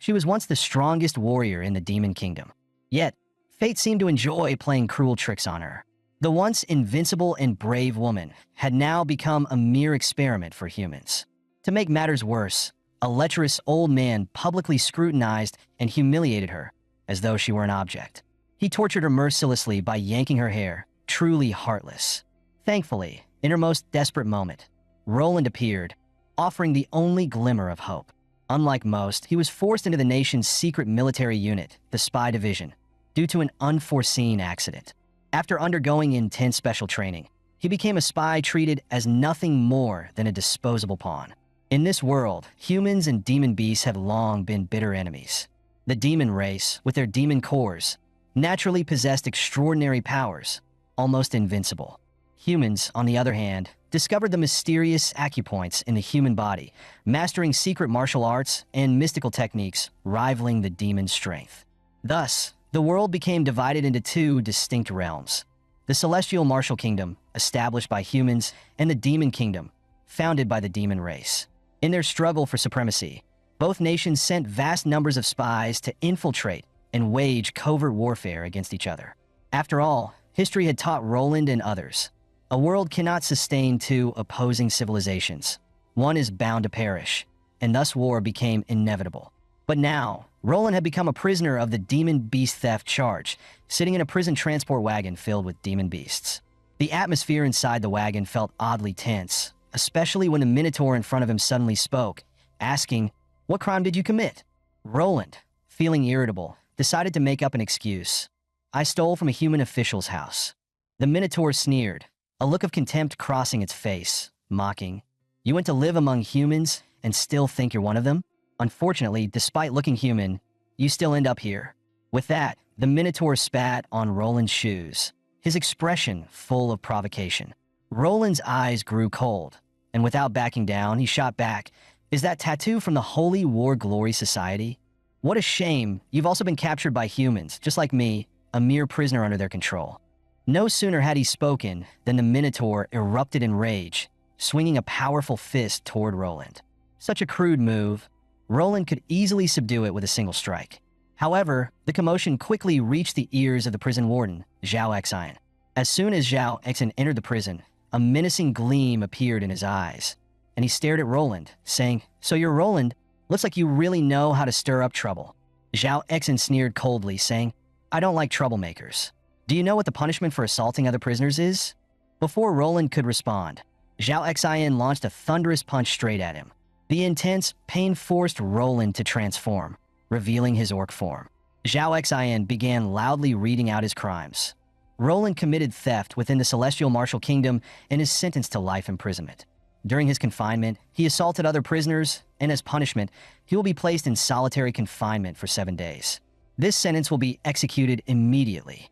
She was once the strongest warrior in the demon kingdom. Yet, fate seemed to enjoy playing cruel tricks on her. The once invincible and brave woman had now become a mere experiment for humans. To make matters worse, a lecherous old man publicly scrutinized and humiliated her as though she were an object. He tortured her mercilessly by yanking her hair, truly heartless. Thankfully, in her most desperate moment, Roland appeared, offering the only glimmer of hope. Unlike most, he was forced into the nation's secret military unit, the Spy Division, due to an unforeseen accident. After undergoing intense special training, he became a spy treated as nothing more than a disposable pawn. In this world, humans and demon beasts have long been bitter enemies. The demon race, with their demon cores, naturally possessed extraordinary powers, almost invincible. Humans, on the other hand, discovered the mysterious acupoints in the human body, mastering secret martial arts and mystical techniques rivaling the demon's strength. Thus, the world became divided into two distinct realms: the Celestial Martial Kingdom, established by humans, and the Demon Kingdom, founded by the demon race. In their struggle for supremacy, both nations sent vast numbers of spies to infiltrate and wage covert warfare against each other. After all, history had taught Roland and others, a world cannot sustain two opposing civilizations. One is bound to perish, and thus war became inevitable. But now, Roland had become a prisoner of the demon beast theft charge, sitting in a prison transport wagon filled with demon beasts. The atmosphere inside the wagon felt oddly tense, especially when the Minotaur in front of him suddenly spoke, asking, "What crime did you commit?" Roland, feeling irritable, decided to make up an excuse. "I stole from a human official's house." The Minotaur sneered, a look of contempt crossing its face, mocking, "You went to live among humans and still think you're one of them? Unfortunately, despite looking human, you still end up here." With that, the Minotaur spat on Roland's shoes, his expression full of provocation. Roland's eyes grew cold, and without backing down, he shot back, "Is that tattoo from the Holy War Glory Society? What a shame, you've also been captured by humans, just like me, a mere prisoner under their control." No sooner had he spoken than the Minotaur erupted in rage, swinging a powerful fist toward Roland. Such a crude move, Roland could easily subdue it with a single strike. However, the commotion quickly reached the ears of the prison warden, Zhao Xian. As soon as Zhao Xian entered the prison, a menacing gleam appeared in his eyes, and he stared at Roland, saying, "So you're Roland? Looks like you really know how to stir up trouble." Zhao Xian sneered coldly, saying, "I don't like troublemakers. Do you know what the punishment for assaulting other prisoners is?" Before Roland could respond, Zhao Xian launched a thunderous punch straight at him. The intense pain forced Roland to transform, revealing his orc form. Zhao Xian began loudly reading out his crimes. Roland committed theft within the Celestial Martial Kingdom and is sentenced to life imprisonment. During his confinement, he assaulted other prisoners, and as punishment, he will be placed in solitary confinement for 7 days. This sentence will be executed immediately.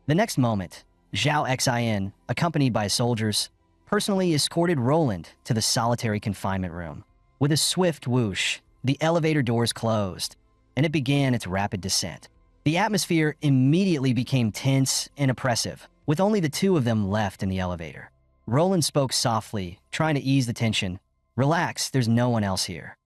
The next moment, Zhao Xian, accompanied by soldiers, personally escorted Roland to the solitary confinement room. With a swift whoosh, the elevator doors closed, and it began its rapid descent. The atmosphere immediately became tense and oppressive, with only the two of them left in the elevator. Roland spoke softly, trying to ease the tension. "Relax, there's no one else here."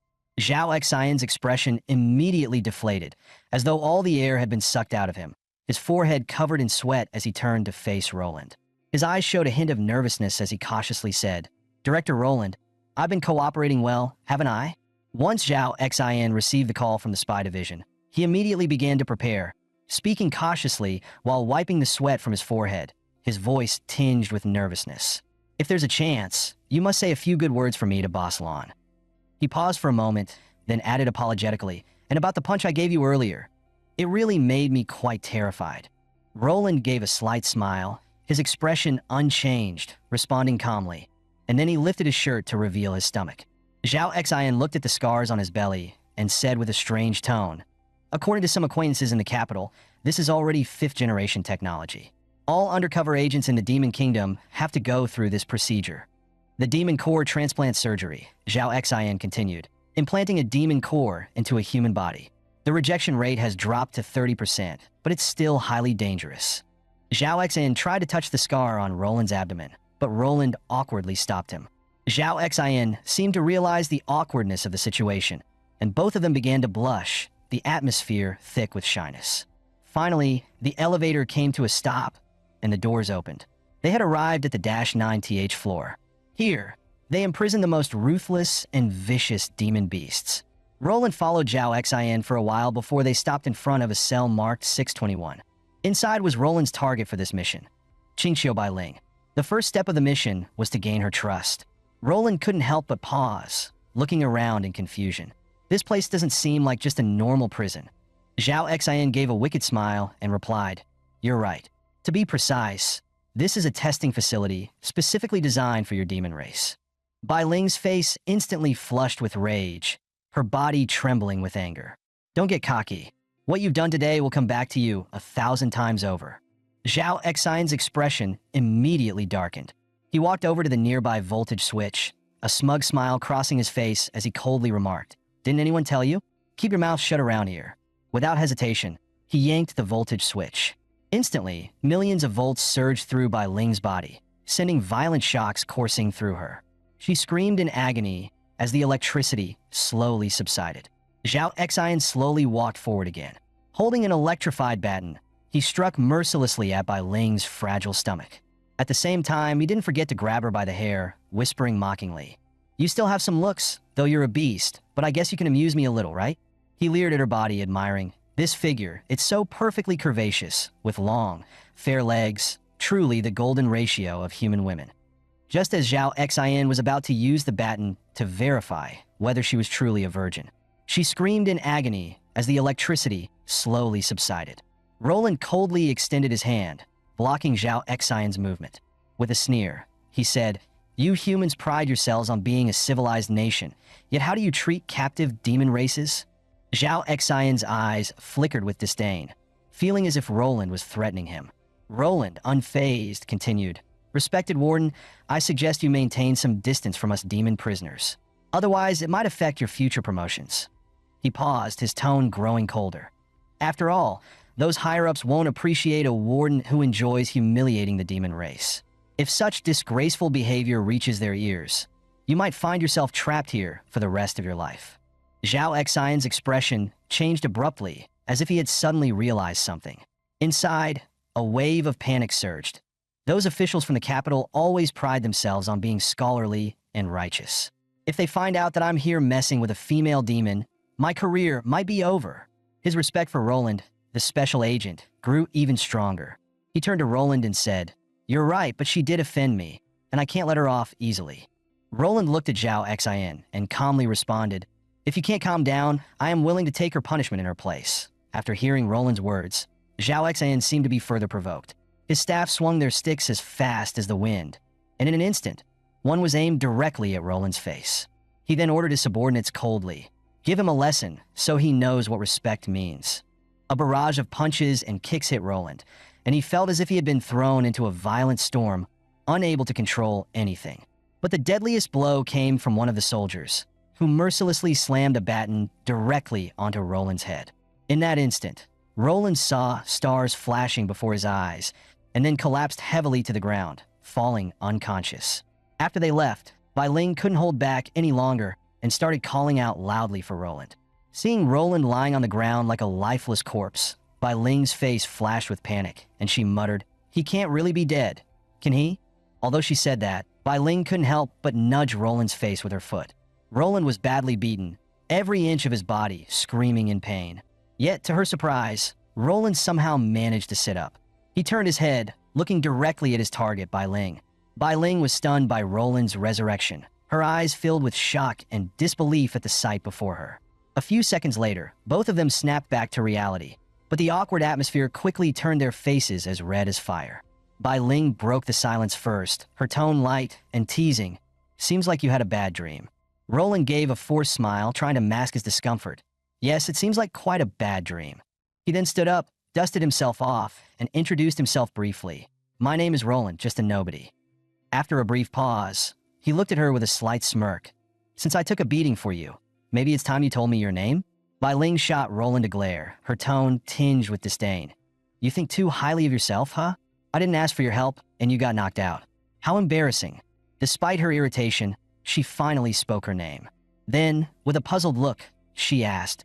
Zhao Xian's expression immediately deflated, as though all the air had been sucked out of him, his forehead covered in sweat as he turned to face Roland. His eyes showed a hint of nervousness as he cautiously said, "Director Roland, I've been cooperating well, haven't I?" Once Zhao Xian received the call from the Spy Division, he immediately began to prepare, speaking cautiously while wiping the sweat from his forehead, his voice tinged with nervousness. "If there's a chance, you must say a few good words for me to Boss Lon." He paused for a moment, then added apologetically, "And about the punch I gave you earlier, it really made me quite terrified." Roland gave a slight smile, his expression unchanged, responding calmly, and then he lifted his shirt to reveal his stomach. Zhao Xian looked at the scars on his belly and said with a strange tone, "According to some acquaintances in the capital, this is already 5th-generation technology. All undercover agents in the Demon Kingdom have to go through this procedure." "The demon core transplant surgery," Zhao Xian continued, "implanting a demon core into a human body. The rejection rate has dropped to 30%, but it's still highly dangerous." Zhao Xian tried to touch the scar on Roland's abdomen, but Roland awkwardly stopped him. Zhao Xian seemed to realize the awkwardness of the situation, and both of them began to blush, the atmosphere thick with shyness. Finally, the elevator came to a stop, and the doors opened. They had arrived at the -9th floor. Here, they imprisoned the most ruthless and vicious demon beasts. Roland followed Zhao Xin for a while before they stopped in front of a cell marked 621. Inside was Roland's target for this mission, Qingqiu Bailing. The first step of the mission was to gain her trust. Roland couldn't help but pause, looking around in confusion. This place doesn't seem like just a normal prison. Zhao Xin gave a wicked smile and replied, "You're right. To be precise, this is a testing facility specifically designed for your demon race." Bailing's face instantly flushed with rage, her body trembling with anger. "Don't get cocky. What you've done today will come back to you 1,000 times over." Zhao Xin's expression immediately darkened. He walked over to the nearby voltage switch, a smug smile crossing his face as he coldly remarked, "Didn't anyone tell you? Keep your mouth shut around here." Without hesitation, he yanked the voltage switch. Instantly, millions of volts surged through Bailing's body, sending violent shocks coursing through her. She screamed in agony as the electricity slowly subsided. Zhao Xin slowly walked forward again. Holding an electrified baton, he struck mercilessly at Bailing's fragile stomach. At the same time, he didn't forget to grab her by the hair, whispering mockingly, "You still have some looks, though you're a beast, but I guess you can amuse me a little, right?" He leered at her body, admiring, "This figure, it's so perfectly curvaceous, with long, fair legs, truly the golden ratio of human women." Just as Zhao Xin was about to use the baton to verify whether she was truly a virgin, she screamed in agony as the electricity slowly subsided. Roland coldly extended his hand, blocking Zhao Xin's movement. With a sneer, he said, "You humans pride yourselves on being a civilized nation, yet how do you treat captive demon races?" Zhao Xin's eyes flickered with disdain, feeling as if Roland was threatening him. Roland, unfazed, continued, "Respected Warden, I suggest you maintain some distance from us demon prisoners. Otherwise, it might affect your future promotions." He paused, his tone growing colder. After all, those higher-ups won't appreciate a warden who enjoys humiliating the demon race. If such disgraceful behavior reaches their ears, you might find yourself trapped here for the rest of your life. Zhao Xin's expression changed abruptly, as if he had suddenly realized something. Inside, a wave of panic surged. Those officials from the capital always pride themselves on being scholarly and righteous. If they find out that I'm here messing with a female demon, my career might be over. His respect for Roland, the special agent, grew even stronger. He turned to Roland and said, "You're right, but she did offend me, and I can't let her off easily." Roland looked at Zhao Xin and calmly responded, "If you can't calm down, I am willing to take her punishment in her place." After hearing Roland's words, Zhao Xin seemed to be further provoked. His staff swung their sticks as fast as the wind, and in an instant, one was aimed directly at Roland's face. He then ordered his subordinates coldly, "Give him a lesson so he knows what respect means." A barrage of punches and kicks hit Roland, and he felt as if he had been thrown into a violent storm, unable to control anything. But the deadliest blow came from one of the soldiers, who mercilessly slammed a baton directly onto Roland's head. In that instant, Roland saw stars flashing before his eyes, and then collapsed heavily to the ground, falling unconscious. After they left, Bailing couldn't hold back any longer and started calling out loudly for Roland. Seeing Roland lying on the ground like a lifeless corpse, Bailing's face flashed with panic, and she muttered, "He can't really be dead, can he?" Although she said that, Bailing couldn't help but nudge Roland's face with her foot. Roland was badly beaten, every inch of his body screaming in pain. Yet, to her surprise, Roland somehow managed to sit up. He turned his head, looking directly at his target, Bailing. Bailing was stunned by Roland's resurrection, her eyes filled with shock and disbelief at the sight before her. A few seconds later, both of them snapped back to reality, but the awkward atmosphere quickly turned their faces as red as fire. Bailing broke the silence first, her tone light and teasing. "Seems like you had a bad dream." Roland gave a forced smile, trying to mask his discomfort. "Yes, it seems like quite a bad dream." He then stood up, dusted himself off, and introduced himself briefly. "My name is Roland, just a nobody." After a brief pause, he looked at her with a slight smirk. "Since I took a beating for you, maybe it's time you told me your name?" Bailing shot Roland a glare, her tone tinged with disdain. "You think too highly of yourself, huh? I didn't ask for your help, and you got knocked out. How embarrassing." Despite her irritation, she finally spoke her name. Then, with a puzzled look, she asked,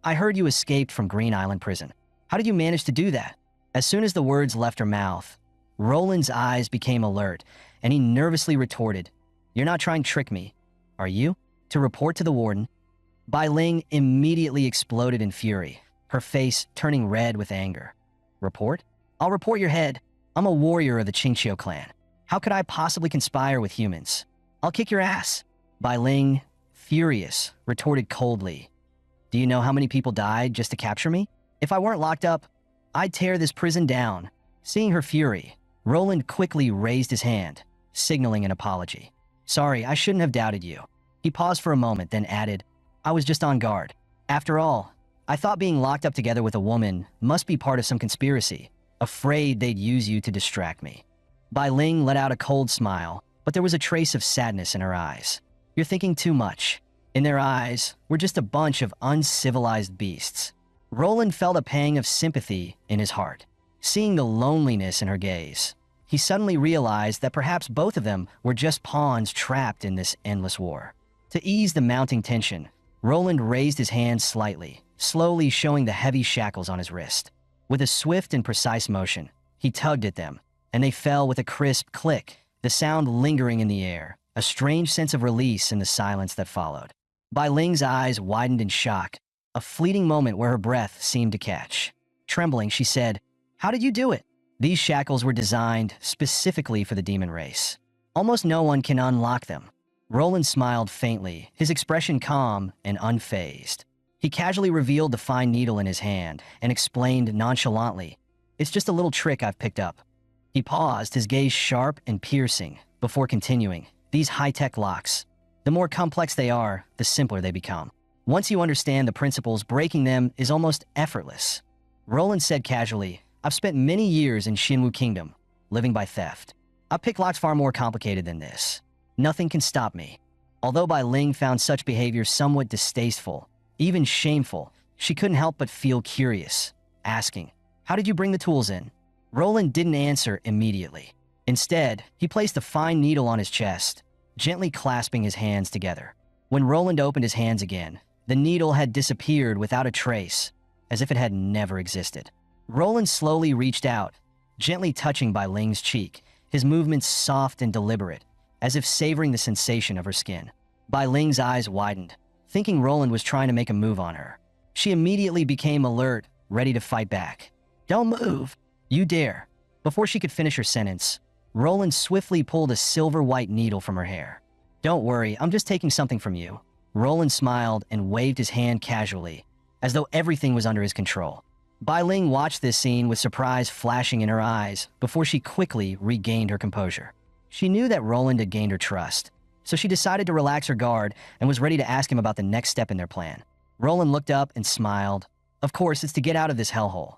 I heard you escaped from Green Island Prison. How did you manage to do that? As soon as the words left her mouth, Roland's eyes became alert, and he nervously retorted, "You're not trying to trick me, are you? To report to the warden?" Bai Ling immediately exploded in fury, her face turning red with anger. "Report? I'll report your head. I'm a warrior of the Qingqiu clan. How could I possibly conspire with humans? I'll kick your ass." Bai Ling, furious, retorted coldly, "Do you know how many people died just to capture me? If I weren't locked up, I'd tear this prison down." Seeing her fury, Roland quickly raised his hand, signaling an apology. "Sorry, I shouldn't have doubted you." He paused for a moment, then added, "I was just on guard. After all, I thought being locked up together with a woman must be part of some conspiracy, afraid they'd use you to distract me." Bai Ling let out a cold smile, but there was a trace of sadness in her eyes. "You're thinking too much." In their eyes, we're just a bunch of uncivilized beasts. Roland felt a pang of sympathy in his heart. Seeing the loneliness in her gaze, he suddenly realized that perhaps both of them were just pawns trapped in this endless war. To ease the mounting tension, Roland raised his hand slightly, slowly showing the heavy shackles on his wrist. With a swift and precise motion, he tugged at them, and they fell with a crisp click, the sound lingering in the air, a strange sense of release in the silence that followed. Bai Ling's eyes widened in shock, a fleeting moment where her breath seemed to catch. Trembling, she said, "How did you do it?" "These shackles were designed specifically for the demon race. Almost no one can unlock them." Roland smiled faintly, his expression calm and unfazed. He casually revealed the fine needle in his hand and explained nonchalantly, "It's just a little trick I've picked up." He paused, his gaze sharp and piercing, before continuing, "These high-tech locks, the more complex they are, the simpler they become. Once you understand the principles, breaking them is almost effortless." Roland said casually, "I've spent many years in Xinwu Kingdom, living by theft. I've picked locks far more complicated than this. Nothing can stop me." Although Bai Ling found such behavior somewhat distasteful, even shameful, she couldn't help but feel curious, asking, "How did you bring the tools in?" Roland didn't answer immediately. Instead, he placed a fine needle on his chest, gently clasping his hands together. When Roland opened his hands again, the needle had disappeared without a trace, as if it had never existed. Roland slowly reached out, gently touching Bai Ling's cheek, his movements soft and deliberate, as if savoring the sensation of her skin. Bai Ling's eyes widened, thinking Roland was trying to make a move on her. She immediately became alert, ready to fight back. "Don't move. You dare." Before she could finish her sentence, Roland swiftly pulled a silver-white needle from her hair. "Don't worry, I'm just taking something from you." Roland smiled and waved his hand casually, as though everything was under his control. Bai Ling watched this scene with surprise flashing in her eyes before she quickly regained her composure. She knew that Roland had gained her trust, so she decided to relax her guard and was ready to ask him about the next step in their plan. Roland looked up and smiled. "Of course, it's to get out of this hellhole.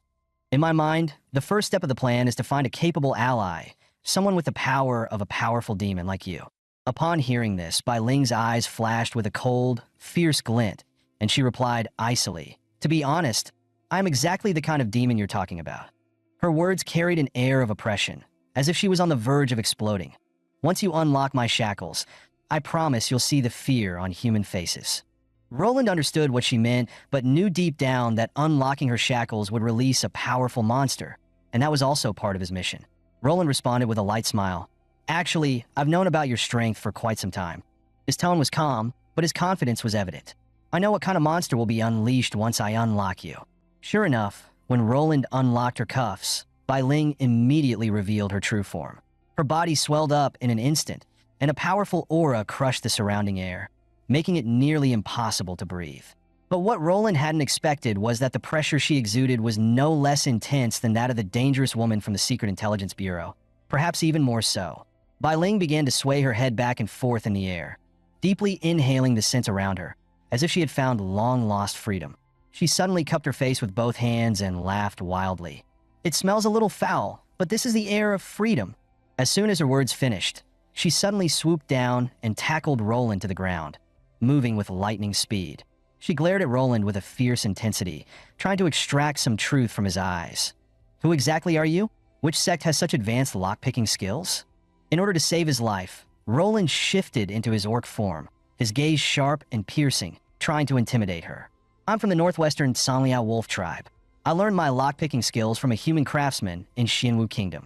In my mind, the first step of the plan is to find a capable ally, someone with the power of a powerful demon like you." Upon hearing this, Bai Ling's eyes flashed with a cold, fierce glint, and she replied icily, "To be honest, I'm exactly the kind of demon you're talking about." Her words carried an air of oppression, as if she was on the verge of exploding. "Once you unlock my shackles, I promise you'll see the fear on human faces." Roland understood what she meant, but knew deep down that unlocking her shackles would release a powerful monster, and that was also part of his mission. Roland responded with a light smile. "Actually, I've known about your strength for quite some time." His tone was calm, but his confidence was evident. "I know what kind of monster will be unleashed once I unlock you." Sure enough, when Roland unlocked her cuffs, Bai Ling immediately revealed her true form. Her body swelled up in an instant, and a powerful aura crushed the surrounding air, making it nearly impossible to breathe. But what Roland hadn't expected was that the pressure she exuded was no less intense than that of the dangerous woman from the Secret Intelligence Bureau, perhaps even more so. Bai Ling began to sway her head back and forth in the air, deeply inhaling the scent around her, as if she had found long-lost freedom. She suddenly cupped her face with both hands and laughed wildly. "It smells a little foul, but this is the air of freedom." As soon as her words finished, she suddenly swooped down and tackled Roland to the ground, moving with lightning speed. She glared at Roland with a fierce intensity, trying to extract some truth from his eyes. "Who exactly are you? Which sect has such advanced lockpicking skills?" In order to save his life, Roland shifted into his orc form, his gaze sharp and piercing, trying to intimidate her. I'm from the northwestern Sanliao wolf tribe. I learned my lockpicking skills from a human craftsman in Xianwu Kingdom.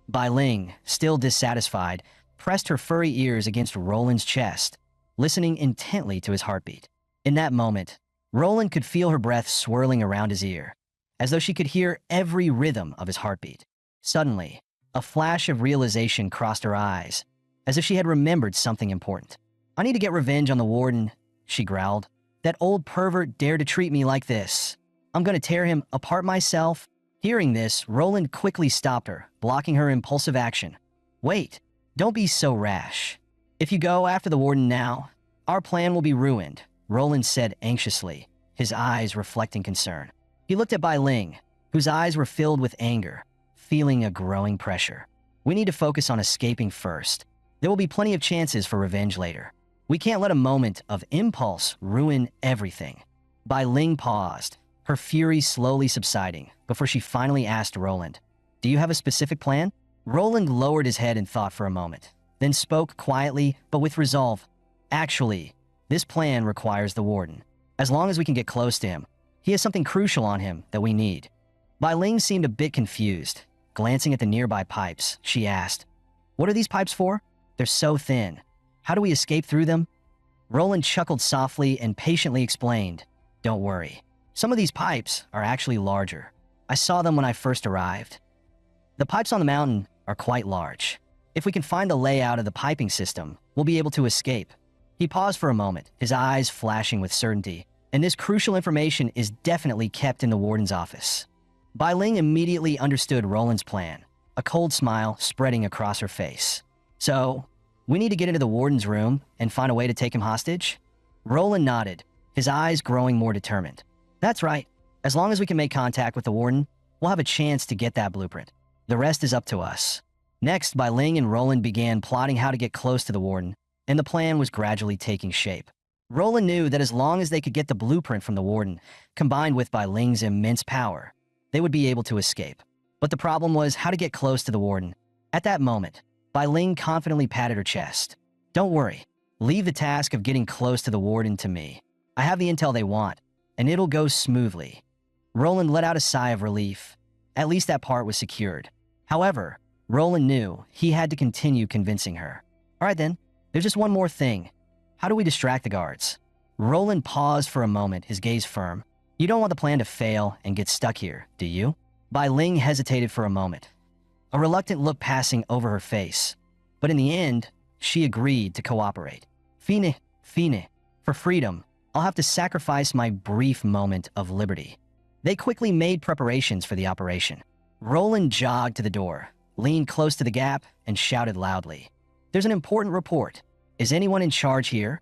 Bai Ling, still dissatisfied, pressed her furry ears against Roland's chest, listening intently to his heartbeat. In that moment, Roland could feel her breath swirling around his ear, as though she could hear every rhythm of his heartbeat. Suddenly, a flash of realization crossed her eyes, as if she had remembered something important. I need to get revenge on the warden, she growled. That old pervert dared to treat me like this. I'm going to tear him apart myself. Hearing this, Roland quickly stopped her, blocking her impulsive action. Wait, don't be so rash. If you go after the warden now, our plan will be ruined, Roland said anxiously, his eyes reflecting concern. He looked at Bai Ling, whose eyes were filled with anger, feeling a growing pressure. We need to focus on escaping first. There will be plenty of chances for revenge later. We can't let a moment of impulse ruin everything. Bai Ling paused, her fury slowly subsiding, before she finally asked Roland, "Do you have a specific plan?" Roland lowered his head and thought for a moment, then spoke quietly but with resolve. Actually, this plan requires the warden. As long as we can get close to him, he has something crucial on him that we need. Bai Ling seemed a bit confused. Glancing at the nearby pipes, she asked, "What are these pipes for? They're so thin. How do we escape through them?" Roland chuckled softly and patiently explained, "Don't worry. Some of these pipes are actually larger. I saw them when I first arrived. The pipes on the mountain are quite large. If we can find the layout of the piping system, we'll be able to escape." He paused for a moment, his eyes flashing with certainty, and this crucial information is definitely kept in the warden's office. Bai Ling immediately understood Roland's plan, a cold smile spreading across her face. "So, we need to get into the warden's room and find a way to take him hostage?" Roland nodded, his eyes growing more determined. "That's right. As long as we can make contact with the warden, we'll have a chance to get that blueprint. The rest is up to us." Next, Bai Ling and Roland began plotting how to get close to the warden, and the plan was gradually taking shape. Roland knew that as long as they could get the blueprint from the warden, combined with Bai Ling's immense power, they would be able to escape. But the problem was how to get close to the warden. At that moment, Bai Ling confidently patted her chest. "Don't worry. Leave the task of getting close to the warden to me. I have the intel they want, and it'll go smoothly." Roland let out a sigh of relief. At least that part was secured. However, Roland knew he had to continue convincing her. "All right then, there's just one more thing. How do we distract the guards?" Roland paused for a moment, his gaze firm. "You don't want the plan to fail and get stuck here, do you?" Bai Ling hesitated for a moment, a reluctant look passing over her face. But in the end, she agreed to cooperate. Fine, for freedom, I'll have to sacrifice my brief moment of liberty." They quickly made preparations for the operation. Roland jogged to the door, leaned close to the gap, and shouted loudly, "There's an important report. Is anyone in charge here?"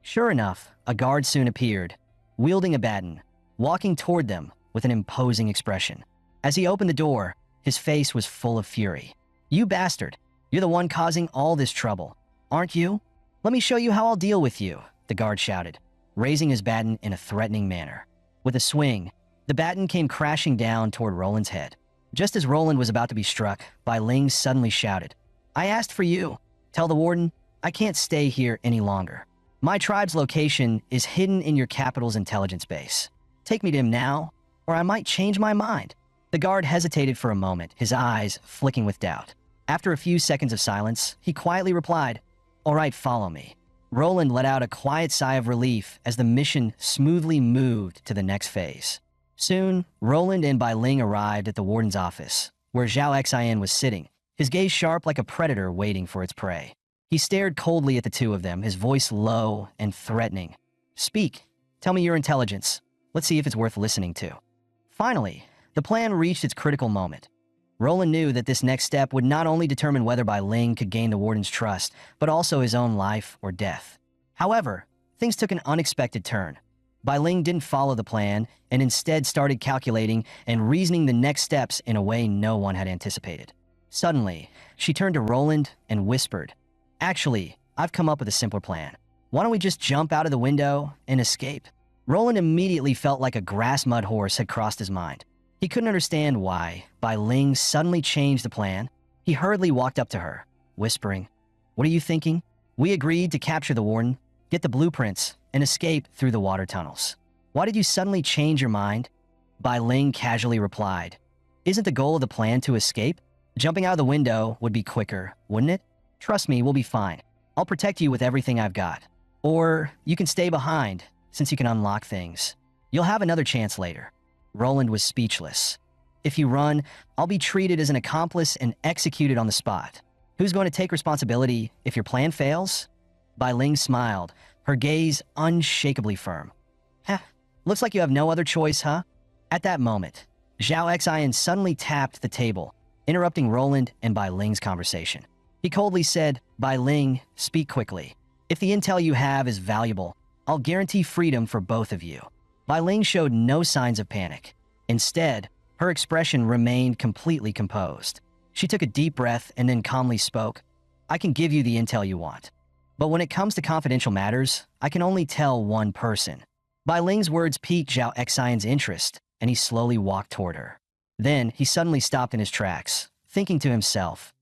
Sure enough, a guard soon appeared, wielding a baton, walking toward them with an imposing expression. As he opened the door, his face was full of fury. "You bastard! You're the one causing all this trouble, aren't you? Let me show you how I'll deal with you," the guard shouted, raising his baton in a threatening manner. With a swing, the baton came crashing down toward Roland's head. Just as Roland was about to be struck, Bai Ling suddenly shouted, "I asked for you. Tell the warden, I can't stay here any longer. My tribe's location is hidden in your capital's intelligence base. Take me to him now, or I might change my mind." The guard hesitated for a moment, his eyes flicking with doubt. After a few seconds of silence, he quietly replied, "All right, follow me." Roland let out a quiet sigh of relief as the mission smoothly moved to the next phase. Soon, Roland and Bai Ling arrived at the warden's office, where Zhao Xian was sitting, his gaze sharp like a predator waiting for its prey. He stared coldly at the two of them, his voice low and threatening. "Speak. Tell me your intelligence. Let's see if it's worth listening to." Finally, the plan reached its critical moment. Roland knew that this next step would not only determine whether Bai Ling could gain the warden's trust, but also his own life or death. However, things took an unexpected turn. Bai Ling didn't follow the plan and instead started calculating and reasoning the next steps in a way no one had anticipated. Suddenly, she turned to Roland and whispered, "Actually, I've come up with a simpler plan. Why don't we just jump out of the window and escape?" Roland immediately felt like a grass mud horse had crossed his mind. He couldn't understand why Bai Ling suddenly changed the plan. He hurriedly walked up to her, whispering, "What are you thinking? We agreed to capture the warden, get the blueprints, and escape through the water tunnels. Why did you suddenly change your mind? Bai Ling casually replied, "Isn't the goal of the plan to escape? Jumping out of the window would be quicker, wouldn't it? Trust me, we'll be fine. I'll protect you with everything I've got. Or you can stay behind, since you can unlock things. You'll have another chance later." Roland was speechless. "If you run, I'll be treated as an accomplice and executed on the spot. Who's going to take responsibility if your plan fails?" Bai Ling smiled, her gaze unshakably firm. "Heh, looks like you have no other choice, huh?" At that moment, Zhao Xian suddenly tapped the table, interrupting Roland and Bai Ling's conversation. He coldly said, "Bai Ling, speak quickly. If the intel you have is valuable, I'll guarantee freedom for both of you." Bai Ling showed no signs of panic. Instead, her expression remained completely composed. She took a deep breath and then calmly spoke, "I can give you the intel you want. But when it comes to confidential matters, I can only tell one person." Bai Ling's words piqued Zhao Xian's interest, and he slowly walked toward her. Then, he suddenly stopped in his tracks, thinking to himself,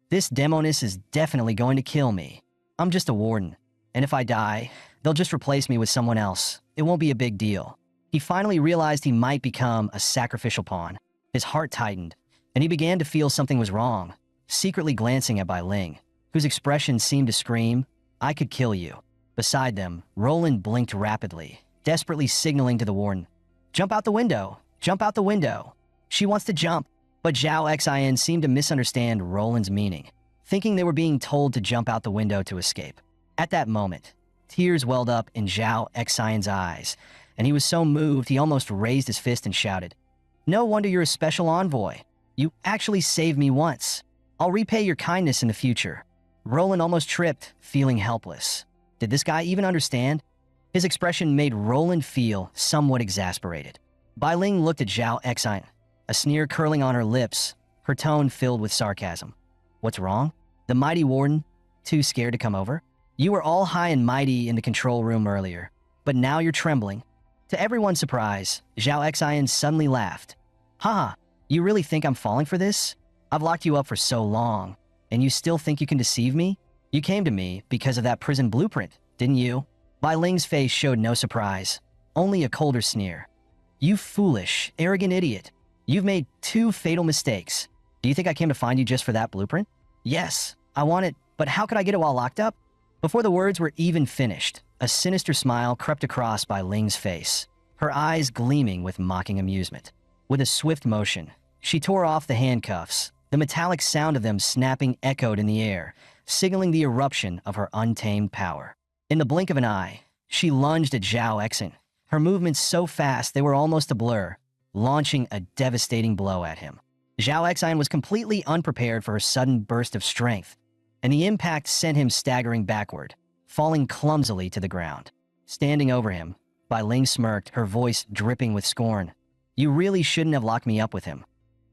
"This demoness is definitely going to kill me. I'm just a warden, and if I die, they'll just replace me with someone else. It won't be a big deal." He finally realized he might become a sacrificial pawn. His heart tightened, and he began to feel something was wrong, secretly glancing at Bai Ling, whose expression seemed to scream, "I could kill you." Beside them, Roland blinked rapidly, desperately signaling to the warden, "Jump out the window! Jump out the window!" "She wants to jump." But Zhao Xian seemed to misunderstand Roland's meaning, thinking they were being told to jump out the window to escape. At that moment, tears welled up in Zhao Xian's eyes, and he was so moved he almost raised his fist and shouted, "No wonder you're a special envoy. You actually saved me once. I'll repay your kindness in the future." Roland almost tripped, feeling helpless. Did this guy even understand? His expression made Roland feel somewhat exasperated. Bai Ling looked at Zhao Xian, a sneer curling on her lips, her tone filled with sarcasm. "What's wrong? The mighty warden? Too scared to come over? You were all high and mighty in the control room earlier, but now you're trembling." To everyone's surprise, Zhao Xian suddenly laughed. "Haha, you really think I'm falling for this? I've locked you up for so long, and you still think you can deceive me? You came to me because of that prison blueprint, didn't you?" Bai Ling's face showed no surprise, only a colder sneer. "You foolish, arrogant idiot. You've made 2 fatal mistakes. Do you think I came to find you just for that blueprint?" "Yes, I want it, but how could I get it while locked up?" Before the words were even finished, a sinister smile crept across Bai Ling's face, her eyes gleaming with mocking amusement. With a swift motion, she tore off the handcuffs. The metallic sound of them snapping echoed in the air, signaling the eruption of her untamed power. In the blink of an eye, she lunged at Zhao Xian, her movements so fast they were almost a blur, launching a devastating blow at him. Zhao Xian was completely unprepared for her sudden burst of strength, and the impact sent him staggering backward, falling clumsily to the ground. Standing over him, Bai Ling smirked, her voice dripping with scorn. "You really shouldn't have locked me up with him."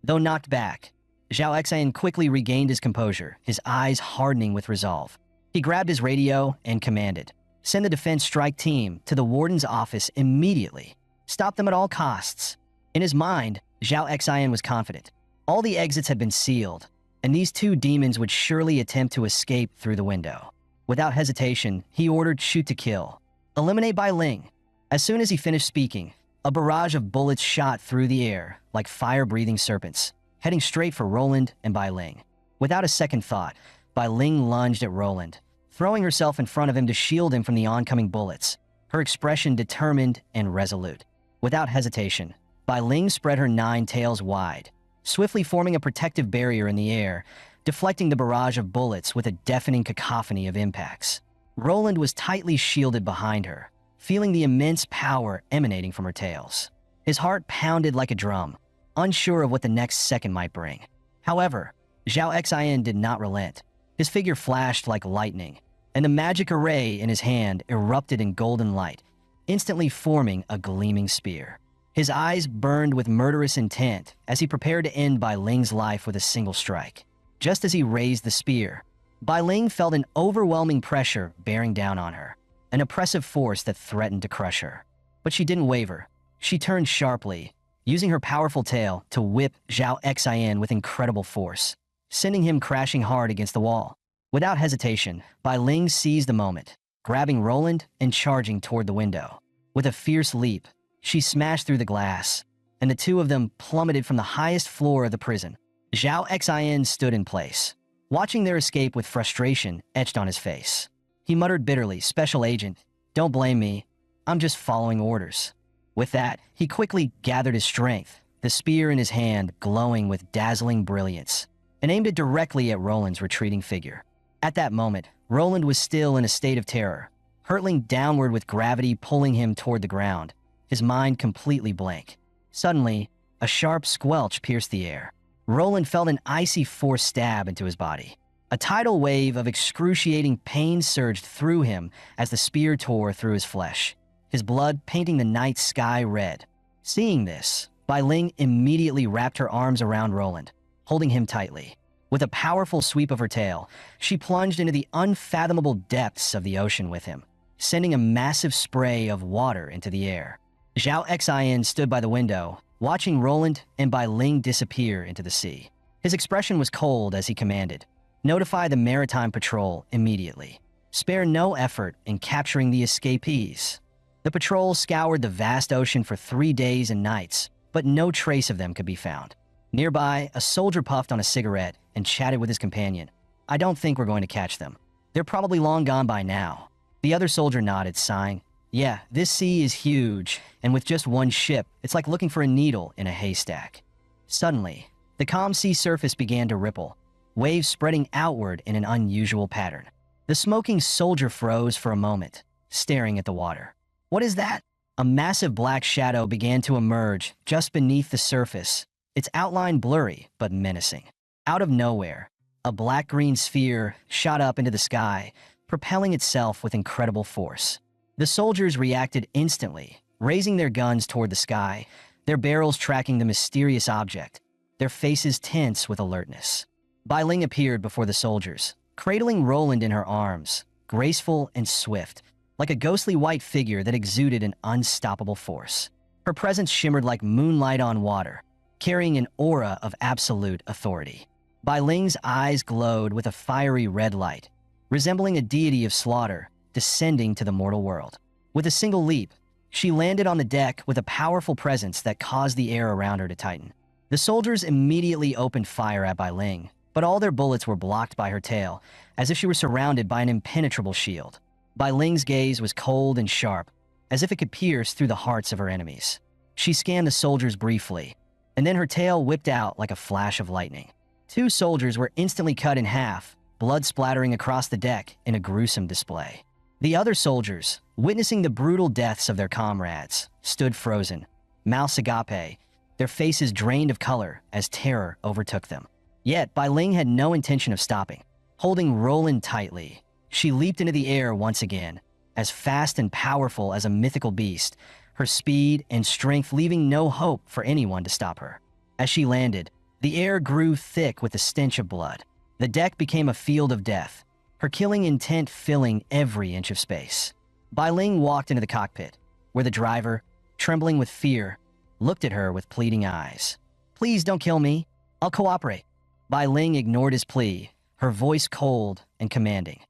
Though knocked back, Zhao Xian quickly regained his composure, his eyes hardening with resolve. He grabbed his radio and commanded, "Send the defense strike team to the warden's office immediately. Stop them at all costs." In his mind, Zhao Xian was confident. All the exits had been sealed, and these 2 demons would surely attempt to escape through the window. Without hesitation, he ordered shoot to kill. "Eliminate Bai Ling." As soon as he finished speaking, a barrage of bullets shot through the air like fire-breathing serpents, heading straight for Roland and Bai Ling. Without a second thought, Bai Ling lunged at Roland, throwing herself in front of him to shield him from the oncoming bullets, her expression determined and resolute. Without hesitation, Bai Ling spread her 9 tails wide, swiftly forming a protective barrier in the air, deflecting the barrage of bullets with a deafening cacophony of impacts. Roland was tightly shielded behind her, feeling the immense power emanating from her tails. His heart pounded like a drum, unsure of what the next second might bring. However, Zhao Xian did not relent. His figure flashed like lightning, and the magic array in his hand erupted in golden light, instantly forming a gleaming spear. His eyes burned with murderous intent as he prepared to end Bai Ling's life with a single strike. Just as he raised the spear, Bai Ling felt an overwhelming pressure bearing down on her, an oppressive force that threatened to crush her. But she didn't waver. She turned sharply, using her powerful tail to whip Zhao Xian with incredible force, sending him crashing hard against the wall. Without hesitation, Bai Ling seized the moment, grabbing Roland and charging toward the window. With a fierce leap, She smashed through the glass, and the two of them plummeted from the highest floor of the prison. Zhao Xin stood in place, watching their escape with frustration etched on his face. He muttered bitterly, "Special agent, don't blame me. I'm just following orders." With that, he quickly gathered his strength, the spear in his hand glowing with dazzling brilliance, and aimed it directly at Roland's retreating figure. At that moment, Roland was still in a state of terror, hurtling downward with gravity pulling him toward the ground, his mind completely blank. Suddenly, a sharp squelch pierced the air. Roland felt an icy force stab into his body. A tidal wave of excruciating pain surged through him as the spear tore through his flesh, his blood painting the night sky red. Seeing this, Bai Ling immediately wrapped her arms around Roland, holding him tightly. With a powerful sweep of her tail, she plunged into the unfathomable depths of the ocean with him, sending a massive spray of water into the air. Zhao Xin stood by the window, watching Roland and Bai Ling disappear into the sea. His expression was cold as he commanded, "Notify the Maritime Patrol immediately. Spare no effort in capturing the escapees." The patrol scoured the vast ocean for 3 days and nights, but no trace of them could be found. Nearby, a soldier puffed on a cigarette and chatted with his companion. "I don't think we're going to catch them. They're probably long gone by now." The other soldier nodded, sighing. "Yeah, this sea is huge, and with just one ship, it's like looking for a needle in a haystack." Suddenly, the calm sea surface began to ripple, waves spreading outward in an unusual pattern. The smoking soldier froze for a moment, staring at the water. "What is that?" A massive black shadow began to emerge just beneath the surface, its outline blurry but menacing. Out of nowhere, a black-green sphere shot up into the sky, propelling itself with incredible force. The soldiers reacted instantly, raising their guns toward the sky, their barrels tracking the mysterious object, their faces tense with alertness. Bai Ling appeared before the soldiers, cradling Roland in her arms, graceful and swift, like a ghostly white figure that exuded an unstoppable force. Her presence shimmered like moonlight on water, carrying an aura of absolute authority. Bai Ling's eyes glowed with a fiery red light, resembling a deity of slaughter descending to the mortal world. With a single leap, she landed on the deck with a powerful presence that caused the air around her to tighten. The soldiers immediately opened fire at Bai Ling, but all their bullets were blocked by her tail, as if she were surrounded by an impenetrable shield. Bai Ling's gaze was cold and sharp, as if it could pierce through the hearts of her enemies. She scanned the soldiers briefly, and then her tail whipped out like a flash of lightning. 2 soldiers were instantly cut in half, blood splattering across the deck in a gruesome display. The other soldiers, witnessing the brutal deaths of their comrades, stood frozen, mouths agape, their faces drained of color as terror overtook them. Yet Bai Ling had no intention of stopping. Holding Roland tightly, she leaped into the air once again, as fast and powerful as a mythical beast, her speed and strength leaving no hope for anyone to stop her. As she landed, the air grew thick with the stench of blood. The deck became a field of death, her killing intent filling every inch of space. Bai Ling walked into the cockpit, where the driver, trembling with fear, looked at her with pleading eyes. "Please don't kill me. I'll cooperate." Bai Ling ignored his plea, her voice cold and commanding.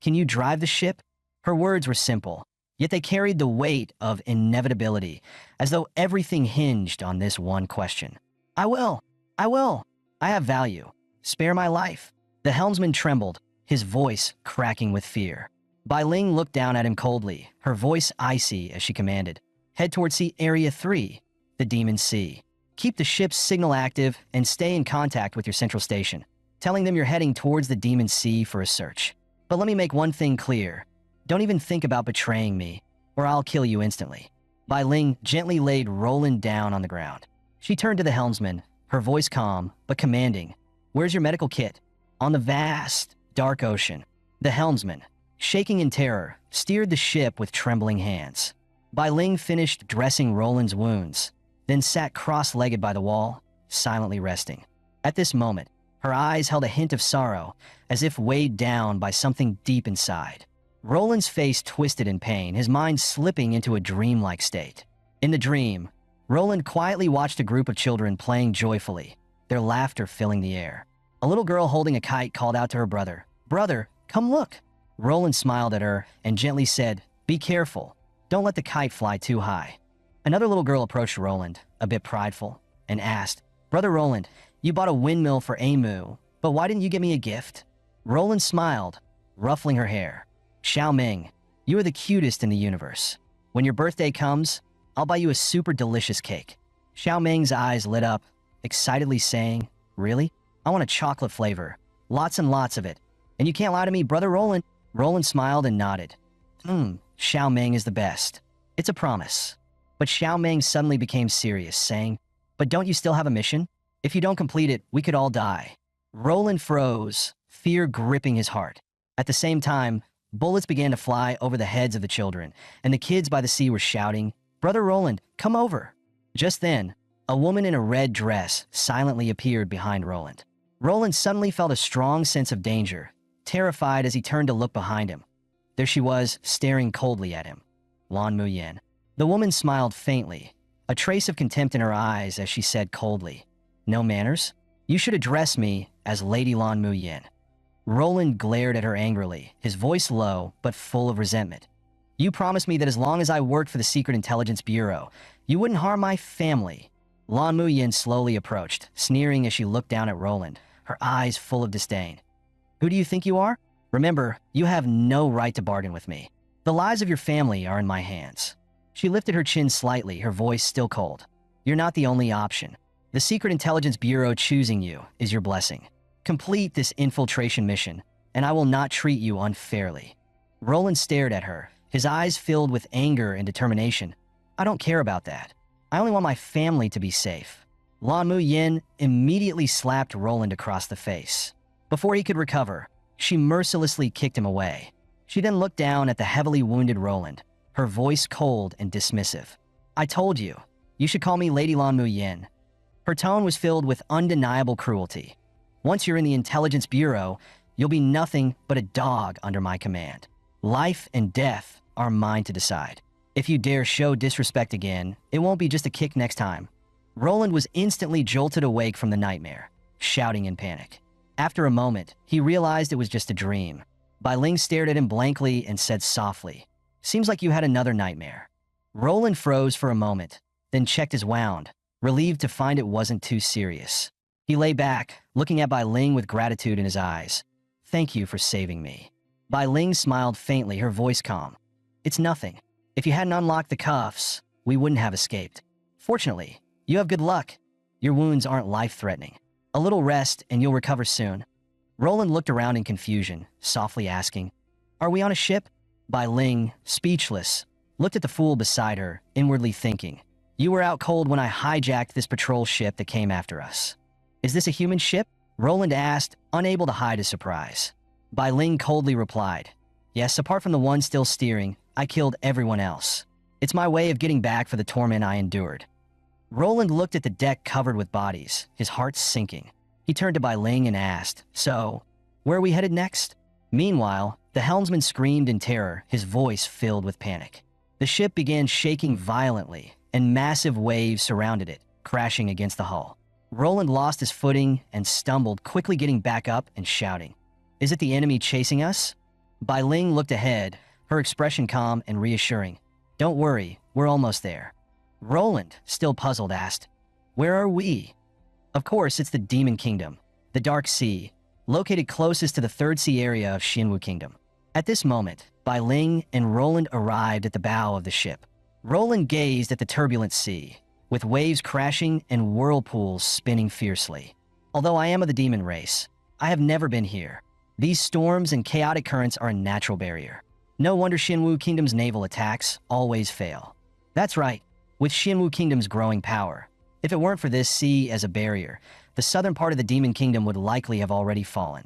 "Can you drive the ship?" Her words were simple, yet they carried the weight of inevitability, as though everything hinged on this one question. I will. I have value. Spare my life." The helmsman trembled, his voice cracking with fear. Bai Ling looked down at him coldly, her voice icy as she commanded. "Head towards Sea Area 3, the Demon Sea. Keep the ship's signal active and stay in contact with your central station, telling them you're heading towards the Demon Sea for a search. But let me make one thing clear. Don't even think about betraying me, or I'll kill you instantly." Bai Ling gently laid Roland down on the ground. She turned to the helmsman, her voice calm but commanding. "Where's your medical kit?" On the vast, dark ocean, the helmsman, shaking in terror, steered the ship with trembling hands. Bai Ling finished dressing Roland's wounds, then sat cross-legged by the wall, silently resting. At this moment, her eyes held a hint of sorrow, as if weighed down by something deep inside. Roland's face twisted in pain, his mind slipping into a dreamlike state. In the dream, Roland quietly watched a group of children playing joyfully, their laughter filling the air. A little girl holding a kite called out to her brother, "Brother, come look." Roland smiled at her and gently said, "Be careful. Don't let the kite fly too high." Another little girl approached Roland, a bit prideful, and asked, "Brother Roland, you bought a windmill for Amu, but why didn't you get me a gift?" Roland smiled, ruffling her hair. "Xiao Ming, you are the cutest in the universe. When your birthday comes, I'll buy you a super delicious cake." Xiao Ming's eyes lit up, excitedly saying, "Really? I want a chocolate flavor. Lots and lots of it. And you can't lie to me, Brother Roland." Roland smiled and nodded. Xiao Ming is the best. It's a promise." But Xiao Ming suddenly became serious, saying, "But don't you still have a mission? If you don't complete it, we could all die." Roland froze, fear gripping his heart. At the same time, bullets began to fly over the heads of the children, and the kids by the sea were shouting, "Brother Roland, come over." Just then, a woman in a red dress silently appeared behind Roland. Roland suddenly felt a strong sense of danger, terrified as he turned to look behind him. There she was, staring coldly at him. Lan Muyin. The woman smiled faintly, a trace of contempt in her eyes as she said coldly, "No manners? You should address me as Lady Lan Muyin." Roland glared at her angrily, his voice low but full of resentment. "You promised me that as long as I worked for the Secret Intelligence Bureau, you wouldn't harm my family." Lan Muyin slowly approached, sneering as she looked down at Roland, her eyes full of disdain. "Who do you think you are? Remember, you have no right to bargain with me. The lives of your family are in my hands." She lifted her chin slightly, her voice still cold. "You're not the only option. The Secret Intelligence Bureau choosing you is your blessing. Complete this infiltration mission, and I will not treat you unfairly." Roland stared at her, his eyes filled with anger and determination. "I don't care about that. I only want my family to be safe." Lan Muyin immediately slapped Roland across the face. Before he could recover, she mercilessly kicked him away. She then looked down at the heavily wounded Roland, her voice cold and dismissive. "I told you, you should call me Lady Lan Muyin." Her tone was filled with undeniable cruelty. "Once you're in the Intelligence Bureau, you'll be nothing but a dog under my command. Life and death are mine to decide. If you dare show disrespect again, it won't be just a kick next time." Roland was instantly jolted awake from the nightmare, shouting in panic. After a moment, he realized it was just a dream. Bai Ling stared at him blankly and said softly, "Seems like you had another nightmare." Roland froze for a moment, then checked his wound, relieved to find it wasn't too serious. He lay back, looking at Bai Ling with gratitude in his eyes. "Thank you for saving me." Bai Ling smiled faintly, her voice calm. "It's nothing. If you hadn't unlocked the cuffs, we wouldn't have escaped. Fortunately, you have good luck. Your wounds aren't life-threatening. A little rest and you'll recover soon." Roland looked around in confusion, softly asking, "Are we on a ship?" Bai Ling, speechless, looked at the fool beside her, inwardly thinking, "You were out cold when I hijacked this patrol ship that came after us." "Is this a human ship?" Roland asked, unable to hide his surprise. Bai Ling coldly replied, "Yes, apart from the one still steering, I killed everyone else. It's my way of getting back for the torment I endured." Roland looked at the deck covered with bodies, his heart sinking. He turned to Bai Ling and asked, "So, where are we headed next?" Meanwhile, the helmsman screamed in terror, his voice filled with panic. The ship began shaking violently, and massive waves surrounded it, crashing against the hull. Roland lost his footing and stumbled, quickly getting back up and shouting, "Is it the enemy chasing us?" Bai Ling looked ahead, her expression calm and reassuring. "Don't worry, we're almost there." Roland, still puzzled, asked, "Where are we?" Of course, it's the Demon Kingdom, the Dark Sea, located closest to the Third Sea area of Xianwu Kingdom. At this moment, Bai Ling and Roland arrived at the bow of the ship. Roland gazed at the turbulent sea, with waves crashing and whirlpools spinning fiercely. "Although I am of the demon race, I have never been here. These storms and chaotic currents are a natural barrier. No wonder Xianwu Kingdom's naval attacks always fail." That's right, with Xianwu Kingdom's growing power. If it weren't for this sea as a barrier, the southern part of the Demon Kingdom would likely have already fallen.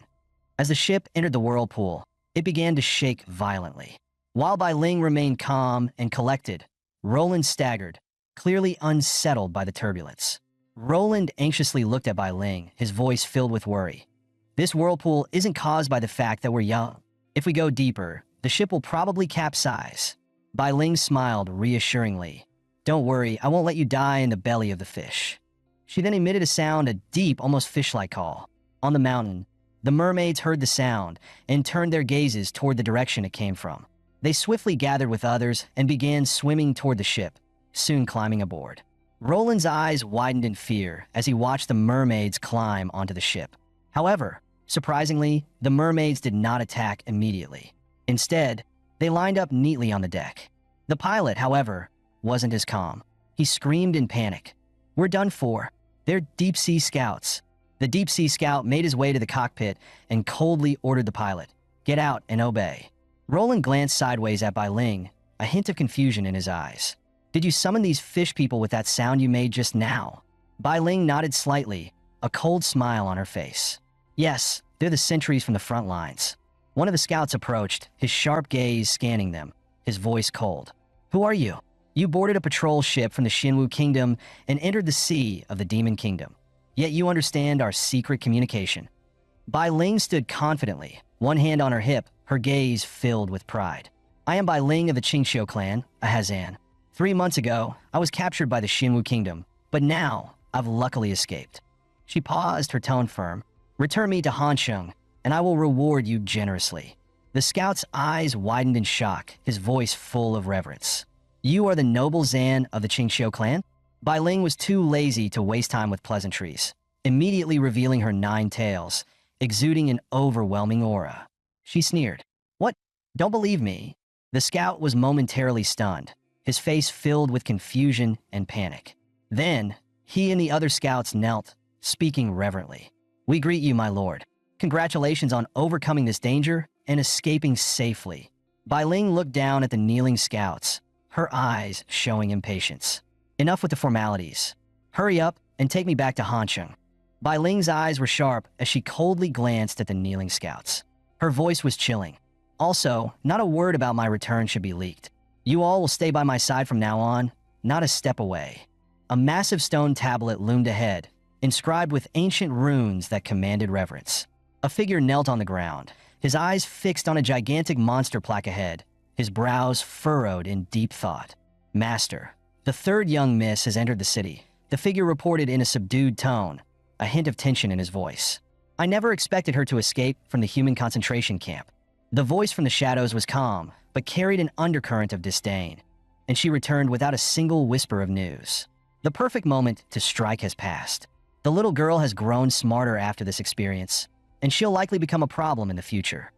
As the ship entered the whirlpool, it began to shake violently. While Bai Ling remained calm and collected, Roland staggered, clearly unsettled by the turbulence. Roland anxiously looked at Bai Ling, his voice filled with worry. "This whirlpool isn't caused by the fact that we're young. If we go deeper, the ship will probably capsize." Bai Ling smiled reassuringly. "Don't worry, I won't let you die in the belly of the fish." She then emitted a sound, a deep, almost fish-like call. On the mountain, the mermaids heard the sound and turned their gazes toward the direction it came from. They swiftly gathered with others and began swimming toward the ship. soon climbing aboard. Roland's eyes widened in fear as he watched the mermaids climb onto the ship. However, surprisingly, the mermaids did not attack immediately. Instead, they lined up neatly on the deck. The pilot, however, wasn't as calm. He screamed in panic. "We're done for. They're deep-sea scouts." The deep-sea scout made his way to the cockpit and coldly ordered the pilot, "Get out and obey." Roland glanced sideways at Bai Ling, a hint of confusion in his eyes. "Did you summon these fish people with that sound you made just now?" Bai Ling nodded slightly, a cold smile on her face. "Yes, they're the sentries from the front lines." One of the scouts approached, his sharp gaze scanning them, his voice cold. "Who are you?" "You boarded a patrol ship from the Shinwu Kingdom and entered the sea of the Demon Kingdom. Yet you understand our secret communication." Bai Ling stood confidently, one hand on her hip, her gaze filled with pride. "I am Bai Ling of the Qingxiu clan, a Hazan. 3 months ago, I was captured by the Shinwu Kingdom, but now I've luckily escaped." She paused, her tone firm. "Return me to Hansheng, and I will reward you generously." The scout's eyes widened in shock, his voice full of reverence. "You are the noble Zan of the Qingxiu clan?" Bai Ling was too lazy to waste time with pleasantries, immediately revealing her 9 tails, exuding an overwhelming aura. She sneered. "What? Don't believe me?" The scout was momentarily stunned, his face filled with confusion and panic. Then, he and the other scouts knelt, speaking reverently. "We greet you, my lord. Congratulations on overcoming this danger and escaping safely." Bai Ling looked down at the kneeling scouts, her eyes showing impatience. "Enough with the formalities. Hurry up and take me back to Hansheng." Bai Ling's eyes were sharp as she coldly glanced at the kneeling scouts. Her voice was chilling. "Also, not a word about my return should be leaked. You all will stay by my side from now on, not a step away." A massive stone tablet loomed ahead, inscribed with ancient runes that commanded reverence. A figure knelt on the ground, his eyes fixed on a gigantic monster plaque ahead, his brows furrowed in deep thought. "Master, the third young miss has entered the city," the figure reported in a subdued tone, a hint of tension in his voice. "I never expected her to escape from the human concentration camp." The voice from the shadows was calm, but carried an undercurrent of disdain, and she returned without a single whisper of news. The perfect moment to strike has passed. The little girl has grown smarter after this experience, and she'll likely become a problem in the future.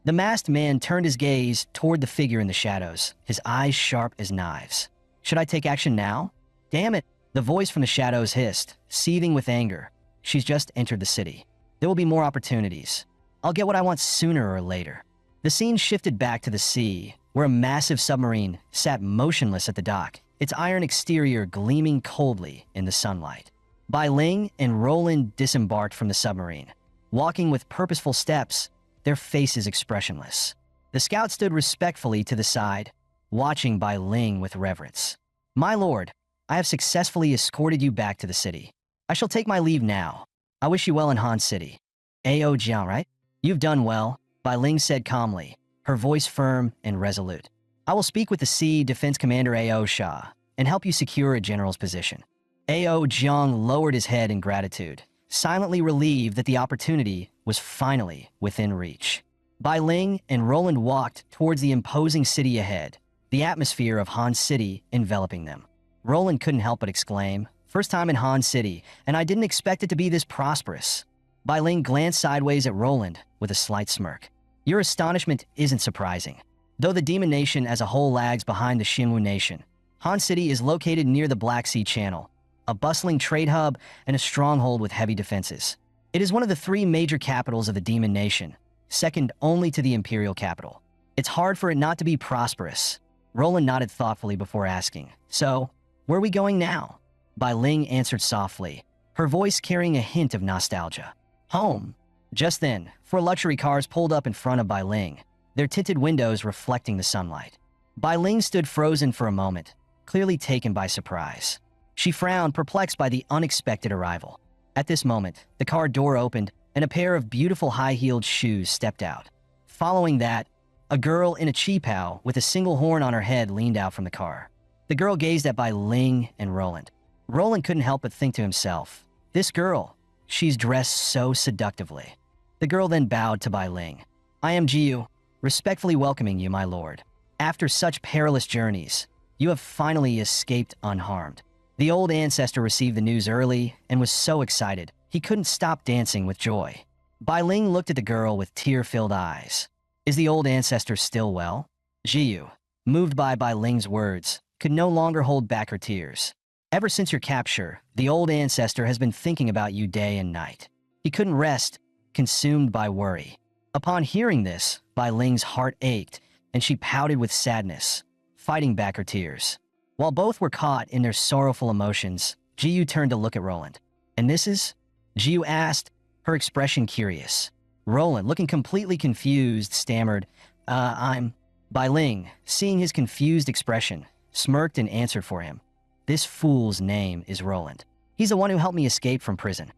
The masked man turned his gaze toward the figure in the shadows, his eyes sharp as knives. "Should I take action now?" "Damn it," the voice from the shadows hissed, seething with anger. "She's just entered the city. There will be more opportunities. I'll get what I want sooner or later." The scene shifted back to the sea, where a massive submarine sat motionless at the dock, its iron exterior gleaming coldly in the sunlight. Bai Ling and Roland disembarked from the submarine, walking with purposeful steps, their faces expressionless. The scout stood respectfully to the side, watching Bai Ling with reverence. "My lord, I have successfully escorted you back to the city. I shall take my leave now. I wish you well in Han City." "Ao Jiang, right?" "You've done well," Bai Ling said calmly, her voice firm and resolute. "I will speak with the Sea Defense Commander Ao Shah and help you secure a general's position." Ao Jiang lowered his head in gratitude, silently relieved that the opportunity was finally within reach. Bai Ling and Roland walked towards the imposing city ahead, the atmosphere of Han City enveloping them. Roland couldn't help but exclaim, "First time in Han City, and I didn't expect it to be this prosperous." Bai Ling glanced sideways at Roland with a slight smirk. "Your astonishment isn't surprising. Though the Demon Nation as a whole lags behind the Shinwu Nation, Han City is located near the Black Sea Channel, a bustling trade hub and a stronghold with heavy defenses. It is one of the 3 major capitals of the Demon Nation, second only to the Imperial capital. It's hard for it not to be prosperous." Roland nodded thoughtfully before asking, "So, where are we going now?" Bai Ling answered softly, her voice carrying a hint of nostalgia. "Home." Just then, 4 luxury cars pulled up in front of Bai Ling, their tinted windows reflecting the sunlight. Bai Ling stood frozen for a moment, clearly taken by surprise. She frowned, perplexed by the unexpected arrival. At this moment, the car door opened and a pair of beautiful high-heeled shoes stepped out. Following that, a girl in a qipao with a single horn on her head leaned out from the car. The girl gazed at Bai Ling and Roland. Roland couldn't help but think to himself, "This girl, she's dressed so seductively." The girl then bowed to Bai Ling. "I am Jiu, respectfully welcoming you, my lord. After such perilous journeys, You have finally escaped unharmed. The old ancestor received the news early and was so excited, he couldn't stop dancing with joy. Bai Ling looked at the girl with tear-filled eyes. Is the old ancestor still well? Jiyu, moved by Bai Ling's words, could no longer hold back her tears. Ever since your capture, the old ancestor has been thinking about you day and night. He couldn't rest, consumed by worry. Upon hearing this, Bai Ling's heart ached, and she pouted with sadness, fighting back her tears. While both were caught in their sorrowful emotions, Jiyu turned to look at Roland. And this is? Jiyu asked, her expression curious. Roland, looking completely confused, stammered, I'm... Bai Ling, seeing his confused expression, smirked and answered for him. This fool's name is Roland. He's the one who helped me escape from prison.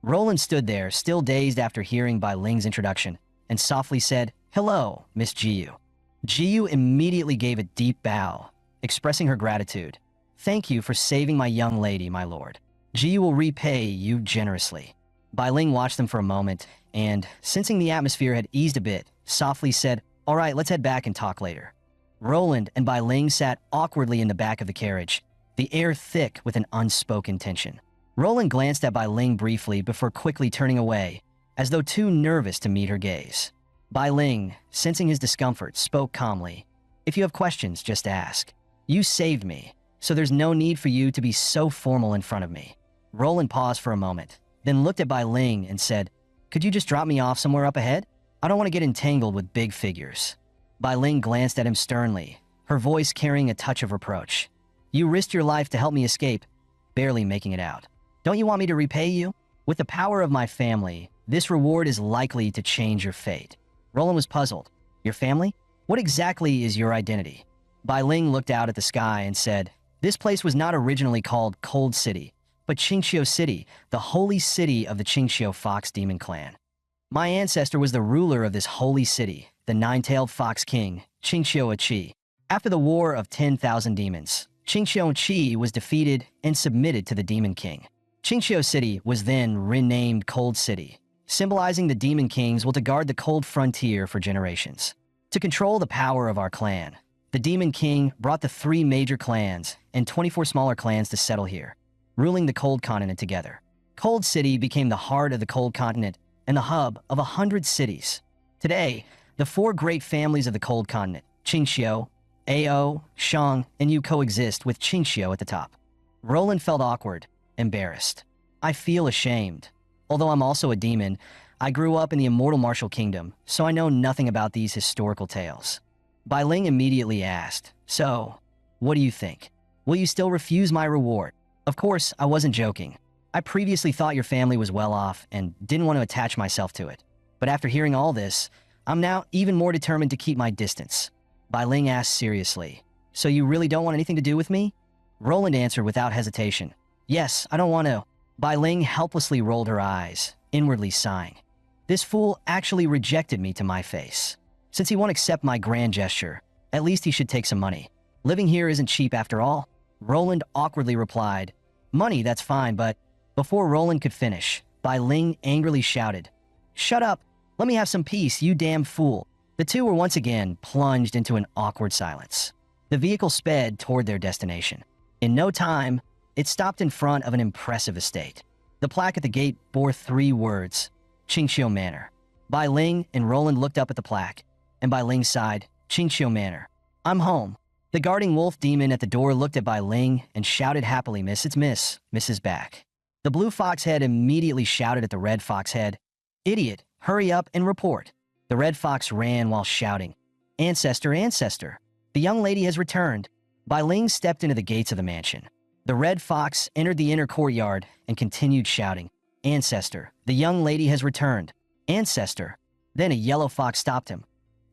Roland stood there, still dazed after hearing Bai Ling's introduction, and softly said, Hello, Miss Jiyu. Jiyu immediately gave a deep bow, expressing her gratitude. Thank you for saving my young lady, my lord. Jiyu will repay you generously. Bai Ling watched them for a moment, and, sensing the atmosphere had eased a bit, softly said, All right, let's head back and talk later. Roland and Bai Ling sat awkwardly in the back of the carriage, the air thick with an unspoken tension. Roland glanced at Bai Ling briefly before quickly turning away, as though too nervous to meet her gaze. Bai Ling, sensing his discomfort, spoke calmly. If you have questions, just ask. You saved me, so there's no need for you to be so formal in front of me. Roland paused for a moment, then looked at Bai Ling and said, Could you just drop me off somewhere up ahead? I don't want to get entangled with big figures. Bai Ling glanced at him sternly, her voice carrying a touch of reproach. You risked your life to help me escape, barely making it out. Don't you want me to repay you? With the power of my family, this reward is likely to change your fate. Roland was puzzled. Your family? What exactly is your identity? Bai Ling looked out at the sky and said, This place was not originally called Cold City, but Qingxiu City, the holy city of the Qingxiu Fox Demon Clan. My ancestor was the ruler of this holy city, the nine-tailed fox king, Qingxiu Qi. After the War of 10,000 Demons, Qingxiu Qi was defeated and submitted to the Demon King. Qingxiu City was then renamed Cold City, symbolizing the Demon Kings will to guard the cold frontier for generations. To control the power of our clan, the Demon King brought the 3 major clans and 24 smaller clans to settle here, ruling the Cold Continent together. Cold City became the heart of the Cold Continent and the hub of 100 cities. Today, the 4 great families of the Cold Continent, Qingxiu, Ao, Shang, and Yu coexist with Qingxiu at the top. Roland felt awkward, embarrassed. I feel ashamed. Although I'm also a demon, I grew up in the immortal martial kingdom, so I know nothing about these historical tales. Bai Ling immediately asked, So, what do you think? Will you still refuse my reward? Of course, I wasn't joking. I previously thought your family was well off and didn't want to attach myself to it. But after hearing all this, I'm now even more determined to keep my distance. Bai Ling asked seriously, So you really don't want anything to do with me? Roland answered without hesitation, Yes, I don't want to. Bai Ling helplessly rolled her eyes, inwardly sighing. This fool actually rejected me to my face. Since he won't accept my grand gesture, at least he should take some money. Living here isn't cheap after all. Roland awkwardly replied, Money, that's fine, but... Before Roland could finish, Bai Ling angrily shouted, Shut up! Let me have some peace, you damn fool! The two were once again plunged into an awkward silence. The vehicle sped toward their destination. In no time, it stopped in front of an impressive estate. The plaque at the gate bore 3 words, Qingxiu Manor. Bai Ling and Roland looked up at the plaque, and Bai Ling sighed, Qingxiu Manor. I'm home. The guarding wolf demon at the door looked at Bai Ling and shouted happily, It's Mrs. back. The blue fox head immediately shouted at the red fox head, Idiot, hurry up and report. The red fox ran while shouting, Ancestor, ancestor, the young lady has returned. Bai Ling stepped into the gates of the mansion. The red fox entered the inner courtyard and continued shouting, Ancestor, the young lady has returned. Ancestor. Then a yellow fox stopped him.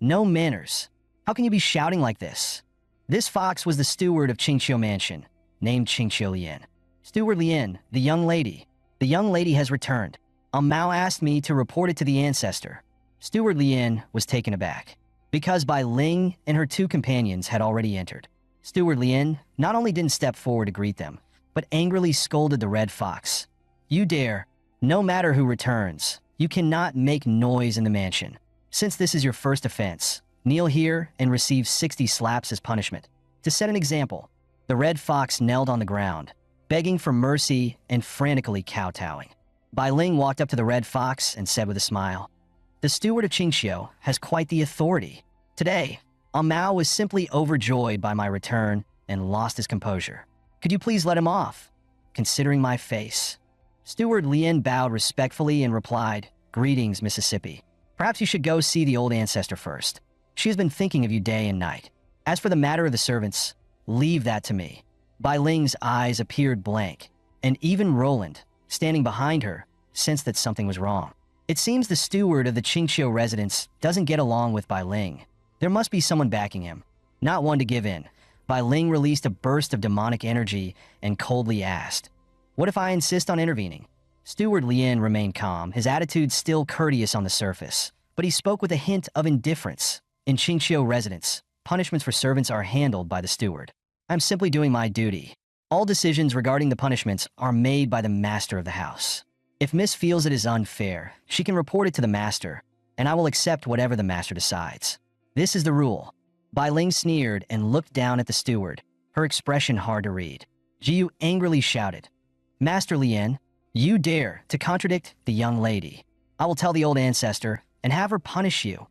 No manners. How can you be shouting like this? This fox was the steward of Qingxiu Mansion, named Qingxiu Lian. Steward Lian, the young lady has returned. Mao asked me to report it to the ancestor. Steward Lian was taken aback, because Bai Ling and her 2 companions had already entered. Steward Lian not only didn't step forward to greet them, but angrily scolded the red fox. You dare, no matter who returns, you cannot make noise in the mansion. Since this is your first offense, kneel here and receive 60 slaps as punishment. To set an example, the red fox knelt on the ground, begging for mercy and frantically kowtowing. Bai Ling walked up to the red fox and said with a smile, "The steward of Qingxiu has quite the authority. Today, Mao was simply overjoyed by my return and lost his composure. Could you please let him off?" Considering my face, Steward Lien bowed respectfully and replied, "Greetings, Mississippi. Perhaps you should go see the old ancestor first. She has been thinking of you day and night. As for the matter of the servants, leave that to me." Bai Ling's eyes appeared blank, and even Roland, standing behind her, sensed that something was wrong. It seems the steward of the Qingxiu residence doesn't get along with Bai Ling. There must be someone backing him. Not one to give in, Bai Ling released a burst of demonic energy and coldly asked, "What if I insist on intervening?" Steward Lien remained calm, his attitude still courteous on the surface, but he spoke with a hint of indifference. In Qingxiu residence, punishments for servants are handled by the steward. I'm simply doing my duty. All decisions regarding the punishments are made by the master of the house. If Miss feels it is unfair, she can report it to the master, and I will accept whatever the master decides. This is the rule. Bai Ling sneered and looked down at the steward, her expression hard to read. Jiyu angrily shouted, "Master Lien, you dare to contradict the young lady. I will tell the old ancestor and have her punish you."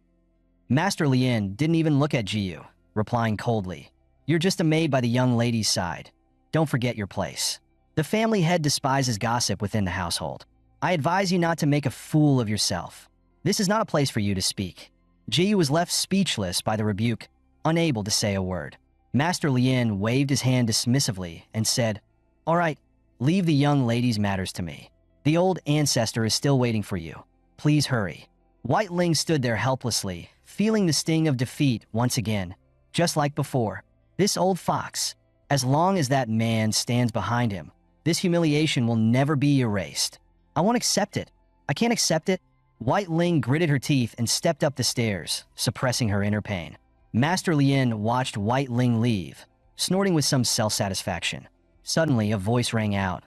Master Lien didn't even look at Jiyu, replying coldly, "You're just a maid by the young lady's side. Don't forget your place. The family head despises gossip within the household. I advise you not to make a fool of yourself. This is not a place for you to speak." Jiyu was left speechless by the rebuke, unable to say a word. Master Lien waved his hand dismissively and said, "All right, leave the young lady's matters to me. The old ancestor is still waiting for you. Please hurry." White Ling stood there helplessly, feeling the sting of defeat once again, just like before. This old fox, as long as that man stands behind him, this humiliation will never be erased. I won't accept it. I can't accept it. White Ling gritted her teeth and stepped up the stairs, suppressing her inner pain. Master Lien watched White Ling leave, snorting with some self-satisfaction. Suddenly, a voice rang out.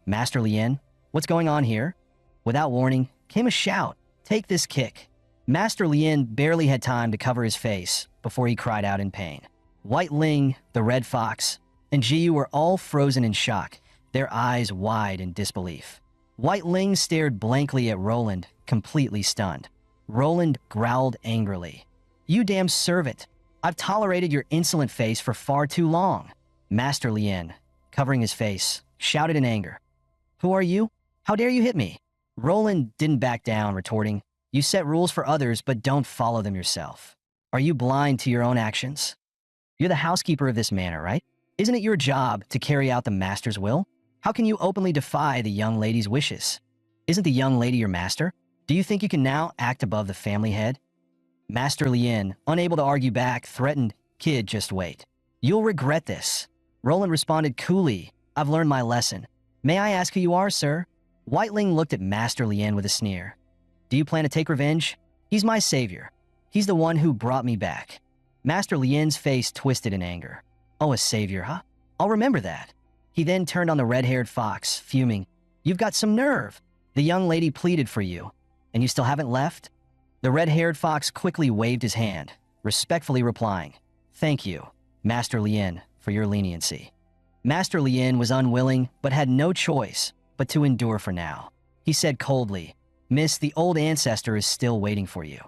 "Master Lien, what's going on here?" Without warning, came a shout, "Take this kick." Master Lien barely had time to cover his face before he cried out in pain. White Ling, the red fox, and Jiyu were all frozen in shock, their eyes wide in disbelief. White Ling stared blankly at Roland, completely stunned. Roland growled angrily, "You damn servant! I've tolerated your insolent face for far too long." Master Lien, covering his face, shouted in anger, "Who are you? How dare you hit me?" Roland didn't back down, retorting, "You set rules for others but don't follow them yourself. Are you blind to your own actions? You're the housekeeper of this manor, right? Isn't it your job to carry out the master's will? How can you openly defy the young lady's wishes? Isn't the young lady your master? Do you think you can now act above the family head?" Master Lien, unable to argue back, threatened, "Kid, just wait. You'll regret this." Roland responded coolly, "I've learned my lesson. May I ask who you are, sir?" White Ling looked at Master Lien with a sneer. "Do you plan to take revenge? He's my savior. He's the one who brought me back." Master Lien's face twisted in anger. "Oh, a savior, huh? I'll remember that." He then turned on the red-haired fox, fuming, "You've got some nerve. The young lady pleaded for you, and you still haven't left?" The red-haired fox quickly waved his hand, respectfully replying, "Thank you, Master Lien, for your leniency." Master Lien was unwilling, but had no choice but to endure for now. He said coldly, "Miss, the old ancestor is still waiting for you."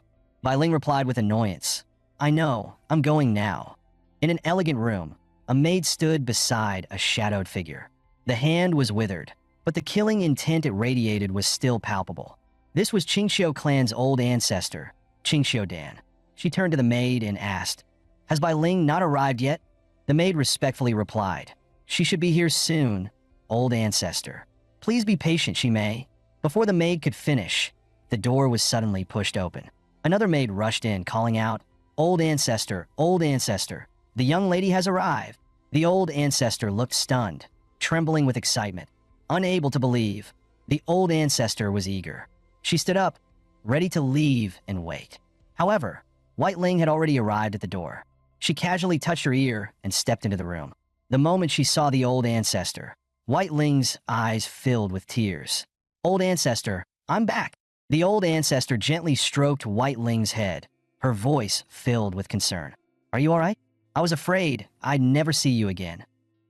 Bai Ling replied with annoyance, "I know, I'm going now." In an elegant room, a maid stood beside a shadowed figure. The hand was withered, but the killing intent it radiated was still palpable. This was Qingxiu clan's old ancestor, Qingxiu Dan. She turned to the maid and asked, "Has Bai Ling not arrived yet?" The maid respectfully replied, "She should be here soon, old ancestor. Please be patient, she may." Before the maid could finish, the door was suddenly pushed open. Another maid rushed in, calling out, old ancestor, the young lady has arrived." The old ancestor looked stunned, trembling with excitement, unable to believe. The old ancestor was eager. She stood up, ready to leave and wait. However, White Ling had already arrived at the door. She casually touched her ear and stepped into the room. The moment she saw the old ancestor, White Ling's eyes filled with tears. "Old ancestor, I'm back." The old ancestor gently stroked White Ling's head, her voice filled with concern. "Are you all right? I was afraid I'd never see you again."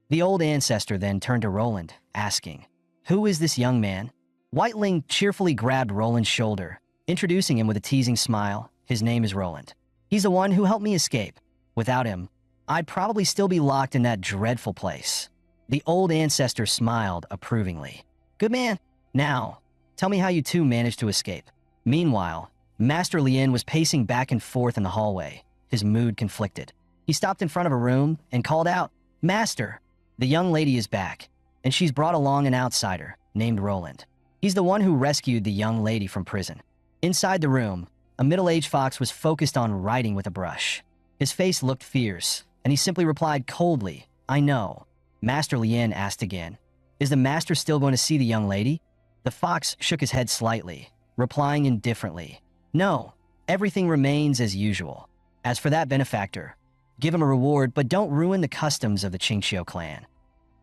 The old ancestor then turned to Roland, asking, "Who is this young man?" White Ling cheerfully grabbed Roland's shoulder, introducing him with a teasing smile. "His name is Roland. He's the one who helped me escape. Without him, I'd probably still be locked in that dreadful place." The old ancestor smiled approvingly. "Good man. Now, tell me how you two managed to escape." Meanwhile, Master Lien was pacing back and forth in the hallway, his mood conflicted. He stopped in front of a room and called out, "Master, the young lady is back, and she's brought along an outsider named Roland. He's the one who rescued the young lady from prison." Inside the room, a middle-aged fox was focused on writing with a brush. His face looked fierce, and he simply replied coldly, "I know." Master Lien asked again, "Is the master still going to see the young lady?" The fox shook his head slightly, replying indifferently, "No, everything remains as usual. As for that benefactor, give him a reward, but don't ruin the customs of the Qingxiu clan."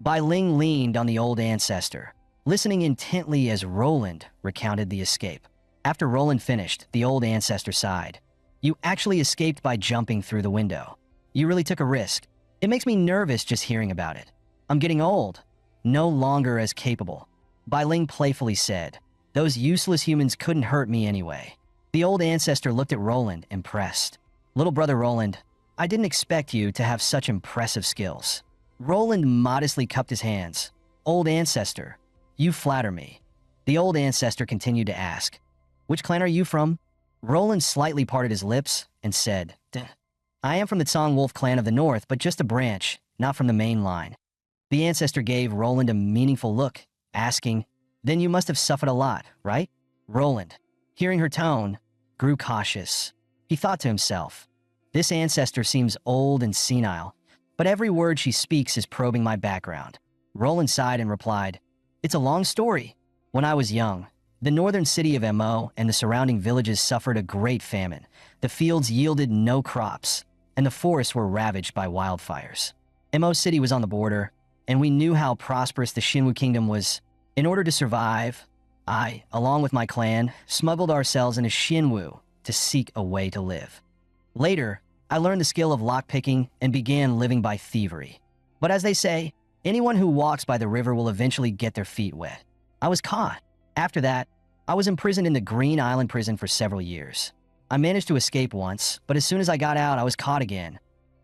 Bai Ling leaned on the old ancestor, listening intently as Roland recounted the escape. After Roland finished, the old ancestor sighed. "You actually escaped by jumping through the window. You really took a risk. It makes me nervous just hearing about it. I'm getting old, no longer as capable." Bai Ling playfully said, "Those useless humans couldn't hurt me anyway." The old ancestor looked at Roland, impressed. "Little brother Roland, I didn't expect you to have such impressive skills." Roland modestly cupped his hands. "Old ancestor, you flatter me." The old ancestor continued to ask, "Which clan are you from?" Roland slightly parted his lips and said, "I am from the Tsong Wolf clan of the north, but just a branch, not from the main line." The ancestor gave Roland a meaningful look, asking, "Then you must have suffered a lot, right?" Roland, hearing her tone, grew cautious. He thought to himself, "This ancestor seems old and senile, but every word she speaks is probing my background." Roland sighed and replied, "It's a long story. When I was young, the northern city of Mo and the surrounding villages suffered a great famine. The fields yielded no crops, and the forests were ravaged by wildfires. Mo City was on the border, and we knew how prosperous the Xinwu Kingdom was. In order to survive, I, along with my clan, smuggled ourselves into Xinwu to seek a way to live. Later, I learned the skill of lockpicking and began living by thievery. But as they say, anyone who walks by the river will eventually get their feet wet. I was caught. After that, I was imprisoned in the Green Island prison for several years. I managed to escape once, but as soon as I got out, I was caught again."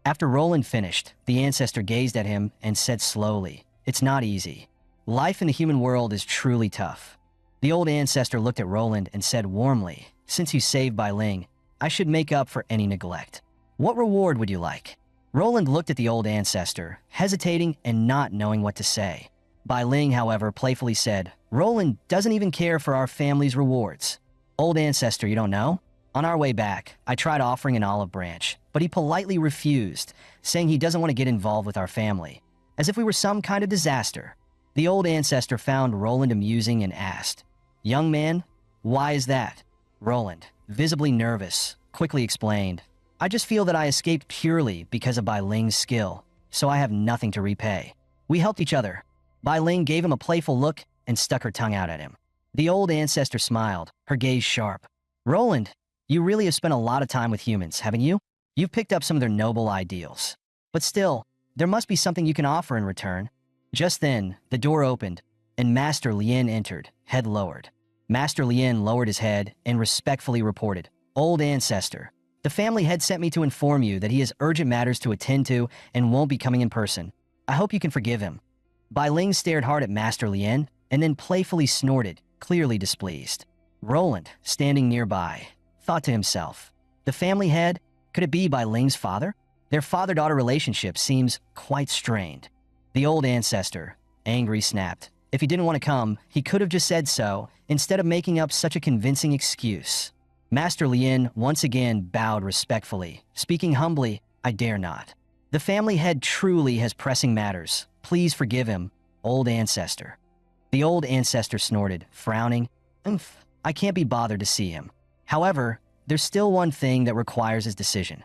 After Roland finished, the ancestor gazed at him and said slowly, "It's not easy. Life in the human world is truly tough." The old ancestor looked at Roland and said warmly, "Since you saved Bai Ling, I should make up for any neglect. What reward would you like?" Roland looked at the old ancestor, hesitating and not knowing what to say. Bai Ling, however, playfully said, "Roland doesn't even care for our family's rewards." "Old ancestor, you don't know? On our way back, I tried offering an olive branch, but he politely refused, saying he doesn't want to get involved with our family, as if we were some kind of disaster." The old ancestor found Roland amusing and asked, "Young man, why is that?" Roland, visibly nervous, quickly explained, "I just feel that I escaped purely because of Bai Ling's skill, so I have nothing to repay. We helped each other." Bai Ling gave him a playful look and stuck her tongue out at him. The old ancestor smiled, her gaze sharp. "Roland, you really have spent a lot of time with humans, haven't you? You've picked up some of their noble ideals. But still, there must be something you can offer in return." Just then, the door opened, and Master Lien entered, head lowered. Master Lien lowered his head and respectfully reported, "Old ancestor, the family head sent me to inform you that he has urgent matters to attend to and won't be coming in person. I hope you can forgive him." Bai Ling stared hard at Master Lien and then playfully snorted, clearly displeased. Roland, standing nearby, thought to himself, "The family head? Could it be Bai Ling's father? Their father-daughter relationship seems quite strained." The old ancestor, angry, snapped, "If he didn't want to come, he could have just said so, instead of making up such a convincing excuse." Master Lien once again bowed respectfully, speaking humbly, "I dare not. The family head truly has pressing matters. Please forgive him, old ancestor." The old ancestor snorted, frowning, "Umph, I can't be bothered to see him. However, there's still one thing that requires his decision."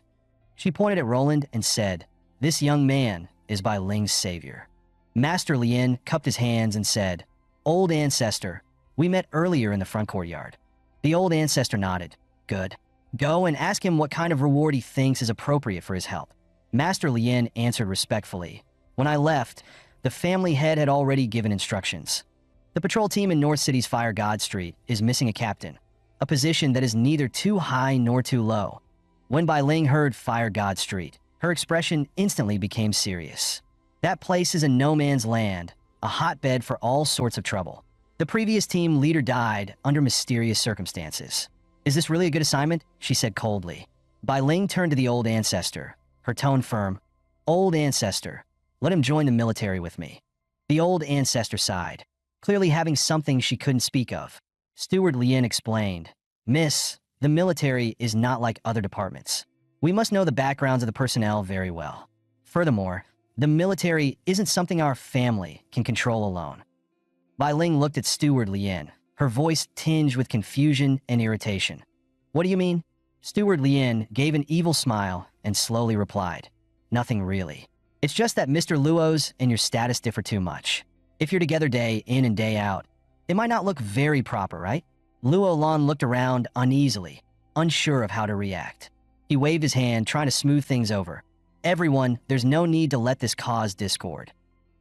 She pointed at Roland and said, "This young man is Bai Ling's savior." Master Lien cupped his hands and said, "Old ancestor, we met earlier in the front courtyard." The old ancestor nodded. "Good. Go and ask him what kind of reward he thinks is appropriate for his help." Master Lien answered respectfully. When I left, the family head had already given instructions. The patrol team in North City's Fire God Street is missing a captain, a position that is neither too high nor too low. When Bai Ling heard Fire God Street, her expression instantly became serious. That place is a no man's land, a hotbed for all sorts of trouble. The previous team leader died under mysterious circumstances. Is this really a good assignment? She said coldly. Bai Ling turned to the old ancestor, her tone firm. Old ancestor, let him join the military with me. The old ancestor sighed, clearly having something she couldn't speak of. Steward Lien explained, Miss, the military is not like other departments. We must know the backgrounds of the personnel very well. Furthermore, the military isn't something our family can control alone. Bai Ling looked at Steward Lien, her voice tinged with confusion and irritation. What do you mean? Steward Lien gave an evil smile and slowly replied, Nothing really. It's just that Mr. Luo's and your status differ too much. If you're together day in and day out, it might not look very proper, right? Luo Lan looked around uneasily, unsure of how to react. He waved his hand, trying to smooth things over. Everyone, there's no need to let this cause discord.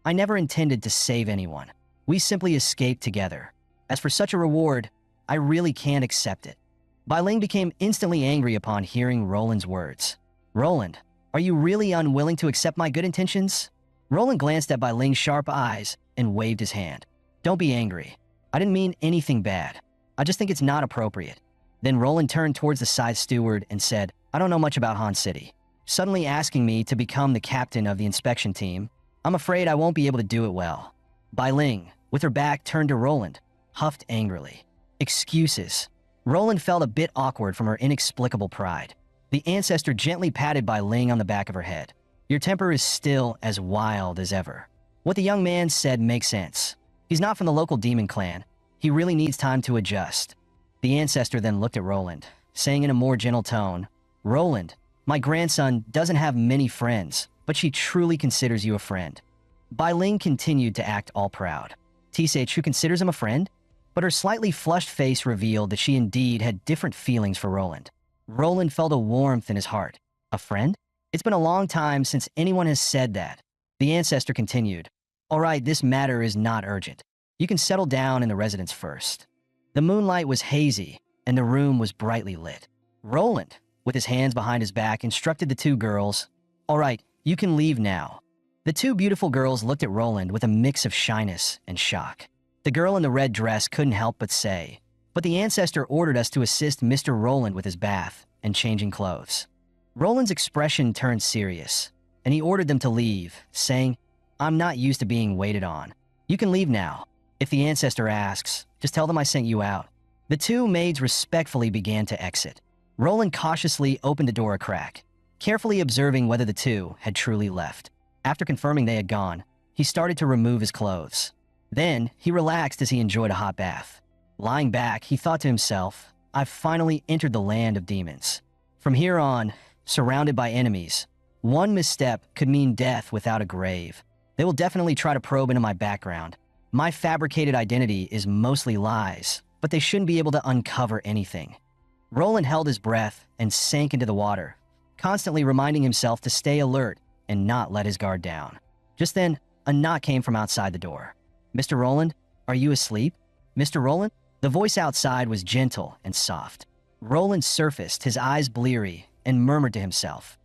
I never intended to save anyone. We simply escaped together. As for such a reward, I really can't accept it. Bai Ling became instantly angry upon hearing Roland's words. Roland, are you really unwilling to accept my good intentions? Roland glanced at Bai Ling's sharp eyes and waved his hand. Don't be angry. I didn't mean anything bad. I just think it's not appropriate. Then Roland turned towards the side steward and said, I don't know much about Han City. Suddenly asking me to become the captain of the inspection team, I'm afraid I won't be able to do it well. Bai Ling, with her back turned to Roland, huffed angrily. Excuses. Roland felt a bit awkward from her inexplicable pride. The ancestor gently patted Bai Ling on the back of her head. Your temper is still as wild as ever. What the young man said makes sense. He's not from the local demon clan. He really needs time to adjust. The ancestor then looked at Roland, saying in a more gentle tone, Roland, my grandson doesn't have many friends, but she truly considers you a friend. Bai Ling continued to act all proud. T.H. who considers him a friend? But her slightly flushed face revealed that she indeed had different feelings for Roland. Roland felt a warmth in his heart. A friend? It's been a long time since anyone has said that. The ancestor continued, All right, this matter is not urgent. You can settle down in the residence first. The moonlight was hazy, and the room was brightly lit. Roland, with his hands behind his back, instructed the two girls, All right, you can leave now. The two beautiful girls looked at Roland with a mix of shyness and shock. The girl in the red dress couldn't help but say, But the ancestor ordered us to assist Mr. Roland with his bath and changing clothes. Roland's expression turned serious, and he ordered them to leave, saying, I'm not used to being waited on. You can leave now. If the ancestor asks, just tell them I sent you out. The two maids respectfully began to exit. Roland cautiously opened the door a crack, carefully observing whether the two had truly left. After confirming they had gone, he started to remove his clothes. Then, he relaxed as he enjoyed a hot bath. Lying back, he thought to himself, I've finally entered the land of demons. From here on, surrounded by enemies, one misstep could mean death without a grave. They will definitely try to probe into my background. My fabricated identity is mostly lies, but they shouldn't be able to uncover anything. Roland held his breath and sank into the water, constantly reminding himself to stay alert and not let his guard down. Just then, a knock came from outside the door. Mr. Roland, are you asleep? Mr. Roland? The voice outside was gentle and soft. Roland surfaced, his eyes bleary, and murmured to himself,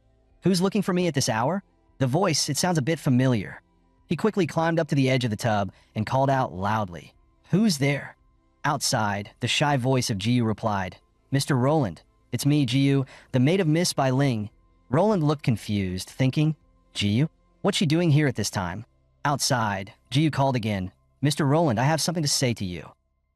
Who's looking for me at this hour? The voice, it sounds a bit familiar. He quickly climbed up to the edge of the tub and called out loudly, Who's there? Outside, the shy voice of Jiyu replied, Mr. Roland, it's me, Jiyu, the maid of Miss Bai Ling. Roland looked confused, thinking, Jiyu? What's she doing here at this time? Outside, Jiyu called again, Mr. Roland, I have something to say to you.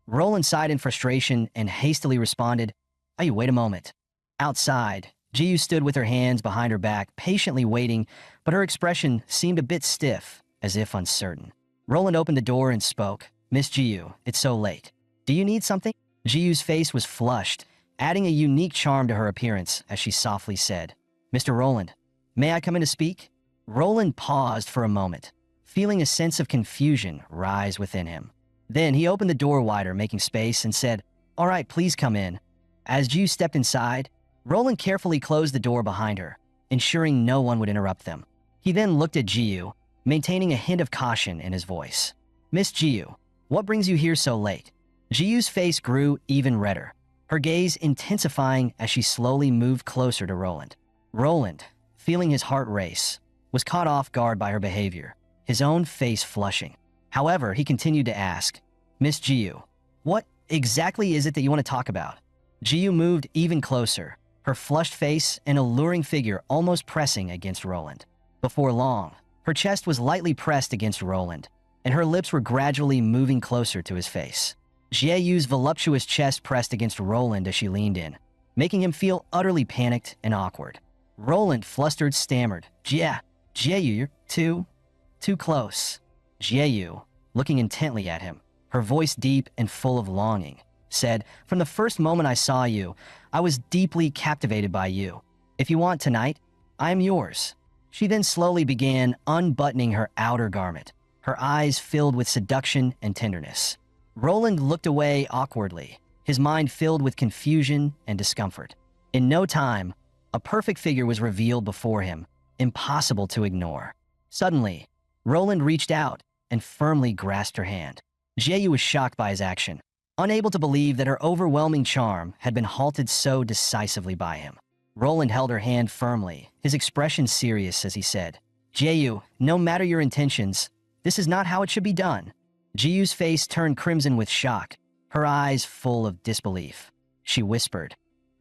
Roland sighed in frustration and hastily responded, Hey, wait a moment. Outside, Jiyu stood with her hands behind her back, patiently waiting, but her expression seemed a bit stiff, as if uncertain. Roland opened the door and spoke, Miss Jiyu, it's so late. Do you need something? Jiyu's face was flushed, adding a unique charm to her appearance as she softly said, Mr. Roland, may I come in to speak? Roland paused for a moment, feeling a sense of confusion rise within him. Then he opened the door wider, making space, and said, All right, please come in. As Jiyu stepped inside, Roland carefully closed the door behind her, ensuring no one would interrupt them. He then looked at Jiyu, maintaining a hint of caution in his voice. "Miss Jiyu, what brings you here so late?" Jiyu's face grew even redder, her gaze intensifying as she slowly moved closer to Roland. Roland, feeling his heart race, was caught off guard by her behavior, his own face flushing. However, he continued to ask, "Miss Jiyu, what exactly is it that you want to talk about?" Jiyu moved even closer, her flushed face and alluring figure almost pressing against Roland. Before long, her chest was lightly pressed against Roland, and her lips were gradually moving closer to his face. Jieyu's voluptuous chest pressed against Roland as she leaned in, making him feel utterly panicked and awkward. Roland, flustered, stammered, Jieyu, you're too close." Jieyu, looking intently at him, her voice deep and full of longing, said, "From the first moment I saw you, I was deeply captivated by you. If you want tonight, I am yours." She then slowly began unbuttoning her outer garment, her eyes filled with seduction and tenderness. Roland looked away awkwardly, his mind filled with confusion and discomfort. In no time, a perfect figure was revealed before him, impossible to ignore. Suddenly, Roland reached out and firmly grasped her hand. Jieyu was shocked by his action, unable to believe that her overwhelming charm had been halted so decisively by him. Roland held her hand firmly, his expression serious as he said, "Jieyu, no matter your intentions, this is not how it should be done." Jiyu's face turned crimson with shock, her eyes full of disbelief. She whispered,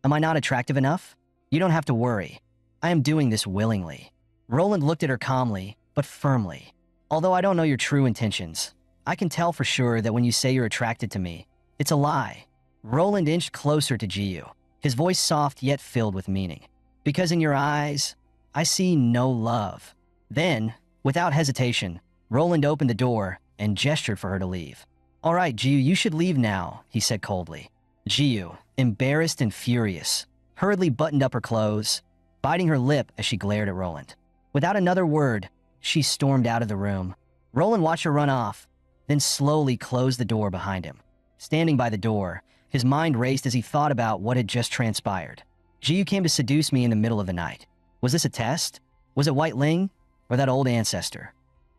"Am I not attractive enough? You don't have to worry. I am doing this willingly." Roland looked at her calmly, but firmly. "Although I don't know your true intentions, I can tell for sure that when you say you're attracted to me, it's a lie." Roland inched closer to Jiyu, his voice soft yet filled with meaning. "Because in your eyes, I see no love." Then, without hesitation, Roland opened the door and gestured for her to leave. "All right, Jiyu, you should leave now," he said coldly. Jiyu, embarrassed and furious, hurriedly buttoned up her clothes, biting her lip as she glared at Roland. Without another word, she stormed out of the room. Roland watched her run off, then slowly closed the door behind him. Standing by the door, his mind raced as he thought about what had just transpired. Jiyu came to seduce me in the middle of the night. Was this a test? Was it White Ling or that old ancestor?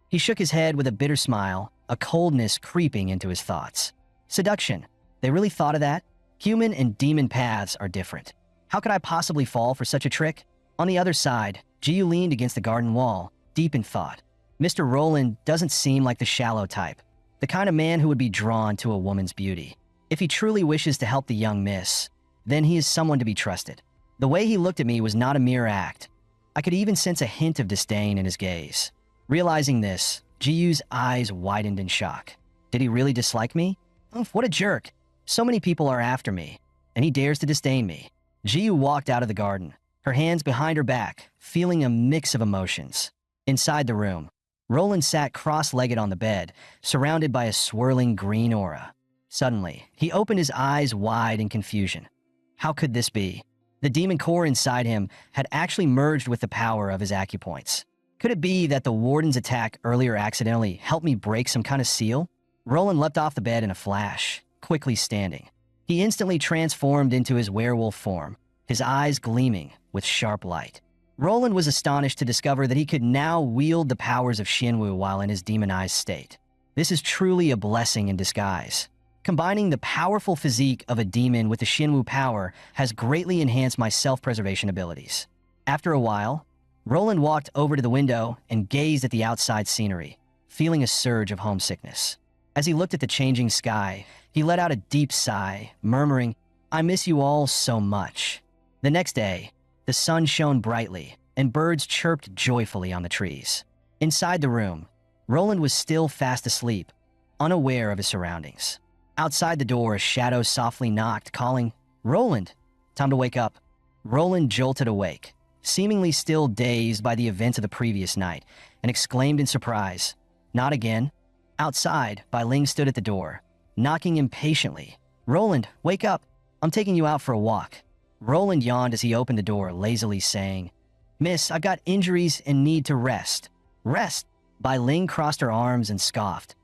He shook his head with a bitter smile, a coldness creeping into his thoughts. Seduction. They really thought of that? Human and demon paths are different. How could I possibly fall for such a trick? On the other side, Jiyu leaned against the garden wall, deep in thought. Mr. Roland doesn't seem like the shallow type, the kind of man who would be drawn to a woman's beauty. If he truly wishes to help the young miss, then he is someone to be trusted. The way he looked at me was not a mere act. I could even sense a hint of disdain in his gaze. Realizing this, Jiyu's eyes widened in shock. Did he really dislike me? Oof, what a jerk. So many people are after me, and he dares to disdain me. Jiyu walked out of the garden, her hands behind her back, feeling a mix of emotions. Inside the room, Roland sat cross-legged on the bed, surrounded by a swirling green aura. Suddenly, he opened his eyes wide in confusion. How could this be? The demon core inside him had actually merged with the power of his acupoints. Could it be that the warden's attack earlier accidentally helped me break some kind of seal? Roland leapt off the bed in a flash, quickly standing. He instantly transformed into his werewolf form, his eyes gleaming with sharp light. Roland was astonished to discover that he could now wield the powers of Xianwu while in his demonized state. This is truly a blessing in disguise. Combining the powerful physique of a demon with the Xianwu power has greatly enhanced my self-preservation abilities. After a while, Roland walked over to the window and gazed at the outside scenery, feeling a surge of homesickness. As he looked at the changing sky, he let out a deep sigh, murmuring, "I miss you all so much." The next day, the sun shone brightly, and birds chirped joyfully on the trees. Inside the room, Roland was still fast asleep, unaware of his surroundings. Outside the door, a shadow softly knocked, calling, "Roland, time to wake up." Roland jolted awake, seemingly still dazed by the events of the previous night, and exclaimed in surprise, "Not again." Outside, Bai Ling stood at the door, knocking impatiently. "Roland, wake up. I'm taking you out for a walk." Roland yawned as he opened the door, lazily saying, "Miss, I've got injuries and need to rest." "Rest?" Bai Ling crossed her arms and scoffed.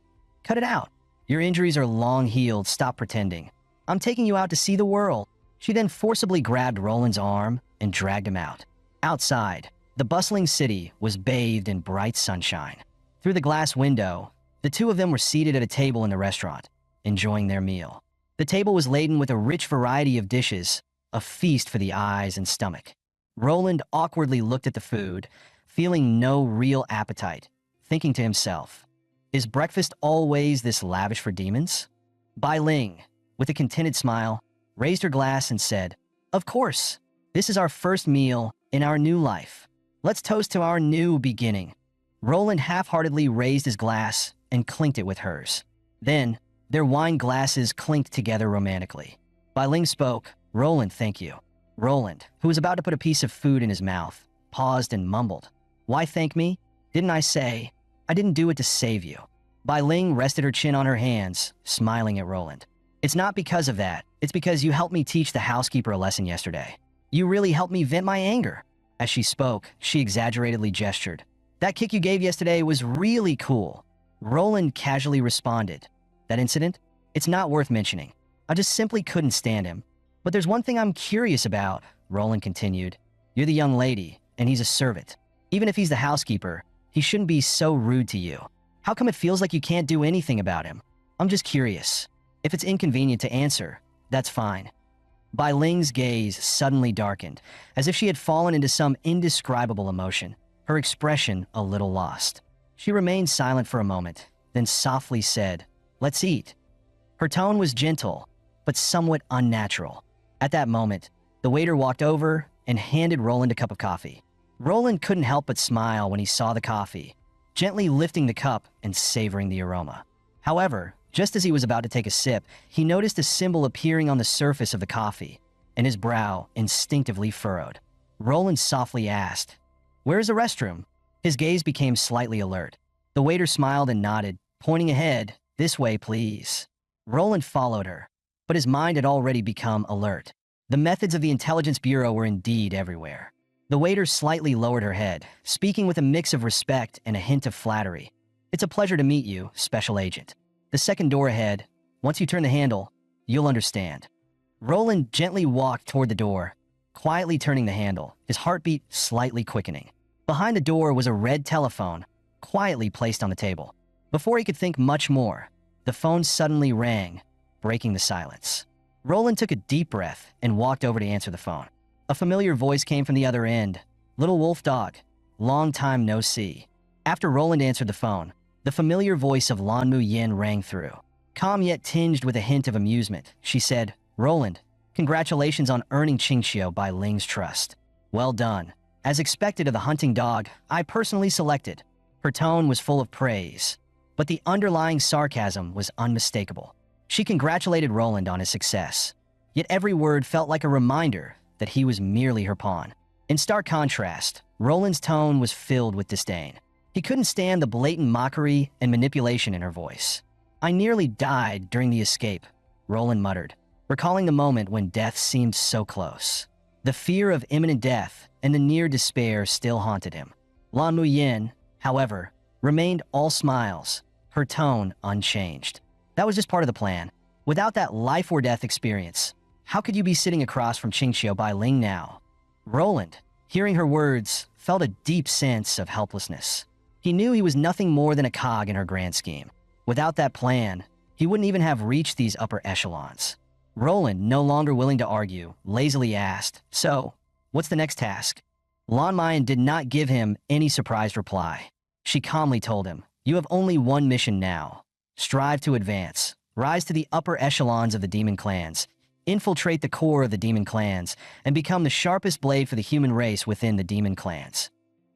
"Cut it out. Your injuries are long healed, stop pretending. I'm taking you out to see the world." She then forcibly grabbed Roland's arm and dragged him out. Outside, the bustling city was bathed in bright sunshine. Through the glass window, the two of them were seated at a table in the restaurant, enjoying their meal. The table was laden with a rich variety of dishes, a feast for the eyes and stomach. Roland awkwardly looked at the food, feeling no real appetite, thinking to himself, is breakfast always this lavish for demons? Bai Ling, with a contented smile, raised her glass and said, "Of course, this is our first meal in our new life. Let's toast to our new beginning." Roland half-heartedly raised his glass and clinked it with hers. Then, their wine glasses clinked together romantically. Bai Ling spoke, "Roland, thank you." Roland, who was about to put a piece of food in his mouth, paused and mumbled, "Why thank me? Didn't I say? I didn't do it to save you." Bai Ling rested her chin on her hands, smiling at Roland. "It's not because of that. It's because you helped me teach the housekeeper a lesson yesterday. You really helped me vent my anger." As she spoke, she exaggeratedly gestured. "That kick you gave yesterday was really cool." Roland casually responded, "That incident? It's not worth mentioning. I just simply couldn't stand him. But there's one thing I'm curious about," Roland continued. "You're the young lady, and he's a servant. Even if he's the housekeeper, he shouldn't be so rude to you. How come it feels like you can't do anything about him? I'm just curious. If it's inconvenient to answer, that's fine." Bai Ling's gaze suddenly darkened, as if she had fallen into some indescribable emotion, her expression a little lost. She remained silent for a moment, then softly said, "Let's eat." Her tone was gentle, but somewhat unnatural. At that moment, the waiter walked over and handed Roland a cup of coffee. Roland couldn't help but smile when he saw the coffee, gently lifting the cup and savoring the aroma. However, just as he was about to take a sip, he noticed a symbol appearing on the surface of the coffee, and his brow instinctively furrowed. Roland softly asked, "Where is the restroom?" His gaze became slightly alert. The waiter smiled and nodded, pointing ahead, "This way, please." Roland followed her, but his mind had already become alert. The methods of the Intelligence Bureau were indeed everywhere. The waiter slightly lowered her head, speaking with a mix of respect and a hint of flattery. "It's a pleasure to meet you, Special Agent. The second door ahead. Once you turn the handle, you'll understand." Roland gently walked toward the door, quietly turning the handle, his heartbeat slightly quickening. Behind the door was a red telephone, quietly placed on the table. Before he could think much more, the phone suddenly rang, breaking the silence. Roland took a deep breath and walked over to answer the phone. A familiar voice came from the other end. "Little Wolf Dog, long time no see." After Roland answered the phone, the familiar voice of Lan Mu Yin rang through. Calm yet tinged with a hint of amusement, she said, "Roland, congratulations on earning Qingxiu by Ling's trust. Well done. As expected of the hunting dog, I personally selected." Her tone was full of praise, but the underlying sarcasm was unmistakable. She congratulated Roland on his success, yet every word felt like a reminder that he was merely her pawn. In stark contrast, Roland's tone was filled with disdain. He couldn't stand the blatant mockery and manipulation in her voice. "I nearly died during the escape," Roland muttered, recalling the moment when death seemed so close. The fear of imminent death and the near despair still haunted him. Lan Mu Yin, however, remained all smiles, her tone unchanged. "That was just part of the plan. Without that life-or-death experience, how could you be sitting across from Qingxiu Bai Ling now?" Roland, hearing her words, felt a deep sense of helplessness. He knew he was nothing more than a cog in her grand scheme. Without that plan, he wouldn't even have reached these upper echelons. Roland, no longer willing to argue, lazily asked, "So, what's the next task?" Lan Mayan did not give him any surprised reply. She calmly told him, "You have only one mission now. Strive to advance, rise to the upper echelons of the demon clans, infiltrate the core of the demon clans, and become the sharpest blade for the human race within the demon clans."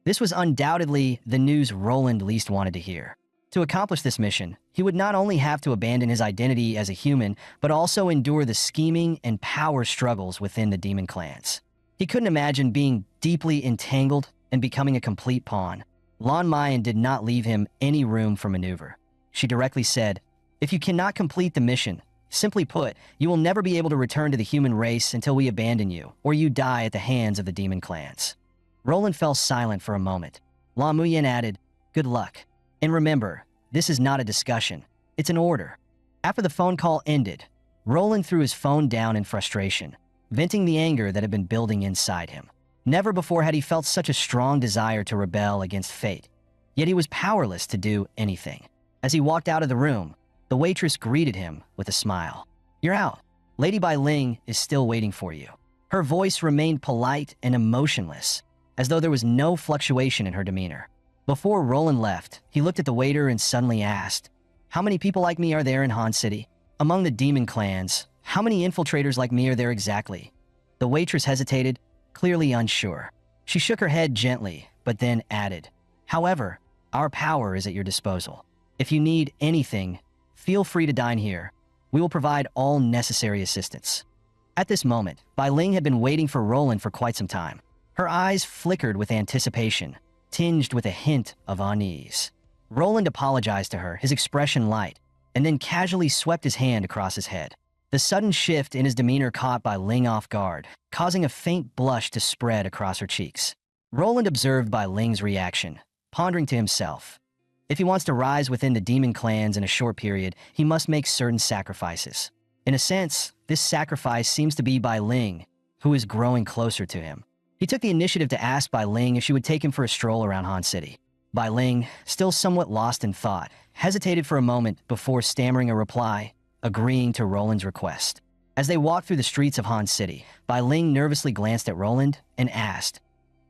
This was undoubtedly the news Roland least wanted to hear. To accomplish this mission, he would not only have to abandon his identity as a human, but also endure the scheming and power struggles within the demon clans. He couldn't imagine being deeply entangled and becoming a complete pawn. Lan Mayan did not leave him any room for maneuver. She directly said, "If you cannot complete the mission, simply put, you will never be able to return to the human race until we abandon you, or you die at the hands of the demon clans." Roland fell silent for a moment. Lan Mu Yin added, "Good luck. And remember, this is not a discussion, it's an order." After the phone call ended, Roland threw his phone down in frustration, venting the anger that had been building inside him. Never before had he felt such a strong desire to rebel against fate, yet he was powerless to do anything. As he walked out of the room, the waitress greeted him with a smile. "You're out. Lady Bai Ling is still waiting for you." Her voice remained polite and emotionless, as though there was no fluctuation in her demeanor. Before Roland left, he looked at the waiter and suddenly asked, "How many people like me are there in Han City? Among the demon clans, how many infiltrators like me are there exactly?" The waitress hesitated, clearly unsure. She shook her head gently, but then added, "However, our power is at your disposal. If you need anything, feel free to dine here. We will provide all necessary assistance." At this moment, Bai Ling had been waiting for Roland for quite some time. Her eyes flickered with anticipation, tinged with a hint of unease. Roland apologized to her, his expression light, and then casually swept his hand across his head. The sudden shift in his demeanor caught Bai Ling off guard, causing a faint blush to spread across her cheeks. Roland observed Bai Ling's reaction, pondering to himself. If he wants to rise within the demon clans in a short period, he must make certain sacrifices. In a sense, this sacrifice seems to be Bai Ling, who is growing closer to him. He took the initiative to ask Bai Ling if she would take him for a stroll around Han City. Bai Ling, still somewhat lost in thought, hesitated for a moment before stammering a reply, agreeing to Roland's request. As they walked through the streets of Han City, Bai Ling nervously glanced at Roland and asked,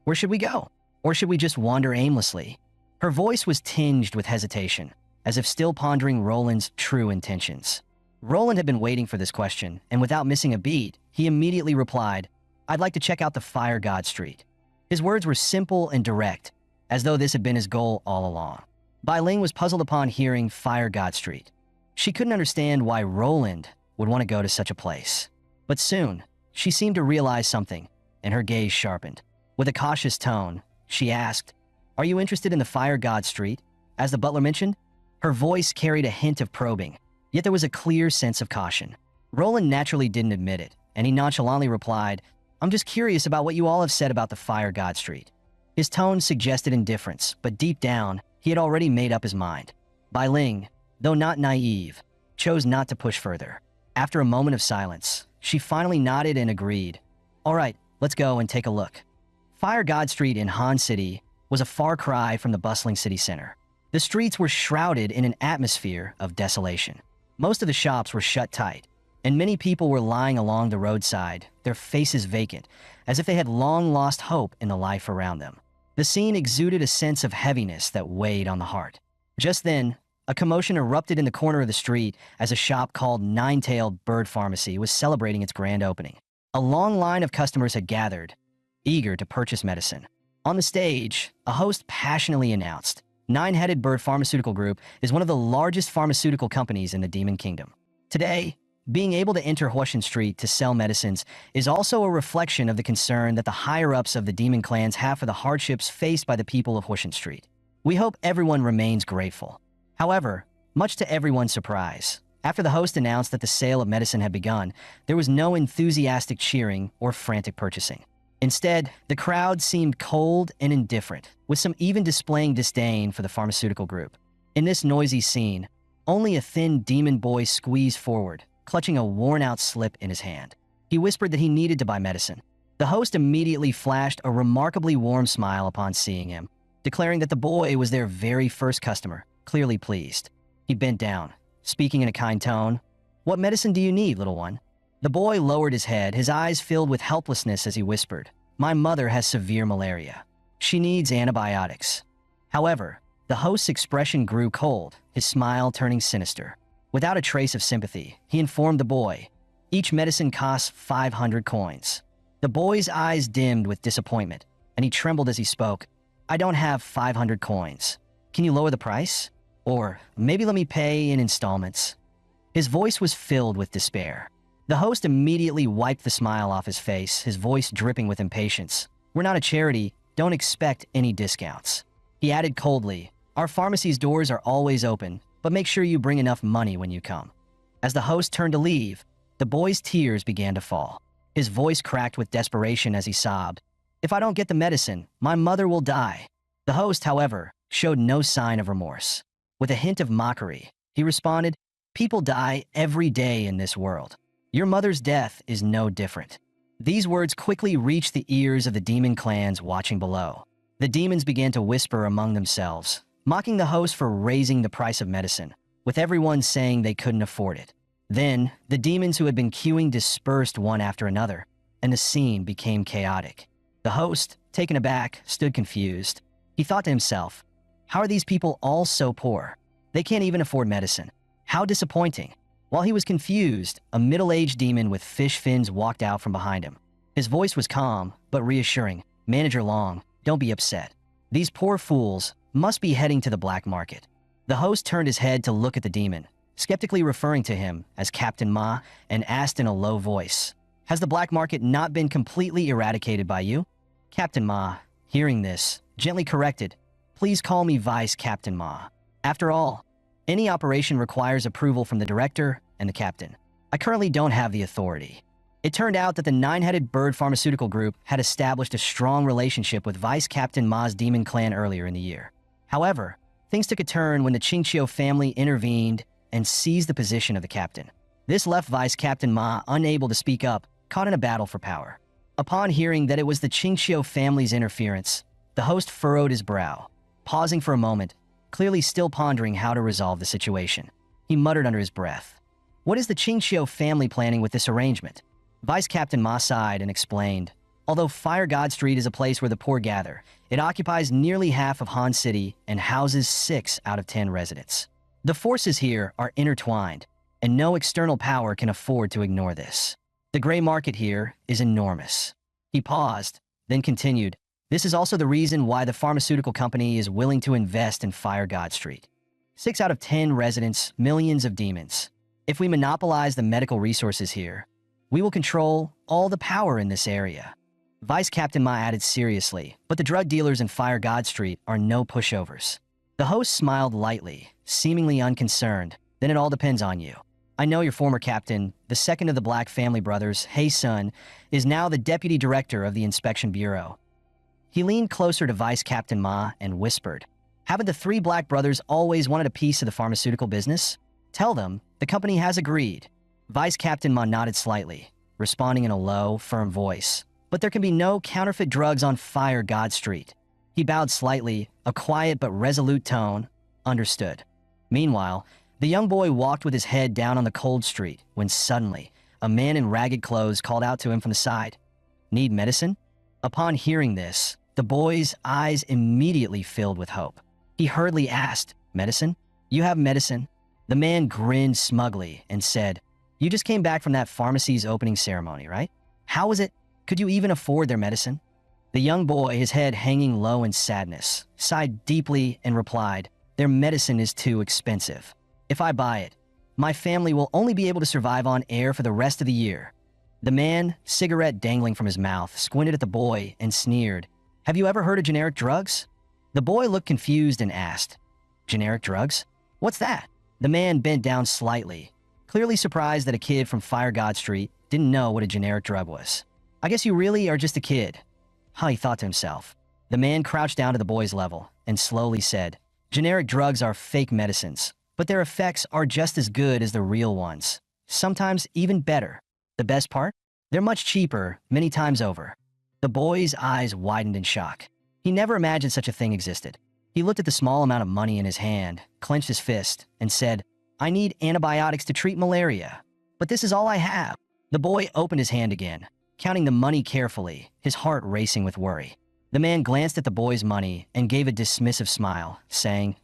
"Where should we go? Or should we just wander aimlessly?" Her voice was tinged with hesitation, as if still pondering Roland's true intentions. Roland had been waiting for this question, and without missing a beat, he immediately replied, "I'd like to check out the Fire God Street." His words were simple and direct, as though this had been his goal all along. Bai Ling was puzzled upon hearing Fire God Street. She couldn't understand why Roland would want to go to such a place. But soon, she seemed to realize something, and her gaze sharpened. With a cautious tone, she asked, "Are you interested in the Fire God Street, as the butler mentioned?" Her voice carried a hint of probing, yet there was a clear sense of caution. Roland naturally didn't admit it, and he nonchalantly replied, "I'm just curious about what you all have said about the Fire God Street." His tone suggested indifference, but deep down, he had already made up his mind. Bai Ling, though not naive, chose not to push further. After a moment of silence, she finally nodded and agreed. "All right, let's go and take a look." Fire God Street in Han City was a far cry from the bustling city center. The streets were shrouded in an atmosphere of desolation. Most of the shops were shut tight, and many people were lying along the roadside, their faces vacant, as if they had long lost hope in the life around them. The scene exuded a sense of heaviness that weighed on the heart. Just then, a commotion erupted in the corner of the street as a shop called Nine-Tailed Bird Pharmacy was celebrating its grand opening. A long line of customers had gathered, eager to purchase medicine. On the stage, a host passionately announced, "Nine-Headed Bird Pharmaceutical Group is one of the largest pharmaceutical companies in the Demon Kingdom. Today, being able to enter Huashan Street to sell medicines is also a reflection of the concern that the higher-ups of the demon clans have for the hardships faced by the people of Huashan Street. We hope everyone remains grateful." However, much to everyone's surprise, after the host announced that the sale of medicine had begun, there was no enthusiastic cheering or frantic purchasing. Instead, the crowd seemed cold and indifferent, with some even displaying disdain for the pharmaceutical group. In this noisy scene, only a thin demon boy squeezed forward, clutching a worn-out slip in his hand. He whispered that he needed to buy medicine. The host immediately flashed a remarkably warm smile upon seeing him, declaring that the boy was their very first customer, clearly pleased. He bent down, speaking in a kind tone, "What medicine do you need, little one?" The boy lowered his head, his eyes filled with helplessness as he whispered, "My mother has severe malaria. She needs antibiotics." However, the host's expression grew cold, his smile turning sinister. Without a trace of sympathy, he informed the boy, "Each medicine costs 500 coins. The boy's eyes dimmed with disappointment, and he trembled as he spoke, "I don't have 500 coins. Can you lower the price? Or maybe let me pay in installments." His voice was filled with despair. The host immediately wiped the smile off his face, his voice dripping with impatience. "We're not a charity. Don't expect any discounts." He added coldly, "Our pharmacy's doors are always open, but make sure you bring enough money when you come." As the host turned to leave, the boy's tears began to fall. His voice cracked with desperation as he sobbed, "If I don't get the medicine, my mother will die." The host, however, showed no sign of remorse. With a hint of mockery, he responded, "People die every day in this world. Your mother's death is no different." These words quickly reached the ears of the demon clans watching below. The demons began to whisper among themselves, mocking the host for raising the price of medicine, with everyone saying they couldn't afford it. Then, the demons who had been queuing dispersed one after another, and the scene became chaotic. The host, taken aback, stood confused. He thought to himself, how are these people all so poor? They can't even afford medicine. How disappointing. While he was confused, a middle-aged demon with fish fins walked out from behind him. His voice was calm, but reassuring. Manager Long, don't be upset. These poor fools must be heading to the black market. The host turned his head to look at the demon, skeptically referring to him as Captain Ma, and asked in a low voice, has the black market not been completely eradicated by you? Captain Ma, hearing this, gently corrected, please call me Vice Captain Ma. After all, any operation requires approval from the director and the captain. I currently don't have the authority. It turned out that the Nine-Headed Bird Pharmaceutical Group had established a strong relationship with Vice Captain Ma's demon clan earlier in the year. However, things took a turn when the Qingqiu family intervened and seized the position of the captain. This left Vice Captain Ma unable to speak up, caught in a battle for power. Upon hearing that it was the Qingqiu family's interference, the host furrowed his brow, pausing for a moment, clearly still pondering how to resolve the situation. He muttered under his breath, what is the Qingqiu family planning with this arrangement? Vice Captain Ma sighed and explained, although Fire God Street is a place where the poor gather, it occupies nearly half of Han City and houses 6 out of 10 residents. The forces here are intertwined, and no external power can afford to ignore this. The gray market here is enormous. He paused, then continued, this is also the reason why the pharmaceutical company is willing to invest in Fire God Street. 6 out of 10 residents, millions of demons. If we monopolize the medical resources here, we will control all the power in this area. Vice Captain Ma added seriously, but the drug dealers in Fire God Street are no pushovers. The host smiled lightly, seemingly unconcerned. Then it all depends on you. I know your former captain, the second of the Black family brothers, Hey Sun, is now the deputy director of the Inspection Bureau. He leaned closer to Vice Captain Ma and whispered, haven't the 3 Black brothers always wanted a piece of the pharmaceutical business? Tell them the company has agreed. Vice Captain Ma nodded slightly, responding in a low, firm voice. But there can be no counterfeit drugs on Fire God Street. He bowed slightly, a quiet but resolute tone. Understood. Meanwhile, the young boy walked with his head down on the cold street when suddenly, a man in ragged clothes called out to him from the side. Need medicine? Upon hearing this, the boy's eyes immediately filled with hope. He hurriedly asked, medicine? You have medicine? The man grinned smugly and said, you just came back from that pharmacy's opening ceremony, right? How was it? Could you even afford their medicine? The young boy, his head hanging low in sadness, sighed deeply and replied, their medicine is too expensive. If I buy it, my family will only be able to survive on air for the rest of the year. The man, cigarette dangling from his mouth, squinted at the boy and sneered, have you ever heard of generic drugs? The boy looked confused and asked, generic drugs? What's that? The man bent down slightly, clearly surprised that a kid from Fire God Street didn't know what a generic drug was. I guess you really are just a kid. He thought to himself. The man crouched down to the boy's level and slowly said, generic drugs are fake medicines, but their effects are just as good as the real ones. Sometimes even better. The best part? They're much cheaper, many times over. The boy's eyes widened in shock. He never imagined such a thing existed. He looked at the small amount of money in his hand, clenched his fist, and said, I need antibiotics to treat malaria, but this is all I have. The boy opened his hand again, counting the money carefully, his heart racing with worry. The man glanced at the boy's money and gave a dismissive smile, saying,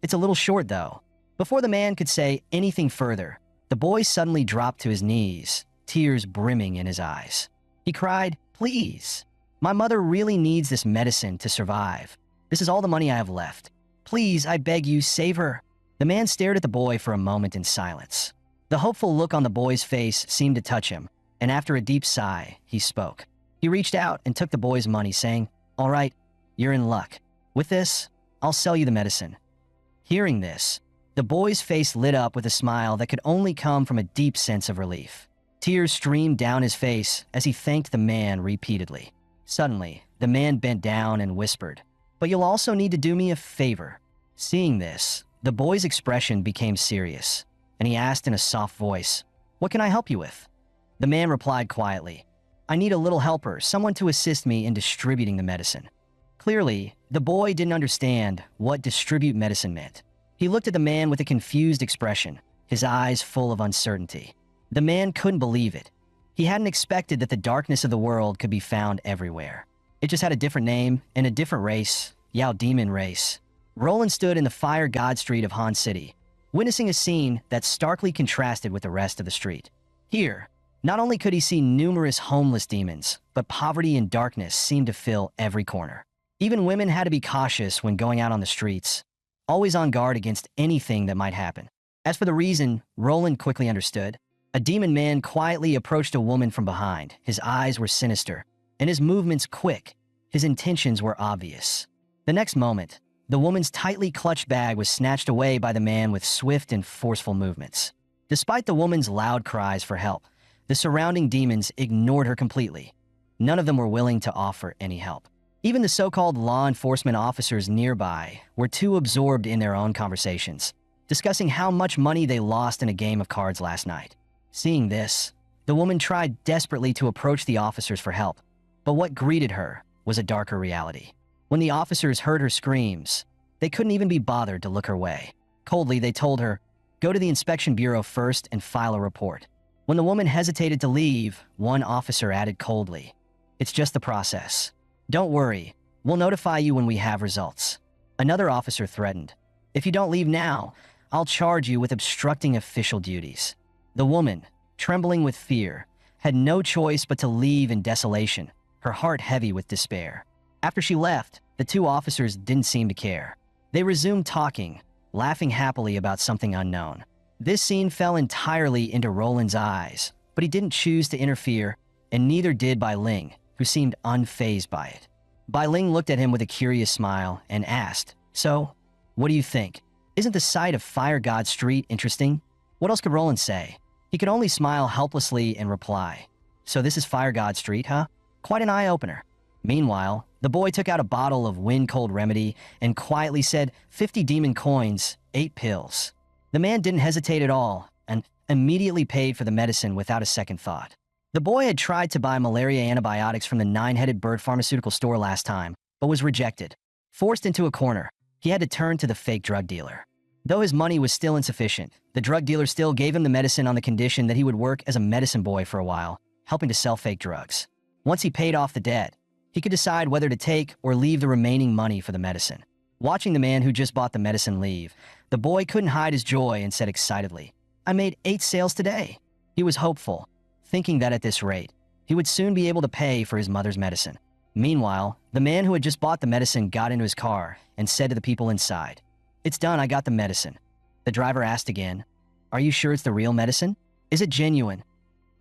it's a little short though. Before the man could say anything further, the boy suddenly dropped to his knees, tears brimming in his eyes. He cried, please, my mother really needs this medicine to survive. This is all the money I have left. Please, I beg you, save her. The man stared at the boy for a moment in silence. The hopeful look on the boy's face seemed to touch him, and after a deep sigh, he spoke. He reached out and took the boy's money, saying, all right, you're in luck. With this, I'll sell you the medicine. Hearing this, the boy's face lit up with a smile that could only come from a deep sense of relief. Tears streamed down his face as he thanked the man repeatedly. Suddenly, the man bent down and whispered, but you'll also need to do me a favor. Seeing this, the boy's expression became serious, and he asked in a soft voice, what can I help you with? The man replied quietly, I need a little helper, someone to assist me in distributing the medicine." Clearly, the boy didn't understand what distribute medicine meant. He looked at the man with a confused expression, his eyes full of uncertainty. The man couldn't believe it. He hadn't expected that the darkness of the world could be found everywhere. It just had a different name and a different race, Yao Demon race. Roland stood in the fire god street of Han City, witnessing a scene that starkly contrasted with the rest of the street. Here, not only could he see numerous homeless demons, but poverty and darkness seemed to fill every corner. Even women had to be cautious when going out on the streets, always on guard against anything that might happen. As for the reason, Roland quickly understood. A demon man quietly approached a woman from behind. His eyes were sinister, and his movements quick. His intentions were obvious. The next moment, the woman's tightly clutched bag was snatched away by the man with swift and forceful movements. Despite the woman's loud cries for help, the surrounding demons ignored her completely. None of them were willing to offer any help. Even the so-called law enforcement officers nearby were too absorbed in their own conversations, discussing how much money they lost in a game of cards last night. Seeing this, the woman tried desperately to approach the officers for help, but what greeted her was a darker reality. When the officers heard her screams, they couldn't even be bothered to look her way. Coldly, they told her, "Go to the inspection bureau first and file a report." When the woman hesitated to leave, one officer added coldly, "It's just the process. Don't worry, we'll notify you when we have results." Another officer threatened, "If you don't leave now, I'll charge you with obstructing official duties." The woman, trembling with fear, had no choice but to leave in desolation, her heart heavy with despair. After she left, the two officers didn't seem to care. They resumed talking, laughing happily about something unknown. This scene fell entirely into Roland's eyes, but he didn't choose to interfere, and neither did Bai Ling, who seemed unfazed by it. Bai Ling looked at him with a curious smile and asked, "So, what do you think? Isn't the sight of Fire God Street interesting?" What else could Roland say? He could only smile helplessly and reply, "So this is Fire God Street, huh? Quite an eye-opener." Meanwhile, the boy took out a bottle of wind-cold remedy and quietly said, 50 demon coins, 8 pills. The man didn't hesitate at all and immediately paid for the medicine without a second thought. The boy had tried to buy malaria antibiotics from the nine-headed bird pharmaceutical store last time, but was rejected. Forced into a corner, he had to turn to the fake drug dealer. Though his money was still insufficient, the drug dealer still gave him the medicine on the condition that he would work as a medicine boy for a while, helping to sell fake drugs. Once he paid off the debt, he could decide whether to take or leave the remaining money for the medicine. Watching the man who just bought the medicine leave, the boy couldn't hide his joy and said excitedly, "I made 8 sales today." He was hopeful, thinking that at this rate, he would soon be able to pay for his mother's medicine. Meanwhile, the man who had just bought the medicine got into his car and said to the people inside, "It's done, I got the medicine." The driver asked again, "Are you sure it's the real medicine? Is it genuine?"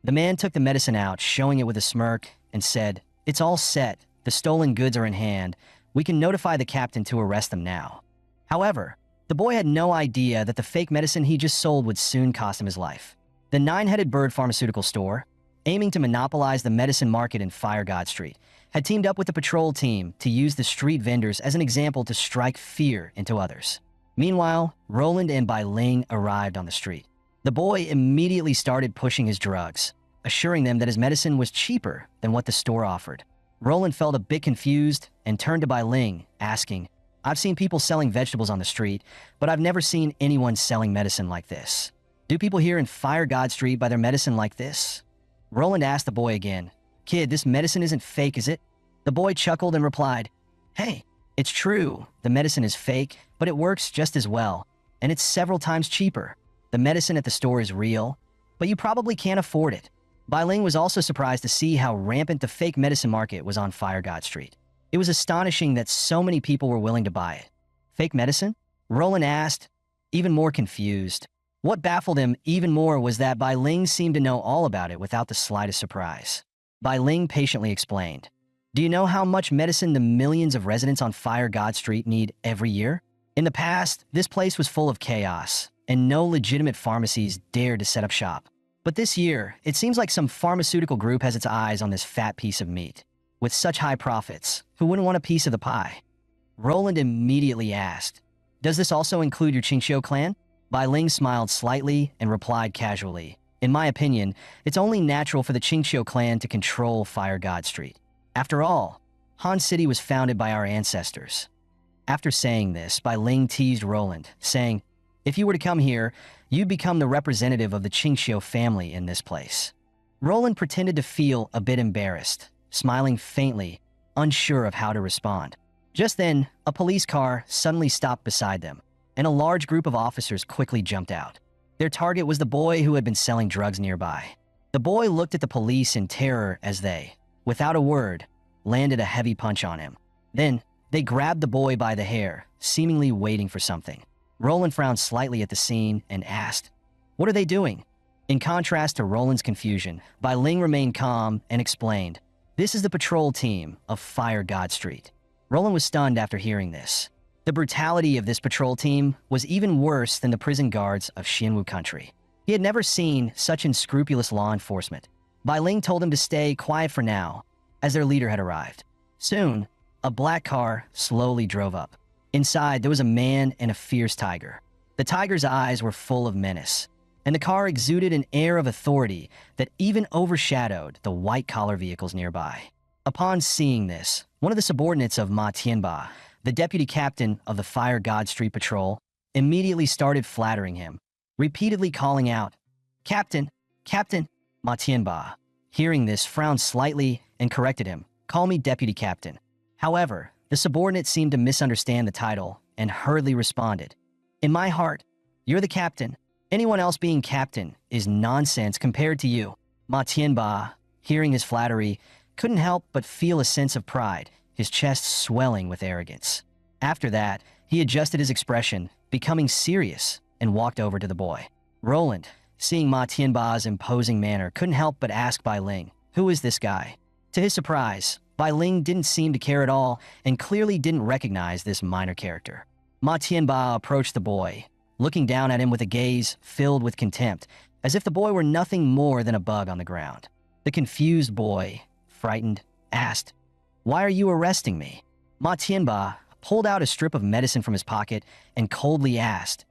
The man took the medicine out, showing it with a smirk, and said, "It's all set. The stolen goods are in hand. We can notify the captain to arrest them now." However, the boy had no idea that the fake medicine he just sold would soon cost him his life. The nine-headed bird pharmaceutical store, aiming to monopolize the medicine market in Fire God Street, had teamed up with the patrol team to use the street vendors as an example to strike fear into others. Meanwhile, Roland and Bai Ling arrived on the street. The boy immediately started pushing his drugs, assuring them that his medicine was cheaper than what the store offered. Roland felt a bit confused and turned to Bai Ling, asking, "I've seen people selling vegetables on the street, but I've never seen anyone selling medicine like this. Do people here in Fire God Street buy their medicine like this?" Roland asked the boy again, "Kid, this medicine isn't fake, is it?" The boy chuckled and replied, "Hey, it's true, the medicine is fake, but it works just as well, and it's several times cheaper. The medicine at the store is real, but you probably can't afford it." Bai Ling was also surprised to see how rampant the fake medicine market was on Fire God Street. It was astonishing that so many people were willing to buy it. Fake medicine? Roland asked, even more confused. What baffled him even more was that Bai Ling seemed to know all about it without the slightest surprise. Bai Ling patiently explained, "Do you know how much medicine the millions of residents on Fire God Street need every year? In the past, this place was full of chaos, and no legitimate pharmacies dared to set up shop. But this year, it seems like some pharmaceutical group has its eyes on this fat piece of meat. With such high profits, who wouldn't want a piece of the pie?" Roland immediately asked, "Does this also include your Qingxiu clan?" Bai Ling smiled slightly and replied casually, In my opinion, it's only natural for the Qingqiu clan to control Fire God Street. After all, Han City was founded by our ancestors. After saying this, Bai Ling teased Roland, saying, "If you were to come here, you'd become the representative of the Qingqiu family in this place." Roland pretended to feel a bit embarrassed, smiling faintly, unsure of how to respond. Just then, a police car suddenly stopped beside them, and a large group of officers quickly jumped out. Their target was the boy who had been selling drugs nearby. The boy looked at the police in terror as they, without a word, landed a heavy punch on him. Then, they grabbed the boy by the hair, seemingly waiting for something. Roland frowned slightly at the scene and asked, "What are they doing?" In contrast to Roland's confusion, Bai Ling remained calm and explained, "This is the patrol team of Fire God Street." Roland was stunned after hearing this. The brutality of this patrol team was even worse than the prison guards of Xianwu country. He had never seen such unscrupulous law enforcement. Bai Ling told him to stay quiet for now, as their leader had arrived. Soon, a black car slowly drove up. Inside, there was a man and a fierce tiger. The tiger's eyes were full of menace, and the car exuded an air of authority that even overshadowed the white-collar vehicles nearby. Upon seeing this, one of the subordinates of Ma Tianba, the deputy captain of the Fire God Street Patrol, immediately started flattering him, repeatedly calling out, "Captain, Captain." Ma Tianba, hearing this, frowned slightly and corrected him, "Call me deputy captain." However, the subordinate seemed to misunderstand the title and hurriedly responded, "In my heart, you're the captain. Anyone else being captain is nonsense compared to you." Ma Tianba, hearing his flattery, couldn't help but feel a sense of pride, his chest swelling with arrogance. After that, he adjusted his expression, becoming serious, and walked over to the boy. Roland, seeing Ma Tianba's imposing manner, couldn't help but ask Bai Ling, "Who is this guy?" To his surprise, Bai Ling didn't seem to care at all and clearly didn't recognize this minor character. Ma Tianba approached the boy, looking down at him with a gaze filled with contempt, as if the boy were nothing more than a bug on the ground. The confused boy, frightened, asked, "Why are you arresting me?" Ma Tianba pulled out a strip of medicine from his pocket and coldly asked,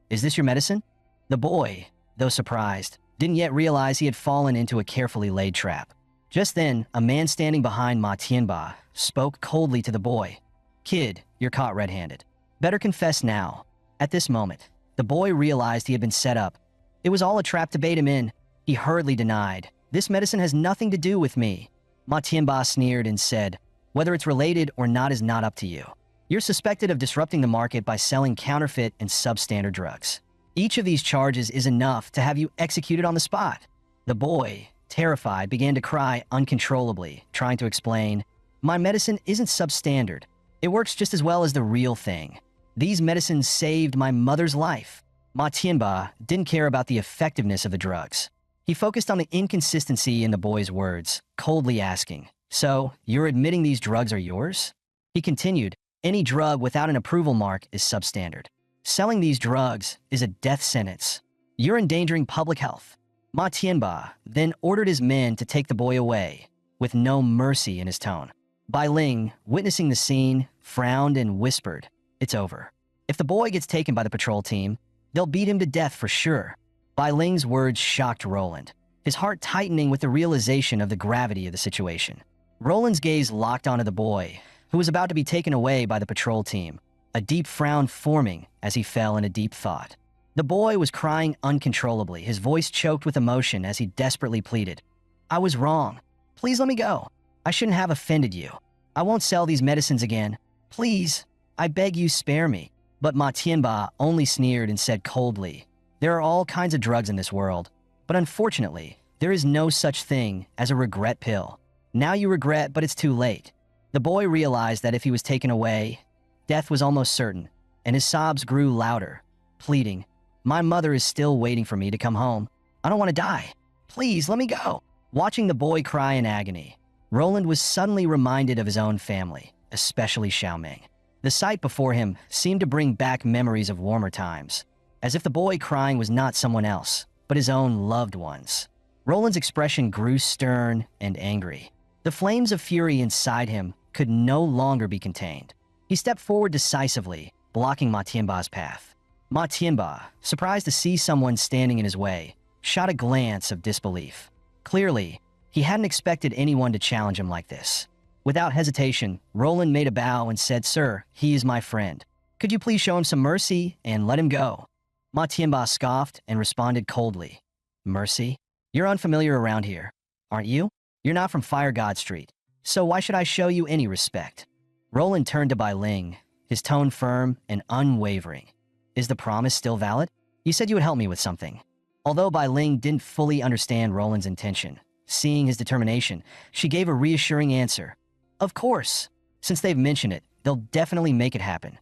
"Is this your medicine?" The boy, though surprised, didn't yet realize he had fallen into a carefully laid trap. Just then, a man standing behind Ma Tianba spoke coldly to the boy, "Kid, you're caught red-handed. Better confess now." At this moment, the boy realized he had been set up. It was all a trap to bait him in. He hurriedly denied, "This medicine has nothing to do with me." Ma Tianba sneered and said, "Whether it's related or not is not up to you. You're suspected of disrupting the market by selling counterfeit and substandard drugs. Each of these charges is enough to have you executed on the spot." The boy, terrified, began to cry uncontrollably, trying to explain, "My medicine isn't substandard. It works just as well as the real thing. These medicines saved my mother's life." Ma Tianba didn't care about the effectiveness of the drugs. He focused on the inconsistency in the boy's words, coldly asking, "So, you're admitting these drugs are yours?" He continued, "Any drug without an approval mark is substandard. Selling these drugs is a death sentence. You're endangering public health." Ma Tianba then ordered his men to take the boy away, with no mercy in his tone. Bai Ling, witnessing the scene, frowned and whispered, "It's over. If the boy gets taken by the patrol team, they'll beat him to death for sure." Bai Ling's words shocked Roland, his heart tightening with the realization of the gravity of the situation. Roland's gaze locked onto the boy, who was about to be taken away by the patrol team, a deep frown forming as he fell in a deep thought. The boy was crying uncontrollably, his voice choked with emotion as he desperately pleaded, "I was wrong. Please let me go. I shouldn't have offended you. I won't sell these medicines again. Please, I beg you, spare me." But Ma Tianba only sneered and said coldly, "There are all kinds of drugs in this world, but unfortunately, there is no such thing as a regret pill. Now you regret, but it's too late." The boy realized that if he was taken away, death was almost certain, and his sobs grew louder, pleading, "My mother is still waiting for me to come home. I don't want to die. Please, let me go." Watching the boy cry in agony, Roland was suddenly reminded of his own family, especially Xiaoming. The sight before him seemed to bring back memories of warmer times, as if the boy crying was not someone else, but his own loved ones. Roland's expression grew stern and angry. The flames of fury inside him could no longer be contained. He stepped forward decisively, blocking Ma Tianba's path. Ma Tianba, surprised to see someone standing in his way, shot a glance of disbelief. Clearly, he hadn't expected anyone to challenge him like this. Without hesitation, Roland made a bow and said, "Sir, he is my friend. Could you please show him some mercy and let him go?" Ma Tianba scoffed and responded coldly. "Mercy? You're unfamiliar around here, aren't you? You're not from Fire God Street, so why should I show you any respect?" Roland turned to Bai Ling, his tone firm and unwavering. "Is the promise still valid? You said you would help me with something." Although Bai Ling didn't fully understand Roland's intention, seeing his determination, she gave a reassuring answer. "Of course. Since they've mentioned it, they'll definitely make it happen."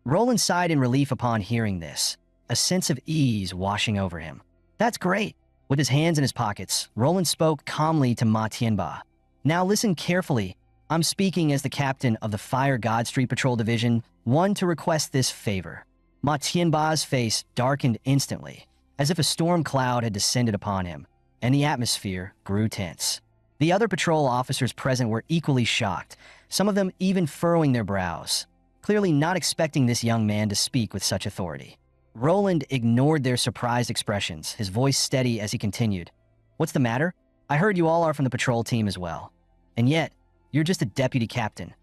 Roland sighed in relief upon hearing this, a sense of ease washing over him. "That's great." With his hands in his pockets, Roland spoke calmly to Ma Tianba. "Now listen carefully. I'm speaking as the captain of the Fire God Street Patrol Division, one to request this favor." Ma Tianba's face darkened instantly, as if a storm cloud had descended upon him, and the atmosphere grew tense. The other patrol officers present were equally shocked, some of them even furrowing their brows, clearly not expecting this young man to speak with such authority. Roland ignored their surprised expressions, his voice steady as he continued. "What's the matter? I heard you all are from the patrol team as well. And yet, you're just a deputy captain."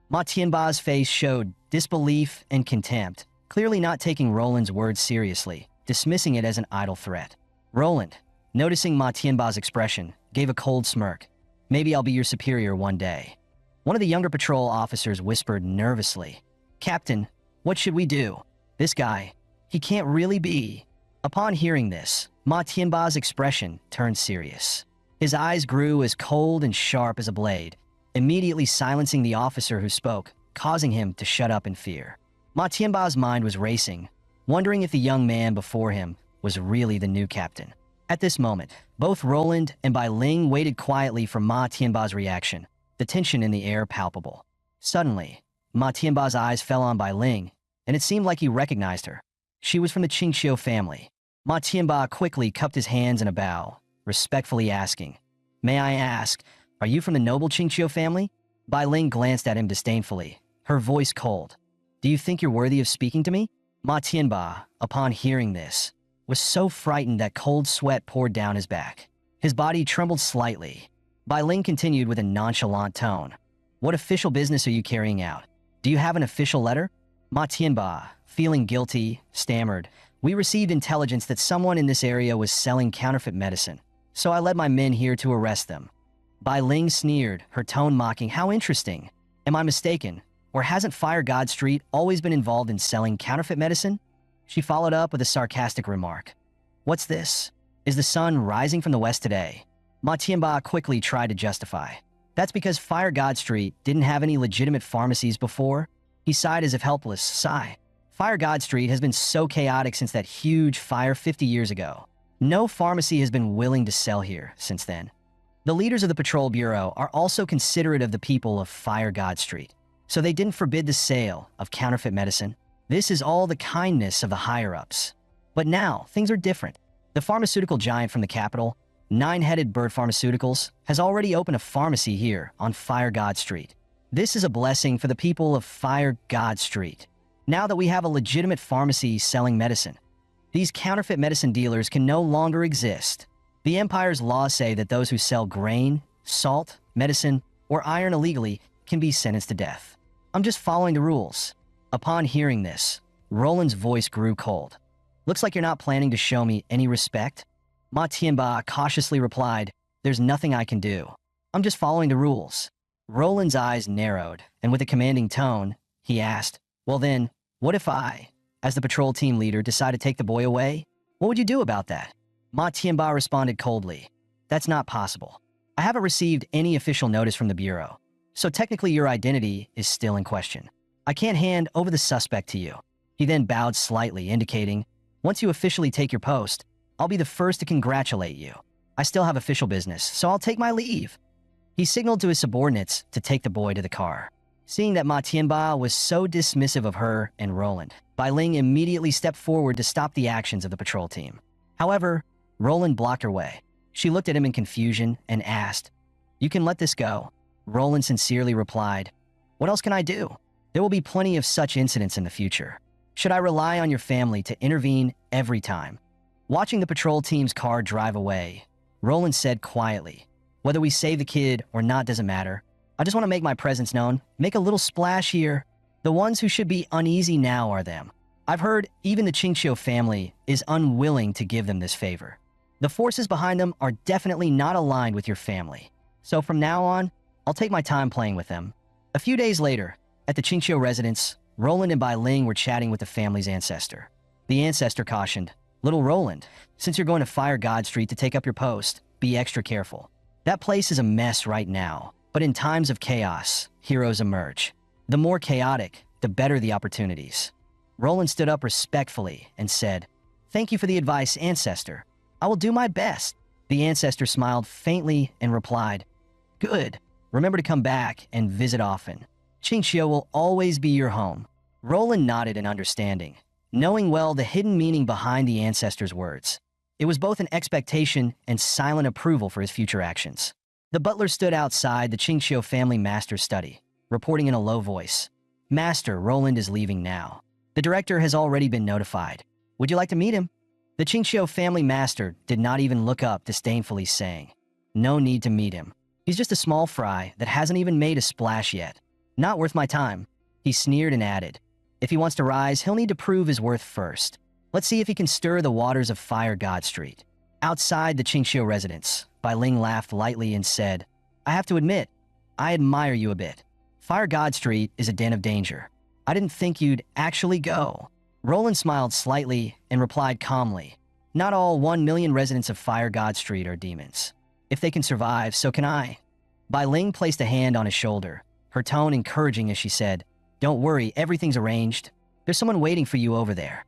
Ma Tianba's face showed disbelief and contempt, clearly not taking Roland's words seriously, dismissing it as an idle threat. Roland, noticing Ma Tianba's expression, gave a cold smirk. "Maybe I'll be your superior one day." One of the younger patrol officers whispered nervously, "Captain, what should we do? This guy, he can't really be." Upon hearing this, Ma Tianba's expression turned serious. His eyes grew as cold and sharp as a blade, immediately silencing the officer who spoke, causing him to shut up in fear. Ma Tianba's mind was racing, wondering if the young man before him was really the new captain. At this moment, both Roland and Bai Ling waited quietly for Ma Tianba's reaction, the tension in the air palpable. Suddenly, Ma Tianba's eyes fell on Bai Ling, and it seemed like he recognized her. She was from the Qingqiu family. Ma Tianba quickly cupped his hands in a bow, respectfully asking, "May I ask, are you from the noble Qingqiu family?" Bai Ling glanced at him disdainfully, her voice cold. "Do you think you're worthy of speaking to me?" Ma Tianba, upon hearing this, was so frightened that cold sweat poured down his back. His body trembled slightly. Bai Ling continued with a nonchalant tone. "What official business are you carrying out? Do you have an official letter?" Ma Tianba, feeling guilty, stammered, "We received intelligence that someone in this area was selling counterfeit medicine, so I led my men here to arrest them." Bai Ling sneered, her tone mocking, "How interesting. Am I mistaken? Or hasn't Fire God Street always been involved in selling counterfeit medicine?" She followed up with a sarcastic remark. "What's this? Is the sun rising from the west today?" Ma Tianba quickly tried to justify. "That's because Fire God Street didn't have any legitimate pharmacies before." He sighed as if helpless. Sigh. "Fire God Street has been so chaotic since that huge fire 50 years ago. No pharmacy has been willing to sell here since then. The leaders of the Patrol Bureau are also considerate of the people of Fire God Street, so they didn't forbid the sale of counterfeit medicine. This is all the kindness of the higher-ups. But now, things are different. The pharmaceutical giant from the capital, Nine-Headed Bird Pharmaceuticals, has already opened a pharmacy here on Fire God Street. This is a blessing for the people of Fire God Street. Now that we have a legitimate pharmacy selling medicine, these counterfeit medicine dealers can no longer exist. The Empire's laws say that those who sell grain, salt, medicine, or iron illegally can be sentenced to death. I'm just following the rules." Upon hearing this, Roland's voice grew cold. "Looks like you're not planning to show me any respect." Ma Tianba cautiously replied, "There's nothing I can do. I'm just following the rules." Roland's eyes narrowed, and with a commanding tone, he asked, "Well then, what if I, as the patrol team leader, decide to take the boy away? What would you do about that?" Ma Tianba responded coldly, "That's not possible. I haven't received any official notice from the Bureau, so technically your identity is still in question. I can't hand over the suspect to you." He then bowed slightly, indicating, "Once you officially take your post, I'll be the first to congratulate you. I still have official business, so I'll take my leave." He signaled to his subordinates to take the boy to the car. Seeing that Ma Tianba was so dismissive of her and Roland, Bai Ling immediately stepped forward to stop the actions of the patrol team. However, Roland blocked her way. She looked at him in confusion and asked, "You can let this go." Roland sincerely replied, "What else can I do? There will be plenty of such incidents in the future. Should I rely on your family to intervene every time?" Watching the patrol team's car drive away, Roland said quietly, "Whether we save the kid or not doesn't matter. I just want to make my presence known, make a little splash here. The ones who should be uneasy now are them. I've heard even the Qingqiu family is unwilling to give them this favor. The forces behind them are definitely not aligned with your family. So from now on, I'll take my time playing with them." A few days later, at the Qingqiu residence, Roland and Bai Ling were chatting with the family's ancestor. The ancestor cautioned, "Little Roland, since you're going to Fire God Street to take up your post, be extra careful. That place is a mess right now, but in times of chaos, heroes emerge. The more chaotic, the better the opportunities." Roland stood up respectfully and said, "Thank you for the advice, ancestor. I will do my best." The ancestor smiled faintly and replied, "Good. Remember to come back and visit often. Qingqiu will always be your home." Roland nodded in understanding, knowing well the hidden meaning behind the ancestor's words. It was both an expectation and silent approval for his future actions. The butler stood outside the Qingqiu family master's study, reporting in a low voice, "Master, Roland is leaving now. The director has already been notified. Would you like to meet him?" The Qingqiu family master did not even look up, disdainfully saying, "No need to meet him. He's just a small fry that hasn't even made a splash yet. Not worth my time." He sneered and added, "If he wants to rise, he'll need to prove his worth first. Let's see if he can stir the waters of Fire God Street." Outside the Qingqiu residence, Bai Ling laughed lightly and said, "I have to admit, I admire you a bit. Fire God Street is a den of danger. I didn't think you'd actually go." Roland smiled slightly and replied calmly, "Not all 1 million residents of Fire God Street are demons. If they can survive, so can I." Bai Ling placed a hand on his shoulder, her tone encouraging as she said, "Don't worry, everything's arranged. There's someone waiting for you over there."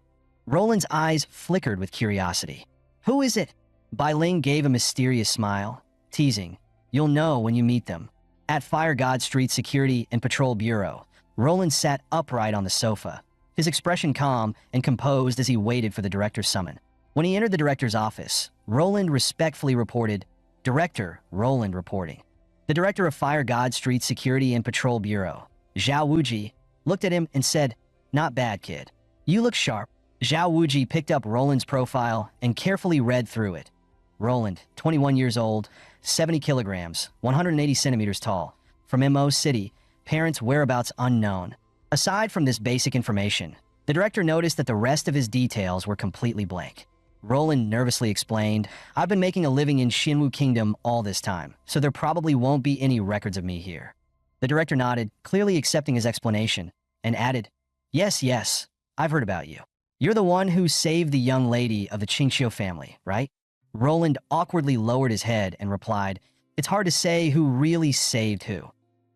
Roland's eyes flickered with curiosity. "Who is it?" Bai Ling gave a mysterious smile, teasing, "You'll know when you meet them." At Fire God Street Security and Patrol Bureau, Roland sat upright on the sofa, his expression calm and composed as he waited for the director's summon. When he entered the director's office, Roland respectfully reported, "Director, Roland reporting." The director of Fire God Street Security and Patrol Bureau, Zhao Wuji, looked at him and said, "Not bad, kid. You look sharp." Zhao Wuji picked up Roland's profile and carefully read through it. Roland, 21 years old, 70 kilograms, 180 centimeters tall, from Mo City, parents' whereabouts unknown. Aside from this basic information, the director noticed that the rest of his details were completely blank. Roland nervously explained, "I've been making a living in Xinwu Kingdom all this time, so there probably won't be any records of me here." The director nodded, clearly accepting his explanation, and added, Yes, I've heard about you. You're the one who saved the young lady of the Qingqiu family, right?" Roland awkwardly lowered his head and replied, "It's hard to say who really saved who."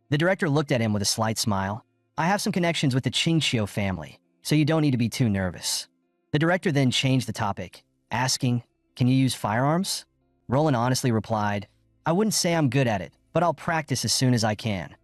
The director looked at him with a slight smile. "I have some connections with the Qingqiu family, so you don't need to be too nervous." The director then changed the topic, asking, "Can you use firearms?" Roland honestly replied, "I wouldn't say I'm good at it, but I'll practice as soon as I can."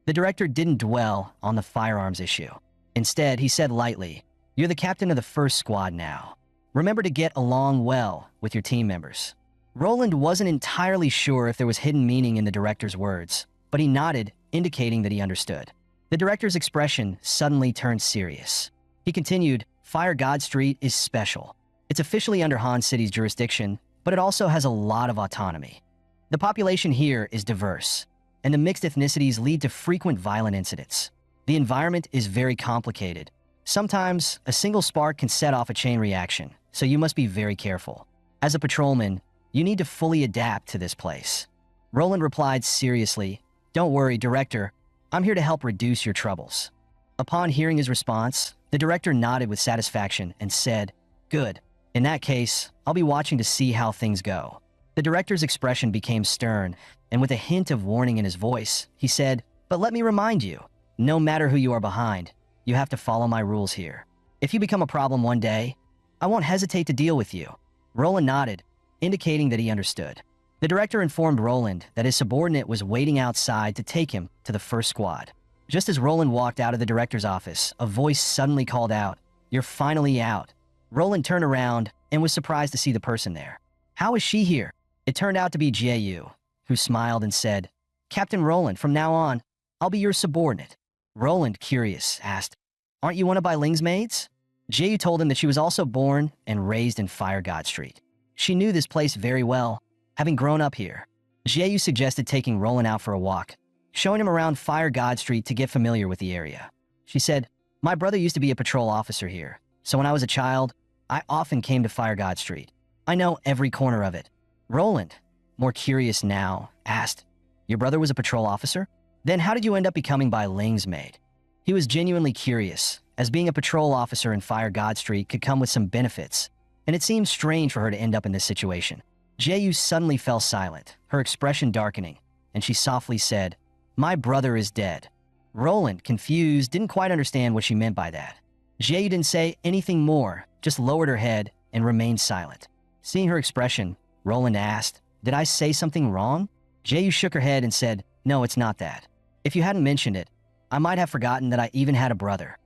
The director didn't dwell on the firearms issue. Instead, he said lightly, "You're the captain of the first squad now. Remember to get along well with your team members." Roland wasn't entirely sure if there was hidden meaning in the director's words, but he nodded, indicating that he understood. The director's expression suddenly turned serious. He continued, "Fire God Street is special. It's officially under Han City's jurisdiction, but it also has a lot of autonomy. The population here is diverse, and the mixed ethnicities lead to frequent violent incidents. The environment is very complicated. Sometimes, a single spark can set off a chain reaction, so you must be very careful. As a patrolman, you need to fully adapt to this place." Roland replied seriously, "Don't worry, Director. I'm here to help reduce your troubles." Upon hearing his response, the director nodded with satisfaction and said, "Good. In that case, I'll be watching to see how things go." The director's expression became stern, and with a hint of warning in his voice, he said, "But let me remind you, no matter who you are behind, you have to follow my rules here. If you become a problem one day, I won't hesitate to deal with you." Roland nodded, indicating that he understood. The director informed Roland that his subordinate was waiting outside to take him to the first squad. Just as Roland walked out of the director's office, a voice suddenly called out, "You're finally out." Roland turned around and was surprised to see the person there. "How is she here?" It turned out to be Jie, who smiled and said, "Captain Roland, from now on, I'll be your subordinate." Roland, curious, asked, "Aren't you one of Bai Ling's maids?" Jie told him that she was also born and raised in Fire God Street. She knew this place very well, having grown up here. Jie suggested taking Roland out for a walk, showing him around Fire God Street to get familiar with the area. She said, "My brother used to be a patrol officer here, so when I was a child, I often came to Fire God Street. I know every corner of it." Roland, more curious now, asked, "Your brother was a patrol officer? Then how did you end up becoming Bai Ling's maid?" He was genuinely curious, as being a patrol officer in Fire God Street could come with some benefits, and it seemed strange for her to end up in this situation. Jaeyu suddenly fell silent, her expression darkening, and she softly said, "My brother is dead." Roland, confused, didn't quite understand what she meant by that. Jaeyu didn't say anything more, just lowered her head and remained silent. Seeing her expression, Roland asked, "Did I say something wrong?" Jaeyu shook her head and said, "No, it's not that. If you hadn't mentioned it, I might have forgotten that I even had a brother."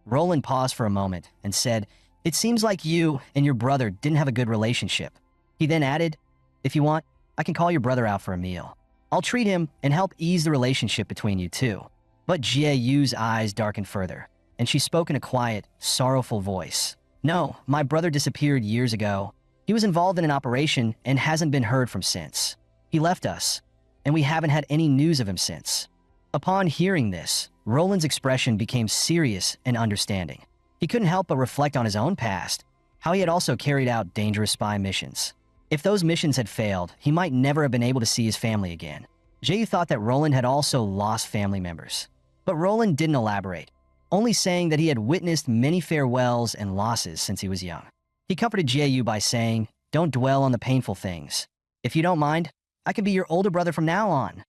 Roland paused for a moment and said, "It seems like you and your brother didn't have a good relationship." He then added, "If you want, I can call your brother out for a meal. I'll treat him and help ease the relationship between you two." But Jie Yu's eyes darkened further, and she spoke in a quiet, sorrowful voice. "No, my brother disappeared years ago. He was involved in an operation and hasn't been heard from since. He left us, and we haven't had any news of him since." Upon hearing this, Roland's expression became serious and understanding. He couldn't help but reflect on his own past, how he had also carried out dangerous spy missions. If those missions had failed, he might never have been able to see his family again. Jay thought that Roland had also lost family members. But Roland didn't elaborate, only saying that he had witnessed many farewells and losses since he was young. He comforted Jie by saying, "Don't dwell on the painful things. If you don't mind, I can be your older brother from now on."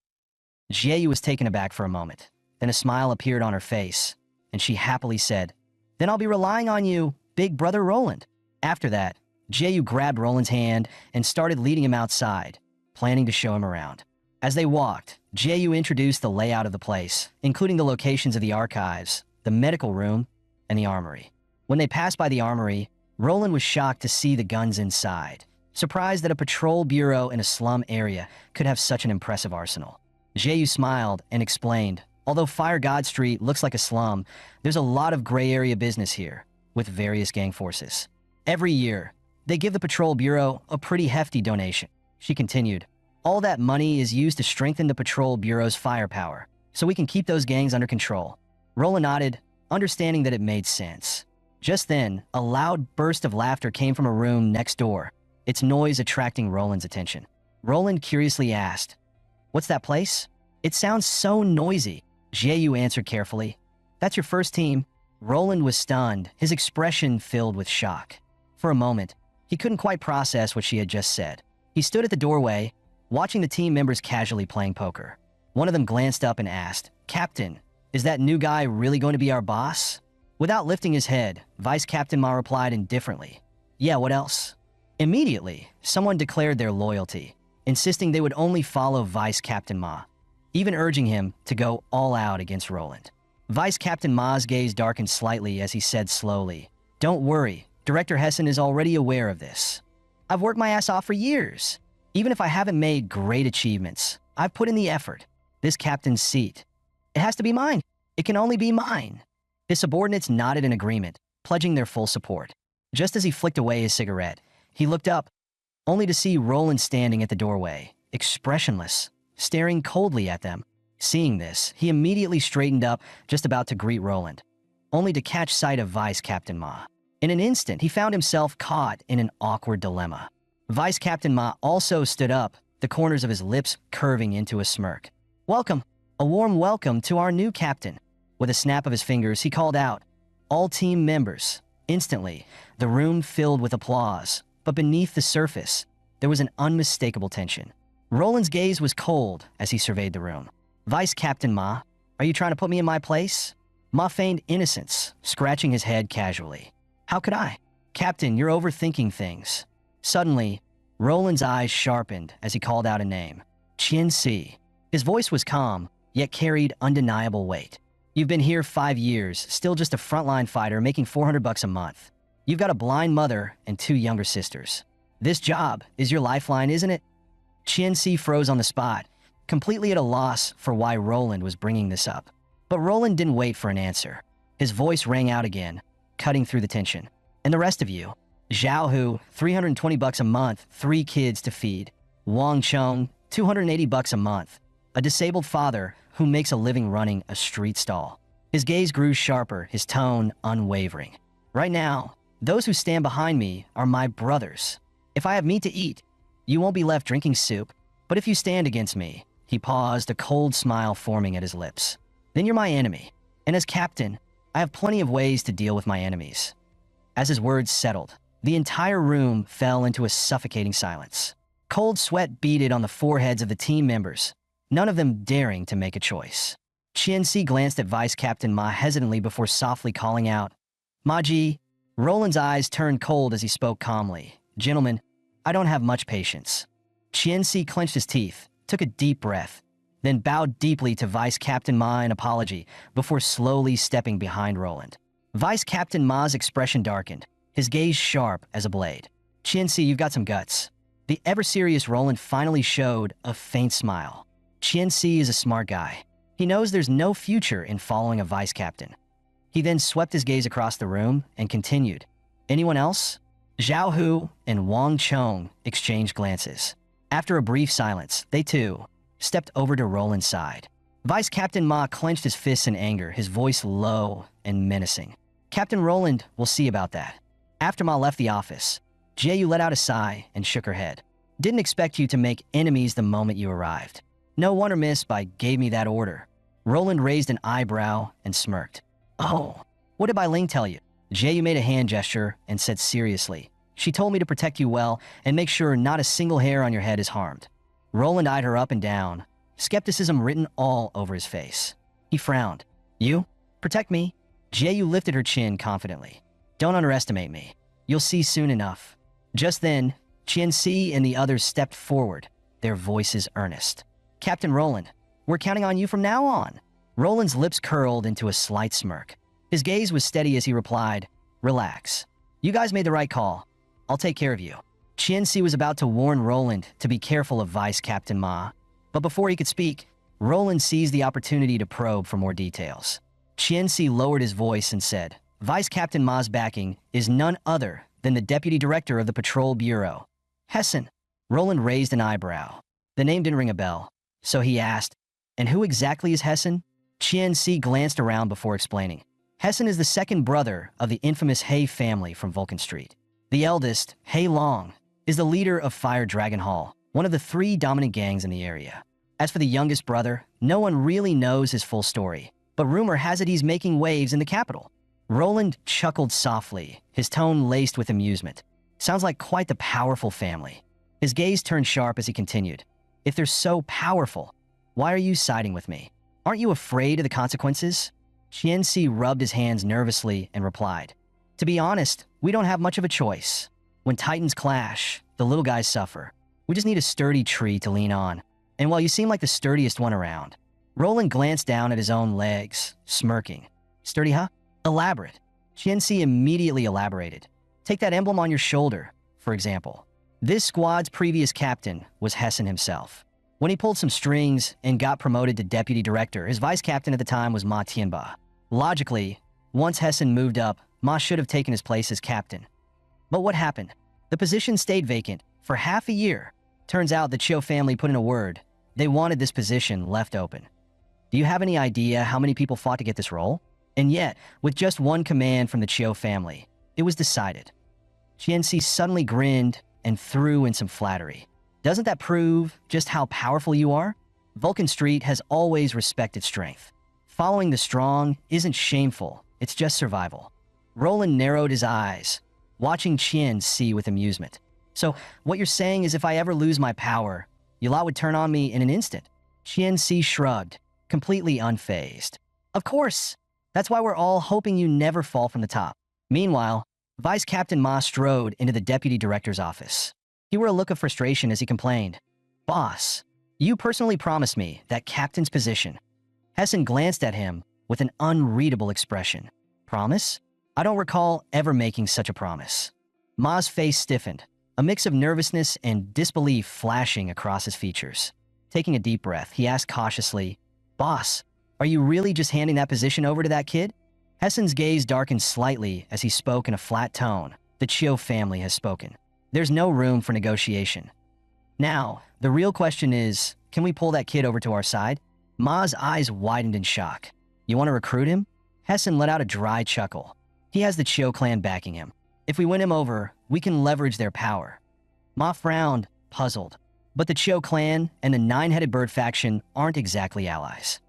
Jie was taken aback for a moment. Then a smile appeared on her face, and she happily said, "Then I'll be relying on you, big brother Roland." After that, Jie grabbed Roland's hand and started leading him outside, planning to show him around. As they walked, Jie introduced the layout of the place, including the locations of the archives, the medical room, and the armory. When they passed by the armory, Roland was shocked to see the guns inside, surprised that a patrol bureau in a slum area could have such an impressive arsenal. Jie smiled and explained, "Although Fire God Street looks like a slum, there's a lot of gray area business here, with various gang forces. Every year, they give the patrol bureau a pretty hefty donation." She continued, "All that money is used to strengthen the patrol bureau's firepower, so we can keep those gangs under control." Roland nodded, understanding that it made sense. Just then, a loud burst of laughter came from a room next door, its noise attracting Roland's attention. Roland curiously asked, "What's that place? It sounds so noisy." Jie answered carefully, "That's your first team." Roland was stunned, his expression filled with shock. For a moment, he couldn't quite process what she had just said. He stood at the doorway, watching the team members casually playing poker. One of them glanced up and asked, "Captain, is that new guy really going to be our boss?" Without lifting his head, Vice Captain Ma replied indifferently, "Yeah, what else?" Immediately, someone declared their loyalty, insisting they would only follow Vice Captain Ma, even urging him to go all out against Roland. Vice Captain Ma's gaze darkened slightly as he said slowly, "Don't worry, Director Hessen is already aware of this. I've worked my ass off for years. Even if I haven't made great achievements, I've put in the effort. This captain's seat, it has to be mine. It can only be mine." His subordinates nodded in agreement, pledging their full support. Just as he flicked away his cigarette, he looked up, only to see Roland standing at the doorway, expressionless, staring coldly at them. Seeing this, he immediately straightened up, just about to greet Roland, only to catch sight of Vice Captain Ma. In an instant, he found himself caught in an awkward dilemma. Vice Captain Ma also stood up, the corners of his lips curving into a smirk. "Welcome, a warm welcome to our new captain." With a snap of his fingers, he called out, "All team members." Instantly, the room filled with applause, but beneath the surface, there was an unmistakable tension. Roland's gaze was cold as he surveyed the room. "Vice Captain Ma, are you trying to put me in my place?" Ma feigned innocence, scratching his head casually. "How could I?" "Captain, you're overthinking things." Suddenly, Roland's eyes sharpened as he called out a name. "Qian Si." His voice was calm, yet carried undeniable weight. "You've been here 5 years, still just a frontline fighter making $400 a month. You've got a blind mother and 2 younger sisters. This job is your lifeline, isn't it?" Qian Si froze on the spot, completely at a loss for why Roland was bringing this up. But Roland didn't wait for an answer. His voice rang out again, cutting through the tension. And the rest of you, Zhao Hu, $320 a month, 3 kids to feed. Wang Chong, $280 a month, a disabled father who makes a living running a street stall. His gaze grew sharper, his tone unwavering. Right now, those who stand behind me are my brothers. If I have meat to eat, you won't be left drinking soup. But if you stand against me, he paused, a cold smile forming at his lips, then you're my enemy. And as captain, I have plenty of ways to deal with my enemies. As his words settled, the entire room fell into a suffocating silence. Cold sweat beaded on the foreheads of the team members, none of them daring to make a choice. Qianxi glanced at Vice Captain Ma hesitantly before softly calling out, "Ma Ji." Roland's eyes turned cold as he spoke calmly. "Gentlemen, I don't have much patience." Qianxi clenched his teeth, took a deep breath, then bowed deeply to Vice Captain Ma in apology before slowly stepping behind Roland. Vice Captain Ma's expression darkened, his gaze sharp as a blade. "Qianxi, you've got some guts." The ever-serious Roland finally showed a faint smile. Qianxi is a smart guy. He knows there's no future in following a vice captain. He then swept his gaze across the room and continued. "Anyone else?" Zhao Hu and Wang Chong exchanged glances. After a brief silence, they too stepped over to Roland's side. Vice Captain Ma clenched his fists in anger, his voice low and menacing. "Captain Roland will see about that." After Ma left the office, Jie let out a sigh and shook her head. "Didn't expect you to make enemies the moment you arrived. No wonder Miss Bai gave me that order." Roland raised an eyebrow and smirked. "Oh, what did Bai Ling tell you?" Jie made a hand gesture and said seriously, "She told me to protect you well and make sure not a single hair on your head is harmed." Roland eyed her up and down, skepticism written all over his face. He frowned. "You? Protect me?" Jie lifted her chin confidently. "Don't underestimate me. You'll see soon enough." Just then, Qianxi and the others stepped forward, their voices earnest. "Captain Roland, we're counting on you from now on." Roland's lips curled into a slight smirk. His gaze was steady as he replied, "Relax. You guys made the right call. I'll take care of you." Qianxi was about to warn Roland to be careful of Vice Captain Ma, but before he could speak, Roland seized the opportunity to probe for more details. Qianxi lowered his voice and said, "Vice Captain Ma's backing is none other than the Deputy Director of the Patrol Bureau, Hessen." Roland raised an eyebrow. The name didn't ring a bell, so he asked, "And who exactly is Hessen?" Qianxi glanced around before explaining. Hessen is the second brother of the infamous He family from Vulcan Street. The eldest, He Long, is the leader of Fire Dragon Hall, one of the 3 dominant gangs in the area. As for the youngest brother, no one really knows his full story, but rumor has it he's making waves in the capital. Roland chuckled softly, his tone laced with amusement. Sounds like quite the powerful family. His gaze turned sharp as he continued. "If they're so powerful, why are you siding with me? Aren't you afraid of the consequences?" Qianxi rubbed his hands nervously and replied, "To be honest, we don't have much of a choice. When titans clash, the little guys suffer. We just need a sturdy tree to lean on. And while you seem like the sturdiest one around." Roland glanced down at his own legs, smirking. "Sturdy, huh? Elaborate." Qianxi immediately elaborated. "Take that emblem on your shoulder, for example. This squad's previous captain was Hessen himself. When he pulled some strings and got promoted to deputy director, his vice captain at the time was Ma Tianba. Logically, once Hessen moved up, Ma should have taken his place as captain. But what happened? The position stayed vacant for half a year. Turns out the Chiu family put in a word. They wanted this position left open. Do you have any idea how many people fought to get this role? And yet, with just one command from the Chiu family, it was decided. Qianxi suddenly grinned and threw in some flattery. "Doesn't that prove just how powerful you are? Vulcan Street has always respected strength. Following the strong isn't shameful, it's just survival." Roland narrowed his eyes, watching Qianxi with amusement. "So, what you're saying is if I ever lose my power, your lot would turn on me in an instant?" Qianxi shrugged, completely unfazed. "Of course. That's why we're all hoping you never fall from the top." Meanwhile, Vice Captain Ma strode into the deputy director's office. He wore a look of frustration as he complained, "Boss, you personally promised me that captain's position." Hessen glanced at him with an unreadable expression. "Promise? I don't recall ever making such a promise." Ma's face stiffened, a mix of nervousness and disbelief flashing across his features. Taking a deep breath, he asked cautiously, "Boss, are you really just handing that position over to that kid?" Hessen's gaze darkened slightly as he spoke in a flat tone. The Chiu family has spoken. There's no room for negotiation. Now, the real question is, can we pull that kid over to our side? Ma's eyes widened in shock. You want to recruit him? Hessen let out a dry chuckle. He has the Chiu clan backing him. If we win him over, we can leverage their power. Ma frowned, puzzled. But the Chiu clan and the nine-headed bird faction aren't exactly allies.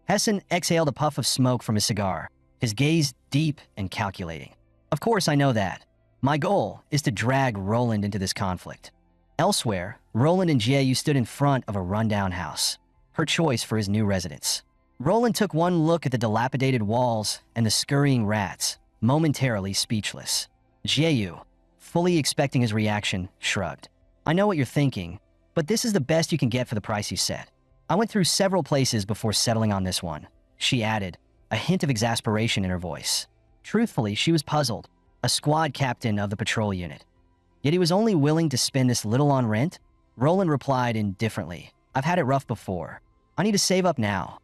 Hessen exhaled a puff of smoke from his cigar, his gaze deep and calculating. Of course I know that. My goal is to drag Roland into this conflict. Elsewhere, Roland and Jie stood in front of a rundown house, her choice for his new residence. Roland took one look at the dilapidated walls and the scurrying rats, momentarily speechless. Jie, fully expecting his reaction, shrugged. I know what you're thinking, but this is the best you can get for the price you set. I went through several places before settling on this one, she added, a hint of exasperation in her voice. Truthfully, she was puzzled, a squad captain of the patrol unit. Yet he was only willing to spend this little on rent? Roland replied indifferently, I've had it rough before. I need to save up now.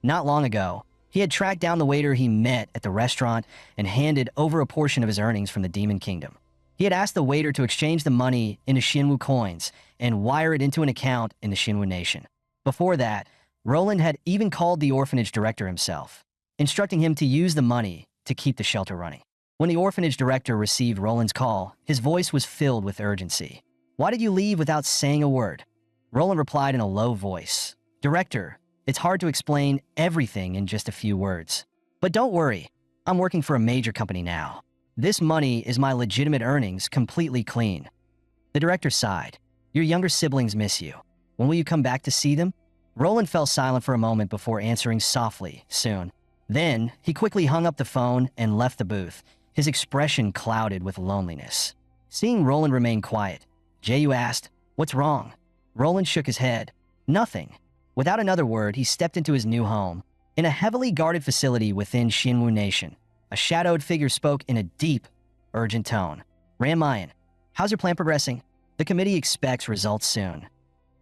Not long ago, he had tracked down the waiter he met at the restaurant and handed over a portion of his earnings from the Demon Kingdom. He had asked the waiter to exchange the money into Xinwu coins and wire it into an account in the Xinwu Nation. Before that, Roland had even called the orphanage director himself, instructing him to use the money to keep the shelter running. When the orphanage director received Roland's call, his voice was filled with urgency. Why did you leave without saying a word? Roland replied in a low voice. Director, it's hard to explain everything in just a few words. But don't worry, I'm working for a major company now. This money is my legitimate earnings, completely clean. The director sighed. Your younger siblings miss you. When will you come back to see them? Roland fell silent for a moment before answering softly, soon. Then, he quickly hung up the phone and left the booth, his expression clouded with loneliness. Seeing Roland remain quiet, Jie asked, What's wrong? Roland shook his head. Nothing. Without another word, he stepped into his new home. In a heavily guarded facility within Xinwu Nation, a shadowed figure spoke in a deep, urgent tone. Ran Mayan, how's your plan progressing? The committee expects results soon.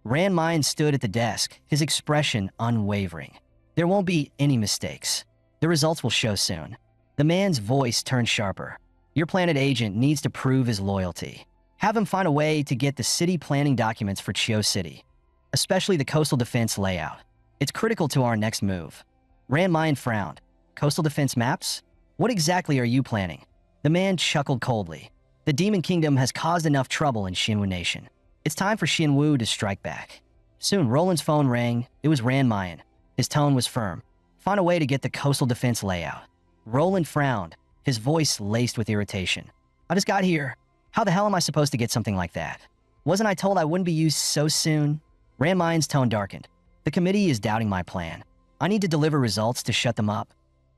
Ran Mayan stood at the desk, his expression unwavering. There won't be any mistakes. The results will show soon. The man's voice turned sharper. Your planet agent needs to prove his loyalty. Have him find a way to get the city planning documents for Chiu City, especially the coastal defense layout. It's critical to our next move. Ran Mayan frowned. Coastal defense maps? What exactly are you planning? The man chuckled coldly. The Demon Kingdom has caused enough trouble in Xinwu Nation. It's time for Xinwu to strike back. Soon, Roland's phone rang. It was Ran Mayan. His tone was firm. Find a way to get the coastal defense layout. Roland frowned, his voice laced with irritation. I just got here. How the hell am I supposed to get something like that? Wasn't I told I wouldn't be used so soon? Ran Mayan's tone darkened. The committee is doubting my plan. I need to deliver results to shut them up.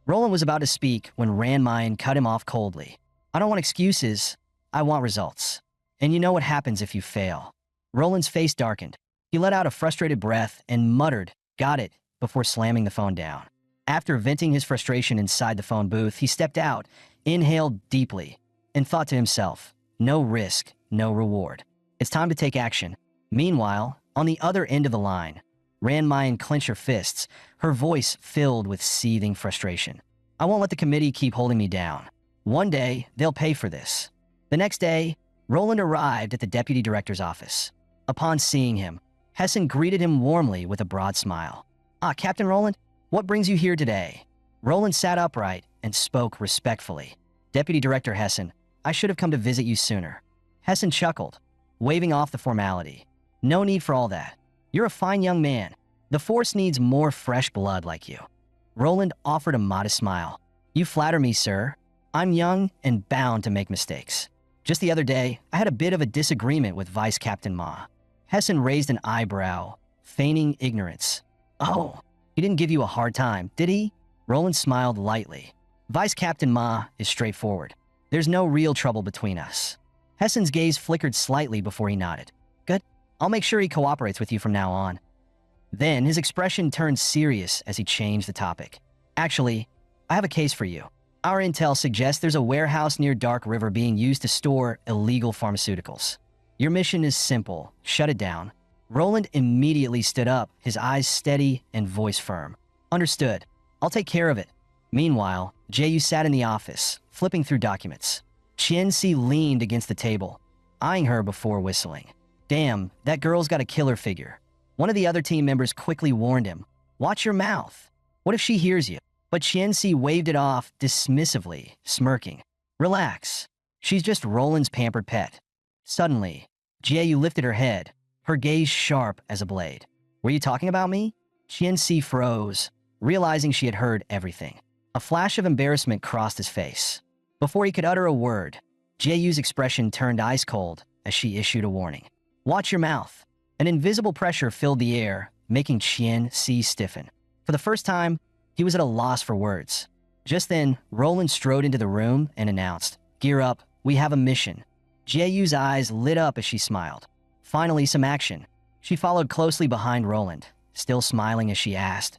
Roland was about to speak when Ran Mayan cut him off coldly. I don't want excuses. I want results. And you know what happens if you fail. Roland's face darkened. He let out a frustrated breath and muttered, Got it, before slamming the phone down. After venting his frustration inside the phone booth, he stepped out, inhaled deeply, and thought to himself, no risk, no reward. It's time to take action. Meanwhile, on the other end of the line, Ran Mayan clenched her fists, her voice filled with seething frustration. I won't let the committee keep holding me down. One day, they'll pay for this. The next day, Roland arrived at the deputy director's office. Upon seeing him, Hessen greeted him warmly with a broad smile. Ah, Captain Roland, what brings you here today? Roland sat upright and spoke respectfully. Deputy Director Hessen, I should have come to visit you sooner. Hessen chuckled, waving off the formality. No need for all that. You're a fine young man. The force needs more fresh blood like you. Roland offered a modest smile. You flatter me, sir. I'm young and bound to make mistakes. Just the other day, I had a bit of a disagreement with Vice Captain Ma. Hessen raised an eyebrow, feigning ignorance. Oh, he didn't give you a hard time, did he? Roland smiled lightly. Vice Captain Ma is straightforward. There's no real trouble between us. Hessen's gaze flickered slightly before he nodded. Good. I'll make sure he cooperates with you from now on. Then his expression turned serious as he changed the topic. Actually, I have a case for you. Our intel suggests there's a warehouse near Dark River being used to store illegal pharmaceuticals. Your mission is simple. Shut it down. Roland immediately stood up, his eyes steady and voice firm. Understood. I'll take care of it. Meanwhile, Jae-yu sat in the office, flipping through documents. Chien-si leaned against the table, eyeing her before whistling. Damn, that girl's got a killer figure. One of the other team members quickly warned him, "Watch your mouth. What if she hears you?" But Chien-si waved it off dismissively, smirking. "Relax. She's just Roland's pampered pet." Suddenly, Jae-yu lifted her head, her gaze sharp as a blade. "Were you talking about me?" Chien-si froze, realizing she had heard everything. A flash of embarrassment crossed his face. Before he could utter a word, Jae-yu's expression turned ice cold as she issued a warning. "Watch your mouth." An invisible pressure filled the air, making Chien-si stiffen. For the first time, he was at a loss for words. Just then, Roland strode into the room and announced, "Gear up, we have a mission." Jae-yu's eyes lit up as she smiled. Finally, some action. She followed closely behind Roland, still smiling as she asked,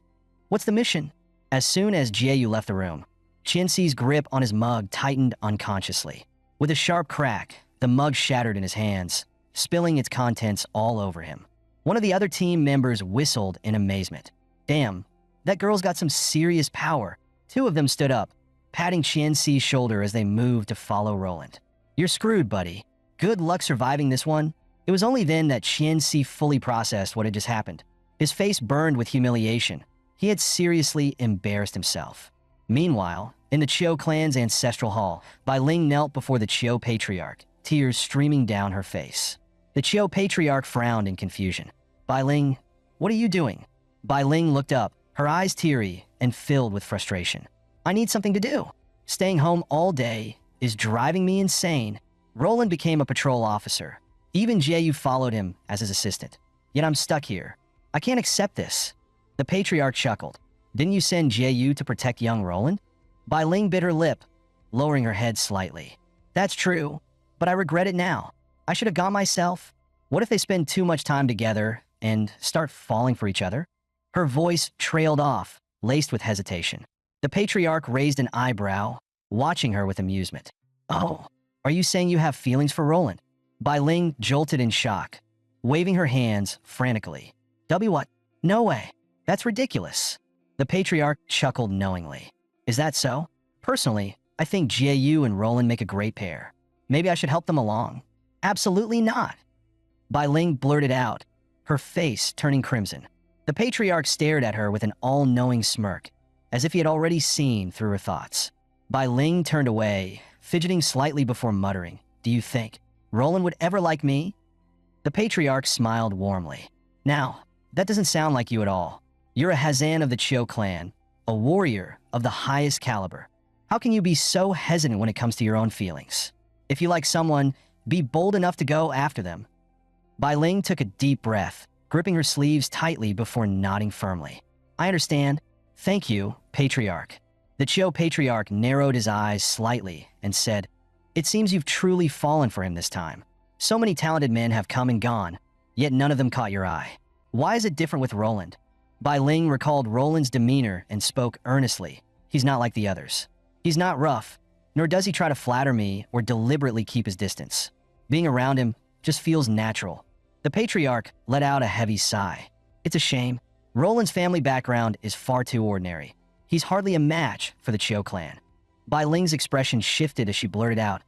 "What's the mission?" As soon as Jae-yu left the room, Chien-si's grip on his mug tightened unconsciously. With a sharp crack, the mug shattered in his hands, spilling its contents all over him. One of the other team members whistled in amazement. "Damn, that girl's got some serious power." Two of them stood up, patting Chien-si's shoulder as they moved to follow Roland. "You're screwed, buddy. Good luck surviving this one." It was only then that Chien-si fully processed what had just happened. His face burned with humiliation. He had seriously embarrassed himself. Meanwhile, in the Chiu clan's ancestral hall, Bai Ling knelt before the Chiu patriarch, tears streaming down her face. The Chiu patriarch frowned in confusion. "Bai Ling, what are you doing?" Bai Ling looked up, her eyes teary and filled with frustration. "I need something to do. Staying home all day is driving me insane." Roland became a patrol officer. Even Jae-yu followed him as his assistant. "Yet I'm stuck here. I can't accept this." The patriarch chuckled. "Didn't you send Jae-yu to protect young Roland?" Bai Ling bit her lip, lowering her head slightly. "That's true, but I regret it now. I should have gone myself. What if they spend too much time together and start falling for each other?" Her voice trailed off, laced with hesitation. The patriarch raised an eyebrow, watching her with amusement. "Oh, are you saying you have feelings for Roland?" Bai Ling jolted in shock, waving her hands frantically. What? No way. That's ridiculous." The patriarch chuckled knowingly. "Is that so? Personally, I think Jae-yu and Roland make a great pair. Maybe I should help them along." "Absolutely not." Bai Ling blurted out, her face turning crimson. The patriarch stared at her with an all-knowing smirk, as if he had already seen through her thoughts. Bai Ling turned away, fidgeting slightly before muttering, "Do you think Roland would ever like me?" The patriarch smiled warmly. "Now, that doesn't sound like you at all. You're a Hazan of the Chiu clan, a warrior of the highest caliber. How can you be so hesitant when it comes to your own feelings? If you like someone, be bold enough to go after them." Bai Ling took a deep breath, gripping her sleeves tightly before nodding firmly. "I understand. Thank you, patriarch." The Chiu patriarch narrowed his eyes slightly and said, "It seems you've truly fallen for him this time. So many talented men have come and gone, yet none of them caught your eye. Why is it different with Roland?" Bai Ling recalled Roland's demeanor and spoke earnestly. "He's not like the others. He's not rough, nor does he try to flatter me or deliberately keep his distance. Being around him just feels natural." The patriarch let out a heavy sigh. "It's a shame. Roland's family background is far too ordinary. He's hardly a match for the Chiu clan." Bai Ling's expression shifted as she blurted out,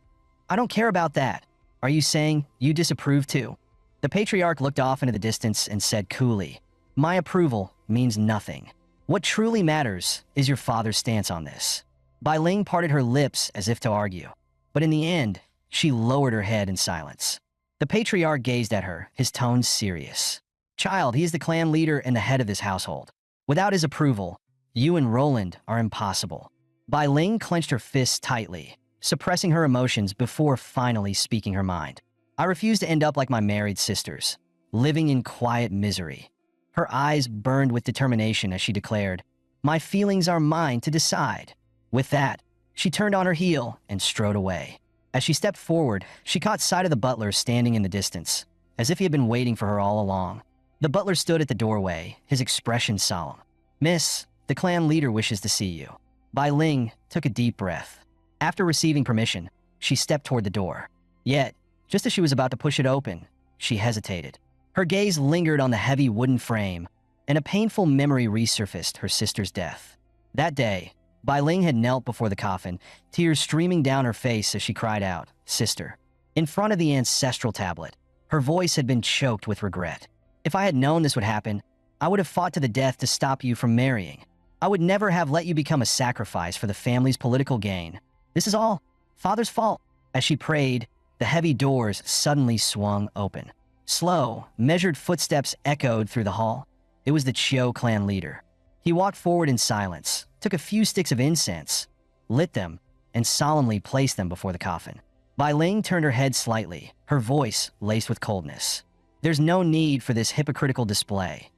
"I don't care about that. Are you saying you disapprove too?" The patriarch looked off into the distance and said coolly, "My approval means nothing. What truly matters is your father's stance on this." Bai Ling parted her lips as if to argue, but in the end, she lowered her head in silence. The patriarch gazed at her, his tone serious. "Child, he is the clan leader and the head of this household. Without his approval, you and Roland are impossible." Bai Ling clenched her fists tightly, suppressing her emotions before finally speaking her mind. "I refuse to end up like my married sisters, living in quiet misery." Her eyes burned with determination as she declared, "My feelings are mine to decide." With that, she turned on her heel and strode away. As she stepped forward, she caught sight of the butler standing in the distance, as if he had been waiting for her all along. The butler stood at the doorway, his expression solemn. "Miss, the clan leader wishes to see you." Bai Ling took a deep breath. After receiving permission, she stepped toward the door. Yet, just as she was about to push it open, she hesitated. Her gaze lingered on the heavy wooden frame, and a painful memory resurfaced: her sister's death. That day, Bai Ling had knelt before the coffin, tears streaming down her face as she cried out, "Sister." In front of the ancestral tablet, her voice had been choked with regret. "If I had known this would happen, I would have fought to the death to stop you from marrying. I would never have let you become a sacrifice for the family's political gain. This is all Father's fault." As she prayed, the heavy doors suddenly swung open. Slow, measured footsteps echoed through the hall. It was the Chiu clan leader. He walked forward in silence, took a few sticks of incense, lit them, and solemnly placed them before the coffin. Bai Ling turned her head slightly, her voice laced with coldness. "There's no need for this hypocritical display."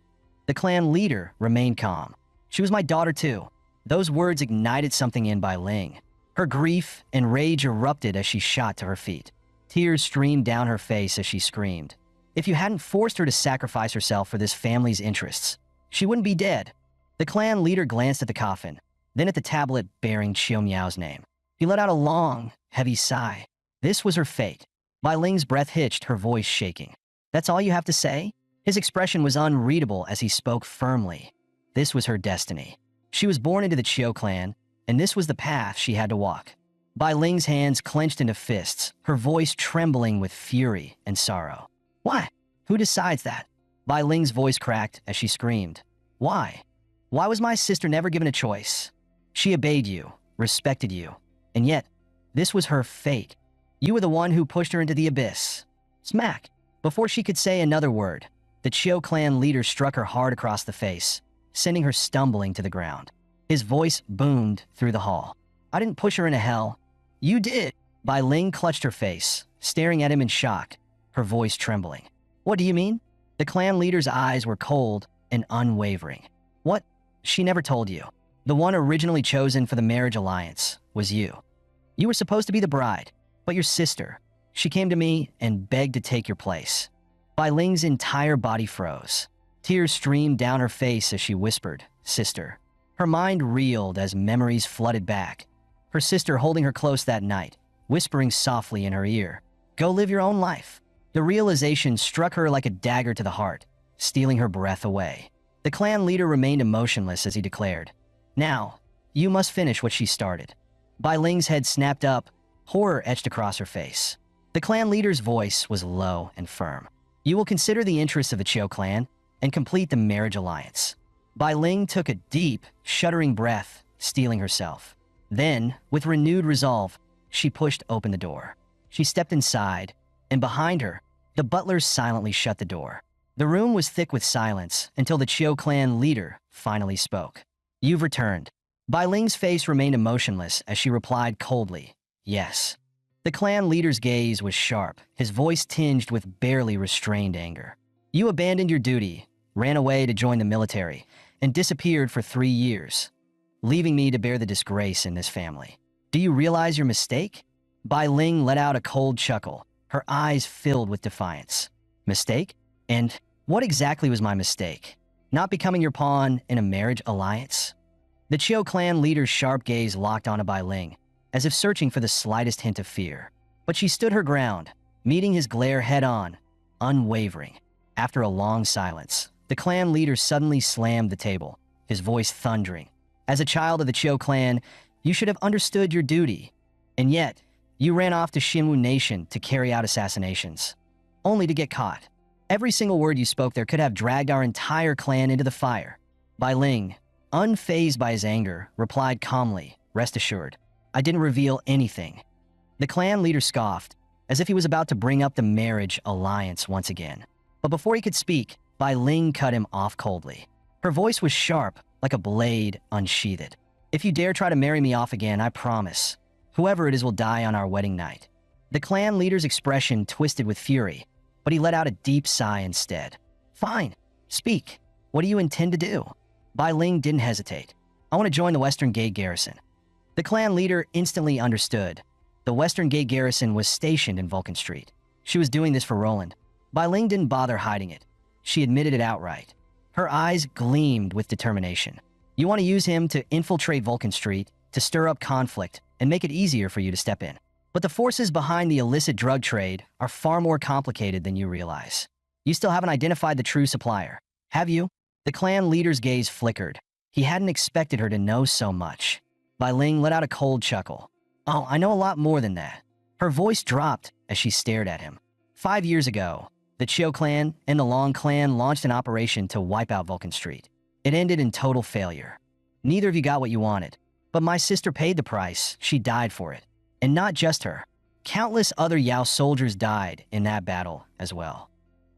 The clan leader remained calm. "She was my daughter too." Those words ignited something in Bai Ling. Her grief and rage erupted as she shot to her feet. Tears streamed down her face as she screamed. If you hadn't forced her to sacrifice herself for this family's interests, she wouldn't be dead. The clan leader glanced at the coffin, then at the tablet bearing Chiu Miao's name. He let out a long, heavy sigh. This was her fate. Bai Ling's breath hitched, her voice shaking. "That's all you have to say?" His expression was unreadable as he spoke firmly. This was her destiny. She was born into the Chiu clan, and this was the path she had to walk. Bai Ling's hands clenched into fists, her voice trembling with fury and sorrow. "Why? Who decides that?" Bai Ling's voice cracked as she screamed. "Why? Why was my sister never given a choice? She obeyed you, respected you, and yet, this was her fate. You were the one who pushed her into the abyss." Smack! Before she could say another word, the Chiu clan leader struck her hard across the face, sending her stumbling to the ground. His voice boomed through the hall. "I didn't push her into hell. You did." Bai Ling clutched her face, staring at him in shock, her voice trembling. "What do you mean?" The clan leader's eyes were cold and unwavering. "What? She never told you. The one originally chosen for the marriage alliance was you. You were supposed to be the bride, but your sister, she came to me and begged to take your place." Bai Ling's entire body froze. Tears streamed down her face as she whispered, "Sister." Her mind reeled as memories flooded back. Her sister holding her close that night, whispering softly in her ear, "Go live your own life." The realization struck her like a dagger to the heart, stealing her breath away. The clan leader remained emotionless as he declared, "Now, you must finish what she started." Bai Ling's head snapped up, horror etched across her face. The clan leader's voice was low and firm. "You will consider the interests of the Chiu clan and complete the marriage alliance." Bai Ling took a deep, shuddering breath, steeling herself. Then, with renewed resolve, she pushed open the door. She stepped inside, and behind her, the butlers silently shut the door. The room was thick with silence until the Chiu clan leader finally spoke. "You've returned." Bai Ling's face remained emotionless as she replied coldly, "Yes." The clan leader's gaze was sharp, his voice tinged with barely restrained anger. "You abandoned your duty, ran away to join the military, and disappeared for 3 years, leaving me to bear the disgrace in this family. Do you realize your mistake?" Bai Ling let out a cold chuckle, her eyes filled with defiance. "Mistake? And what exactly was my mistake? Not becoming your pawn in a marriage alliance?" The Chiu clan leader's sharp gaze locked onto Bai Ling, as if searching for the slightest hint of fear. But she stood her ground, meeting his glare head-on, unwavering. After a long silence, the clan leader suddenly slammed the table, his voice thundering. "As a child of the Chiu clan, you should have understood your duty. And yet, you ran off to Xinwu Nation to carry out assassinations, only to get caught. Every single word you spoke there could have dragged our entire clan into the fire." Bai Ling, unfazed by his anger, replied calmly, "Rest assured, I didn't reveal anything." The clan leader scoffed, as if he was about to bring up the marriage alliance once again. But before he could speak, Bai Ling cut him off coldly. Her voice was sharp, like a blade unsheathed. "If you dare try to marry me off again, I promise, whoever it is will die on our wedding night." The clan leader's expression twisted with fury, but he let out a deep sigh instead. "Fine, speak. What do you intend to do?" Bai Ling didn't hesitate. "I want to join the Western Gate Garrison." The clan leader instantly understood. The Western Gate Garrison was stationed in Vulcan Street. She was doing this for Roland. Bai Ling didn't bother hiding it. She admitted it outright. Her eyes gleamed with determination. "You want to use him to infiltrate Vulcan Street, to stir up conflict, and make it easier for you to step in. But the forces behind the illicit drug trade are far more complicated than you realize. You still haven't identified the true supplier, have you?" The clan leader's gaze flickered. He hadn't expected her to know so much. Bai Ling let out a cold chuckle. Oh, I know a lot more than that. Her voice dropped as she stared at him. 5 years ago, the Chiu clan and the Long clan launched an operation to wipe out Vulcan Street. It ended in total failure. Neither of you got what you wanted, but my sister paid the price. She died for it. And not just her. Countless other Yao soldiers died in that battle as well.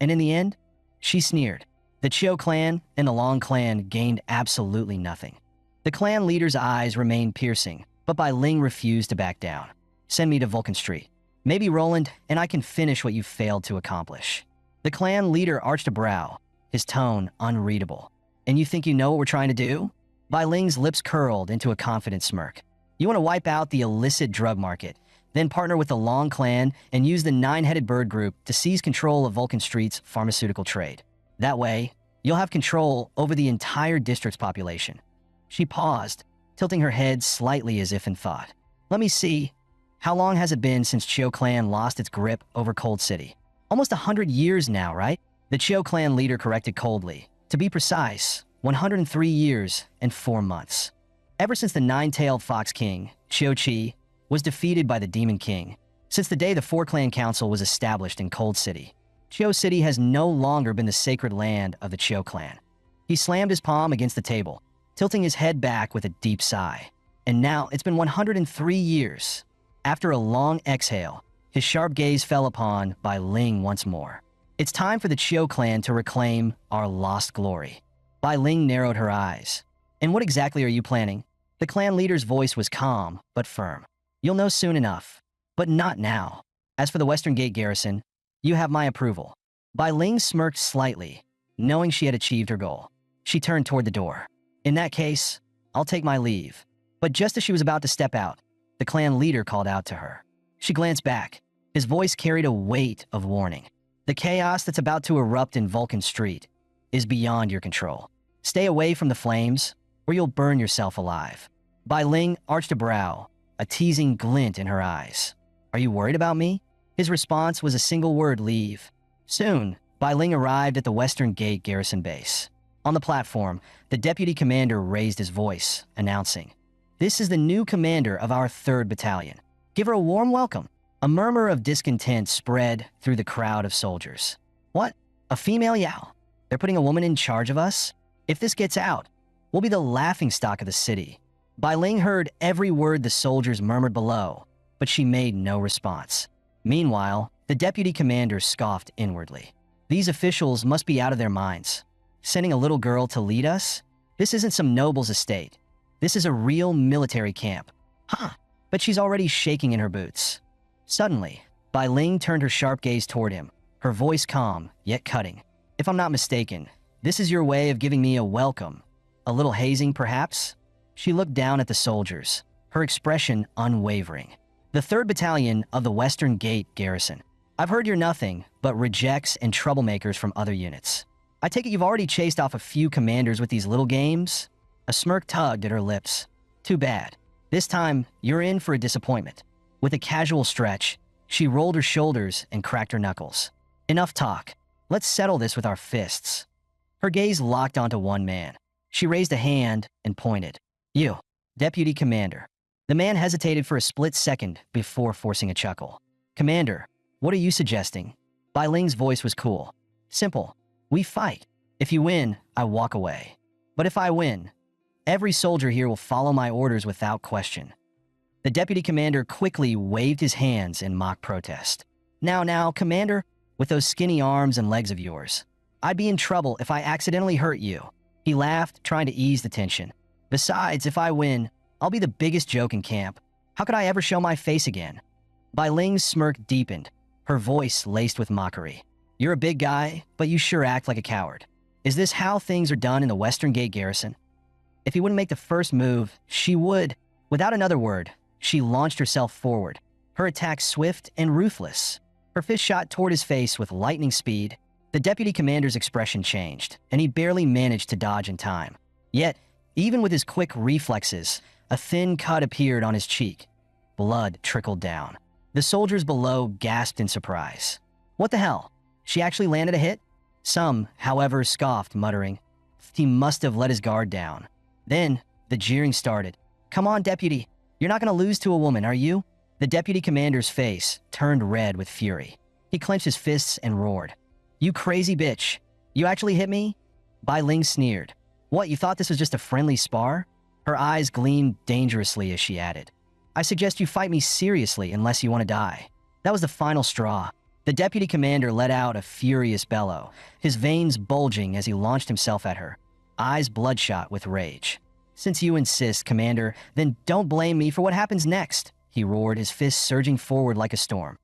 And in the end, she sneered. The Chiu clan and the Long clan gained absolutely nothing. The clan leader's eyes remained piercing, but Bai Ling refused to back down. Send me to Vulcan Street. Maybe Roland and I can finish what you failed to accomplish. The clan leader arched a brow, his tone unreadable. And you think you know what we're trying to do? Bai Ling's lips curled into a confident smirk. You want to wipe out the illicit drug market, then partner with the Long clan and use the Nine-Headed Bird Group to seize control of Vulcan Street's pharmaceutical trade. That way, you'll have control over the entire district's population. She paused, tilting her head slightly as if in thought. Let me see. How long has it been since Chiu clan lost its grip over Cold City? Almost 100 years now, right? The Chiu clan leader corrected coldly. To be precise, 103 years and 4 months. Ever since the Nine-Tailed Fox King, Chiu Chi, was defeated by the Demon King, since the day the Four-Clan Council was established in Cold City, Chiu City has no longer been the sacred land of the Chiu clan. He slammed his palm against the table, tilting his head back with a deep sigh. And now it's been 103 years. After a long exhale, his sharp gaze fell upon Bai Ling once more. It's time for the Chiu clan to reclaim our lost glory. Bai Ling narrowed her eyes. And what exactly are you planning? The clan leader's voice was calm, but firm. You'll know soon enough, but not now. As for the Western Gate garrison, you have my approval. Bai Ling smirked slightly, knowing she had achieved her goal. She turned toward the door. In that case, I'll take my leave. But just as she was about to step out, the clan leader called out to her. She glanced back. His voice carried a weight of warning. The chaos that's about to erupt in Vulcan Street is beyond your control. Stay away from the flames, or you'll burn yourself alive. Bai Ling arched a brow, a teasing glint in her eyes. Are you worried about me? His response was a single word, leave. Soon, Bai Ling arrived at the Western Gate garrison base. On the platform, the deputy commander raised his voice, announcing, "This is the new commander of our 3rd Battalion. Give her a warm welcome." A murmur of discontent spread through the crowd of soldiers. What? A female Yao? They're putting a woman in charge of us? If this gets out, we'll be the laughingstock of the city. Bai Ling heard every word the soldiers murmured below, but she made no response. Meanwhile, the deputy commander scoffed inwardly. These officials must be out of their minds. Sending a little girl to lead us? This isn't some noble's estate. This is a real military camp. Huh, but she's already shaking in her boots. Suddenly, Bai Ling turned her sharp gaze toward him, her voice calm, yet cutting. If I'm not mistaken, this is your way of giving me a welcome. A little hazing, perhaps? She looked down at the soldiers, her expression unwavering. The 3rd Battalion of the Western Gate garrison. I've heard you're nothing but rejects and troublemakers from other units. I take it you've already chased off a few commanders with these little games? A smirk tugged at her lips. Too bad. This time, you're in for a disappointment. With a casual stretch, she rolled her shoulders and cracked her knuckles. Enough talk. Let's settle this with our fists. Her gaze locked onto one man. She raised a hand and pointed. You, Deputy Commander. The man hesitated for a split second before forcing a chuckle. Commander, what are you suggesting? Bai Ling's voice was cool. Simple. We fight. If you win, I walk away. But if I win, every soldier here will follow my orders without question. The deputy commander quickly waved his hands in mock protest. Now, Commander, with those skinny arms and legs of yours, I'd be in trouble if I accidentally hurt you. He laughed, trying to ease the tension. Besides, if I win, I'll be the biggest joke in camp. How could I ever show my face again? Bai Ling's smirk deepened, her voice laced with mockery. You're a big guy, but you sure act like a coward. Is this how things are done in the Western Gate garrison? If he wouldn't make the first move, she would. Without another word, she launched herself forward, her attack swift and ruthless. Her fist shot toward his face with lightning speed. The deputy commander's expression changed, and he barely managed to dodge in time. Yet, even with his quick reflexes, a thin cut appeared on his cheek. Blood trickled down. The soldiers below gasped in surprise. What the hell? She actually landed a hit? Some, however, scoffed, muttering, he must have let his guard down. Then, the jeering started. Come on, deputy. You're not going to lose to a woman, are you? The deputy commander's face turned red with fury. He clenched his fists and roared. You crazy bitch. You actually hit me? Bai Ling sneered. What, you thought this was just a friendly spar? Her eyes gleamed dangerously as she added. I suggest you fight me seriously unless you want to die. That was the final straw. The deputy commander let out a furious bellow, his veins bulging as he launched himself at her, eyes bloodshot with rage. Since you insist, Commander, then don't blame me for what happens next, he roared, his fists surging forward like a storm.